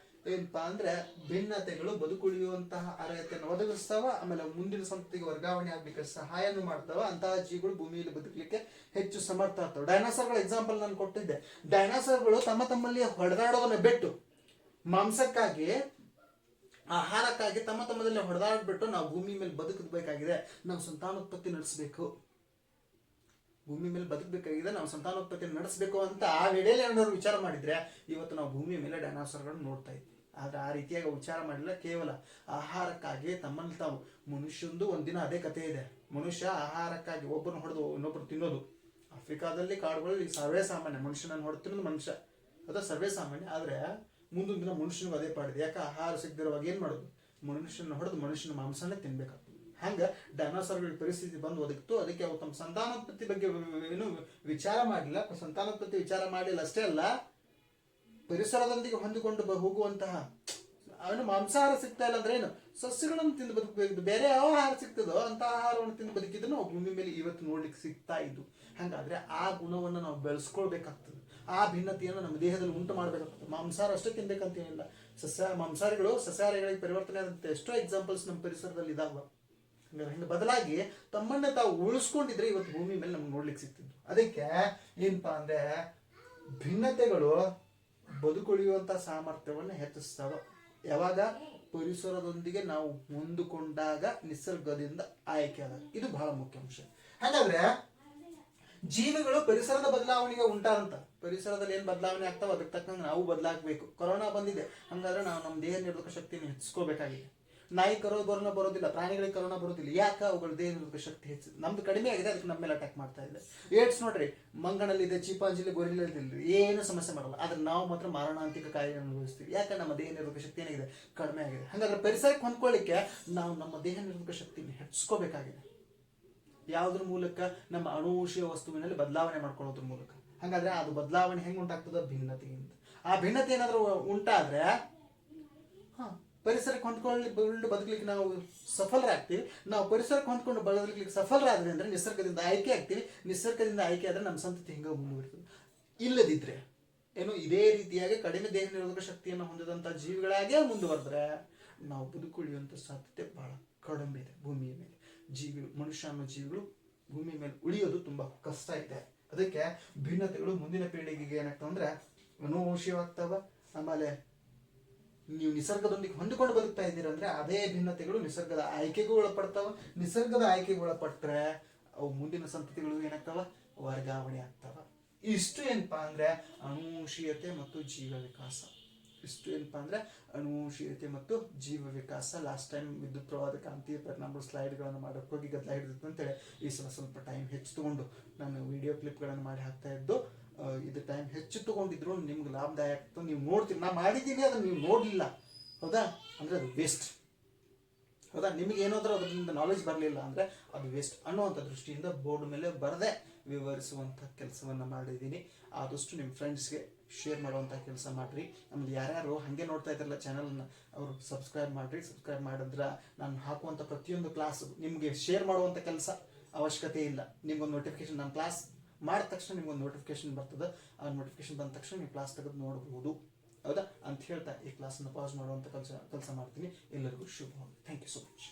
ಏನಪ್ಪಾ ಅಂದ್ರೆ ಭಿನ್ನತೆಗಳು ಬದುಕುಳಿಯುವಂತಹ ಅರ್ಹತೆಯನ್ನು ಒದಗಿಸ್ತಾವ. ಆಮೇಲೆ ಮುಂದಿನ ಸಂತತಿಗೆ ವರ್ಗಾವಣೆ ಆಗ್ಲಿಕ್ಕೆ ಸಹಾಯನೂ ಮಾಡ್ತಾವ. ಅಂತಹ ಜೀವಿಗಳು ಭೂಮಿಯಲ್ಲಿ ಬದುಕಲಿಕ್ಕೆ ಹೆಚ್ಚು ಸಮರ್ಥ ಆಗ್ತವೆ. ಡೈನಾಸರ್ಗಳ ಎಕ್ಸಾಂಪಲ್ ನಾನು ಕೊಟ್ಟಿದ್ದೆ. ಡೈನಾಸರ್ಗಳು ತಮ್ಮ ತಮ್ಮಲ್ಲಿ ಹೊಡೆದಾಡೋದನ್ನ ಬಿಟ್ಟು, ಮಾಂಸಕ್ಕಾಗಿ, ಆಹಾರಕ್ಕಾಗಿ ತಮ್ಮ ತಮ್ಮದಲ್ಲಿ ಹೊಡೆದಾಡ್ಬಿಟ್ಟು ನಾವು ಭೂಮಿ ಮೇಲೆ ಬದುಕಬೇಕಾಗಿದೆ, ನಾವು ಸಂತಾನೋತ್ಪತ್ತಿ ನಡೆಸಬೇಕು, ಭೂಮಿ ಮೇಲೆ ಬದುಕಬೇಕಾಗಿದೆ, ನಾವು ಸಂತಾನೋತ್ಪತ್ತಿ ನಡೆಸಬೇಕು ಅಂತ ಆ ವೇಳೆಯಲ್ಲಿ ಏನಾದ್ರು ವಿಚಾರ ಮಾಡಿದ್ರೆ ಇವತ್ತು ನಾವು ಭೂಮಿ ಮೇಲೆ ಡೈನಾಸರ್ಗಳನ್ನು ನೋಡ್ತಾ ಇದ್ವಿ. ಆದ್ರೆ ಆ ರೀತಿಯಾಗಿ ವಿಚಾರ ಮಾಡಿಲ್ಲ. ಕೇವಲ ಆಹಾರಕ್ಕಾಗಿ ತಮ್ಮಲ್ಲಿ ತಾವು, ಮನುಷ್ಯಂದು ಒಂದಿನ ಅದೇ ಕಥೆ ಇದೆ. ಮನುಷ್ಯ ಆಹಾರಕ್ಕಾಗಿ ಒಬ್ಬರನ್ನು ಹೊಡೆದು ಇನ್ನೊಬ್ರು ತಿನ್ನೋದು. ಆಫ್ರಿಕಾದಲ್ಲಿ ಕಾಡುಗಳಲ್ಲಿ ಸರ್ವೇ ಸಾಮಾನ್ಯ. ಮನುಷ್ಯನನ್ನು ಹೊಡೆದು ತಿನ್ನೋದು ಮನುಷ್ಯ, ಅದು ಸರ್ವೇ ಸಾಮಾನ್ಯ. ಆದ್ರೆ ಮುಂದೊಂದು ದಿನ ಮನುಷ್ಯನಿಗೆ ಅದೇ ಪಾಡಿದೆ. ಯಾಕೆ? ಆಹಾರ ಸಿಗದಿರುವಾಗ ಏನ್ ಮಾಡೋದು? ಮನುಷ್ಯನ ಹೊಡೆದು ಮನುಷ್ಯನ ಮಾಂಸನೇ ತಿನ್ಬೇಕಾಗ್ತದೆ. ಹಂಗ ಡೈನಾಸರ್ಗಳ ಪರಿಸ್ಥಿತಿ ಬಂದು ಒದಗಿತ್ತು. ಅದಕ್ಕೆ ಅವು ತಮ್ಮ ಸಂತಾನೋತ್ಪತ್ತಿ ಬಗ್ಗೆ ಏನು ವಿಚಾರ ಮಾಡಲಿಲ್ಲ. ಸಂತಾನೋತ್ಪತ್ತಿ ವಿಚಾರ ಮಾಡಲಿಲ್ಲ ಅಷ್ಟೇ ಅಲ್ಲ, ಪರಿಸರದೊಂದಿಗೆ ಹೊಂದಿಕೊಂಡು ಹೋಗುವಂತಹ ಅವನು ಮಾಂಸಾಹಾರ ಸಿಗ್ತಾ ಇಲ್ಲ ಅಂದ್ರೆ ಏನು, ಸಸ್ಯಗಳನ್ನು ತಿಂದು ಬದುಕಬೇಕು. ಬೇರೆ ಯಾವ ಆಹಾರ ಸಿಗ್ತದೋ ಅಂತ ಆಹಾರವನ್ನು ತಿಂದು ಬದುಕಿದ್ರು ನಾವು ಭೂಮಿ ಮೇಲೆ ಇವತ್ತು ನೋಡ್ಲಿಕ್ಕೆ ಸಿಗ್ತಾ ಇದ್ದು. ಹಂಗಾದ್ರೆ ಆ ಗುಣವನ್ನು ನಾವು ಬೆಳೆಸ್ಕೊಳ್ಬೇಕಾಗ್ತದೆ. ಆ ಭಿನ್ನತೆಯನ್ನು ನಮ್ಮ ದೇಹದಲ್ಲಿ ಉಂಟು ಮಾಡಬೇಕಾಗ್ತದೆ. ಮಾಂಸಾಹಾರ ಅಷ್ಟೇ ತಿನ್ಬೇಕಂತೇನಿಲ್ಲ. ಮಾಂಸಾಹಾರಿಗಳು ಸಸ್ಯಾಹಾರಿಗಳಿಗೆ ಪರಿವರ್ತನೆ ಆದಂತ ಎಷ್ಟೋ ಎಕ್ಸಾಂಪಲ್ಸ್ ನಮ್ಮ ಪರಿಸರದಲ್ಲಿ ಇದಾವ. ಹಂಗೆ ಬದಲಾಗಿ ತಮ್ಮನ್ನ ತಾವು ಉಳಿಸ್ಕೊಂಡಿದ್ರೆ ಇವತ್ತು ಭೂಮಿ ಮೇಲೆ ನಮ್ಗೆ ನೋಡ್ಲಿಕ್ಕೆ ಸಿಗ್ತಿದ್ದು. ಅದಕ್ಕೆ ಏನಪ್ಪಾ ಅಂದ್ರೆ ಭಿನ್ನತೆಗಳು ಬದುಕುಳಿಯುವಂತ ಸಾಮರ್ಥ್ಯವನ್ನು ಹೆಚ್ಚಿಸ್ತಾವ. ಯಾವಾಗ? ಪರಿಸರದೊಂದಿಗೆ ನಾವು ಹೊಂದಿಕೊಂಡಾಗ, ನಿಸರ್ಗದಿಂದ ಆಯ್ಕೆ ಆದಾಗ. ಇದು ಬಹಳ ಮುಖ್ಯ ಅಂಶ. ಹಾಗಾದ್ರೆ ಜೀವಿಗಳು ಪರಿಸರದ ಬದಲಾವಣೆಗೆ ಉಂಟಾದಂತ, ಪರಿಸರದಲ್ಲಿ ಏನ್ ಬದಲಾವಣೆ ಆಗ್ತಾವ ಅದಕ್ಕೆ ತಕ್ಕಂಗೆ ನಾವು ಬದಲಾಗಬೇಕು. ಕೊರೋನಾ ಬಂದಿದೆ, ಹಂಗಾದ್ರೆ ನಾವು ನಮ್ಮ ದೇಹ ನಿರೋಧಕ ಶಕ್ತಿಯನ್ನು ಹೆಚ್ಚಿಸ್ಕೋಬೇಕಾಗಿದೆ. ನಾಯಿ ಕೊರೋನಾ ಬರೋದಿಲ್ಲ, ಪ್ರಾಣಿಗಳಿಗೆ ಕೊರೋನಾ ಬರೋದಿಲ್ಲ. ಯಾಕೆ? ಅವುಗಳ ದೇಹ ನಿರೋಧಕ ಶಕ್ತಿ ಹೆಚ್ಚಿದೆ. ನಮ್ದು ಕಡಿಮೆ ಆಗಿದೆ, ಅದಕ್ಕೆ ನಮ್ಮ ಮೇಲೆ ಅಟ್ಯಾಕ್ ಮಾಡ್ತಾ ಇದೆ. ಏಡ್ಸ್ ನೋಡ್ರಿ, ಮಂಗನಲ್ಲಿದೆ, ಚೀಪಾಂಜಿಲಿ, ಗೊರಿಲ್ಲದಿಲ್ಲ, ಏನು ಸಮಸ್ಯೆ ಮಾಡಲ್ಲ. ಆದ್ರೆ ನಾವು ಮಾತ್ರ ಮಾರಣಾಂತಿಕ ಕಾಯಿಲೆ ಅನುಭವಿಸ್ತೀವಿ. ಯಾಕೆ? ನಮ್ಮ ದೇಹ ನಿರೋಧಕ ಶಕ್ತಿ ಏನಾಗಿದೆ? ಕಡಿಮೆ ಆಗಿದೆ. ಹಾಗಾದ್ರೆ ಪರಿಸರಕ್ಕೆ ಹೊಂದ್ಕೊಳ್ಳಿಕ್ಕೆ ನಾವು ನಮ್ಮ ದೇಹ ನಿರೋಧಕ ಶಕ್ತಿಯನ್ನು ಹೆಚ್ಚಿಸ್ಕೋಬೇಕಾಗಿದೆ. ಯಾವುದ್ರ ಮೂಲಕ? ನಮ್ಮ ಅಣುವಂಶೀಯ ವಸ್ತುವಿನಲ್ಲಿ ಬದಲಾವಣೆ ಮಾಡ್ಕೊಳ್ಳೋದ್ರ ಮೂಲಕ. ಹಾಗಾದ್ರೆ ಅದು ಬದಲಾವಣೆ ಹೆಂಗ್ ಉಂಟಾಗ್ತದ? ಭಿನ್ನತೆಯಿಂದ. ಆ ಭಿನ್ನತೆ ಏನಾದ್ರೂ ಉಂಟಾದ್ರೆ ಪರಿಸರಕ್ಕೆ ಹೊಂದ್ಕೊಂಡು ಬದುಕಲಿಕ್ಕೆ ನಾವು ಸಫಲರಾಗ್ತೀವಿ. ನಾವು ಪರಿಸರಕ್ಕೆ ಹೊಂದ್ಕೊಂಡು ಬದುಕಲಿಕ್ಕೆ ಸಫಲರಾದ್ವಿ ಅಂದ್ರೆ ನಿಸರ್ಗದಿಂದ ಆಯ್ಕೆ ಆಗ್ತೀವಿ. ನಿಸರ್ಗದಿಂದ ಆಯ್ಕೆ ಆದ್ರೆ ನಮ್ಮ ಸಂತತಿ ಹಿಂಗ ಮುಂದುವರಿತದೆ. ಇಲ್ಲದಿದ್ರೆ ಏನು, ಇದೇ ರೀತಿಯಾಗಿ ಕಡಿಮೆ ದೇಹ ನಿರೋಧಕ ಶಕ್ತಿಯನ್ನು ಹೊಂದಿದಂತ ಜೀವಿಗಳಾಗೇ ಮುಂದುವರೆದ್ರೆ ನಾವು ಬದುಕುಳಿಯುವಂತ ಸಾಧ್ಯತೆ ಬಹಳ ಕಡಿಮೆ ಇದೆ. ಭೂಮಿಯ ಮೇಲೆ ಮನುಷ್ಯ ಅನ್ನೋ ಜೀವಿಗಳು ಭೂಮಿ ಮೇಲೆ ಉಳಿಯೋದು ತುಂಬಾ ಕಷ್ಟ ಇದೆ. ಅದಕ್ಕೆ ಭಿನ್ನತೆಗಳು ಮುಂದಿನ ಪೀಳಿಗೆಗೆ ಏನಾಗ್ತಾವ ಅಂದ್ರೆ ಅನುವಂಶೀಯವಾಗ್ತಾವ. ಆಮೇಲೆ ನೀವು ನಿಸರ್ಗದೊಂದಿಗೆ ಹೊಂದಿಕೊಂಡು ಬದುಕ್ತಾ ಇದ್ದೀರಂದ್ರೆ ಅದೇ ಭಿನ್ನತೆಗಳು ನಿಸರ್ಗದ ಆಯ್ಕೆಗೂ ಒಳಪಡ್ತಾವ. ನಿಸರ್ಗದ ಆಯ್ಕೆಗೆ ಒಳಪಟ್ರೆ ಅವು ಮುಂದಿನ ಸಂತತಿಗಳು ಏನಾಗ್ತಾವ? ವರ್ಗಾವಣೆ ಆಗ್ತಾವ. ಇಷ್ಟು ಏನಪ್ಪಾ ಅಂದ್ರೆ ಅನುವಂಶೀಯತೆ ಮತ್ತು ಜೀವ ವಿಕಾಸ. ಇಷ್ಟು ಏನಪ್ಪಾ ಅಂದ್ರೆ ಅನುವಂಶೀಯತೆ ಮತ್ತು ಜೀವ ವಿಕಾಸ. ಲಾಸ್ಟ್ ಟೈಮ್ ವಿದ್ಯುತ್ವಾದ ಕಾಂತೀಯ ಪರಿಣಾಮಗಳು ಸ್ಲೈಡ್ಗಳನ್ನು ಮಾಡೋಕೆ ಹೋಗಿ ಗದ್ದಲ ಹಿಡಿದಿತ್ತು ಅಂತೇಳಿ ಈ ಸಲ ಸ್ವಲ್ಪ ಟೈಮ್ ಹೆಚ್ಚು ತಗೊಂಡು ನಾನು ವಿಡಿಯೋ ಕ್ಲಿಪ್ಗಳನ್ನು ಮಾಡಿ ಹಾಕ್ತಾ ಇದ್ದು. ಇದು ಟೈಮ್ ಹೆಚ್ಚು ತಗೊಂಡಿದ್ರು ನಿಮ್ಗೆ ಲಾಭದಾಯಕ. ನೀವು ನೋಡ್ತೀರಿ, ನಾ ಮಾಡಿದ್ದೀನಿ, ಅದನ್ನ ನೀವು ನೋಡಲಿಲ್ಲ, ಹೌದಾ? ಅಂದ್ರೆ ಅದು ವೇಸ್ಟ್, ಹೌದಾ? ನಿಮಗೆ ಏನಾದರೂ ಅದರಿಂದ ನಾಲೆಜ್ ಬರಲಿಲ್ಲ ಅಂದ್ರೆ ಅದು ವೇಸ್ಟ್ ಅನ್ನುವಂಥ ದೃಷ್ಟಿಯಿಂದ ಬೋರ್ಡ್ ಮೇಲೆ ಬರದೆ ವಿವರಿಸುವಂಥ ಕೆಲಸವನ್ನು ಮಾಡಿದ್ದೀನಿ. ಆದಷ್ಟು ನಿಮ್ಮ ಫ್ರೆಂಡ್ಸ್ಗೆ ಶೇರ್ ಮಾಡುವಂಥ ಕೆಲಸ ಮಾಡಿರಿ. ನಮ್ದು ಯಾರ್ಯಾರು ಹಾಗೆ ನೋಡ್ತಾ ಇದ್ದಾರಲ್ಲ ಚಾನಲ್ನ, ಅವರು ಸಬ್ಸ್ಕ್ರೈಬ್ ಮಾಡಿರಿ. ಸಬ್ಸ್ಕ್ರೈಬ್ ಮಾಡಿದ್ರೆ ನಾನು ಹಾಕುವಂಥ ಪ್ರತಿಯೊಂದು ಕ್ಲಾಸ್ ನಿಮಗೆ ಶೇರ್ ಮಾಡುವಂಥ ಕೆಲಸ ಅವಶ್ಯಕತೆ ಇಲ್ಲ. ನಿಮ್ಗೊಂದು ನೋಟಿಫಿಕೇಶನ್, ನಾನು ಕ್ಲಾಸ್ ಮಾಡಿದ ತಕ್ಷಣ ನಿಮ್ಗೊಂದು ನೋಟಿಫಿಕೇಶನ್ ಬರ್ತದೆ. ಆ ನೋಟಿಫಿಕೇಶನ್ ಬಂದ ತಕ್ಷಣ ನೀವು ಕ್ಲಾಸ್ ತೆಗೆದು ನೋಡ್ಬೋದು, ಹೌದಾ? ಅಂತ ಹೇಳ್ತಾ ಈ ಕ್ಲಾಸನ್ನು ಪಾಸ್ ಮಾಡುವಂಥ ಕೆಲಸ ಮಾಡ್ತೀನಿ. ಎಲ್ಲರಿಗೂ ಶುಭ. Thank you so much.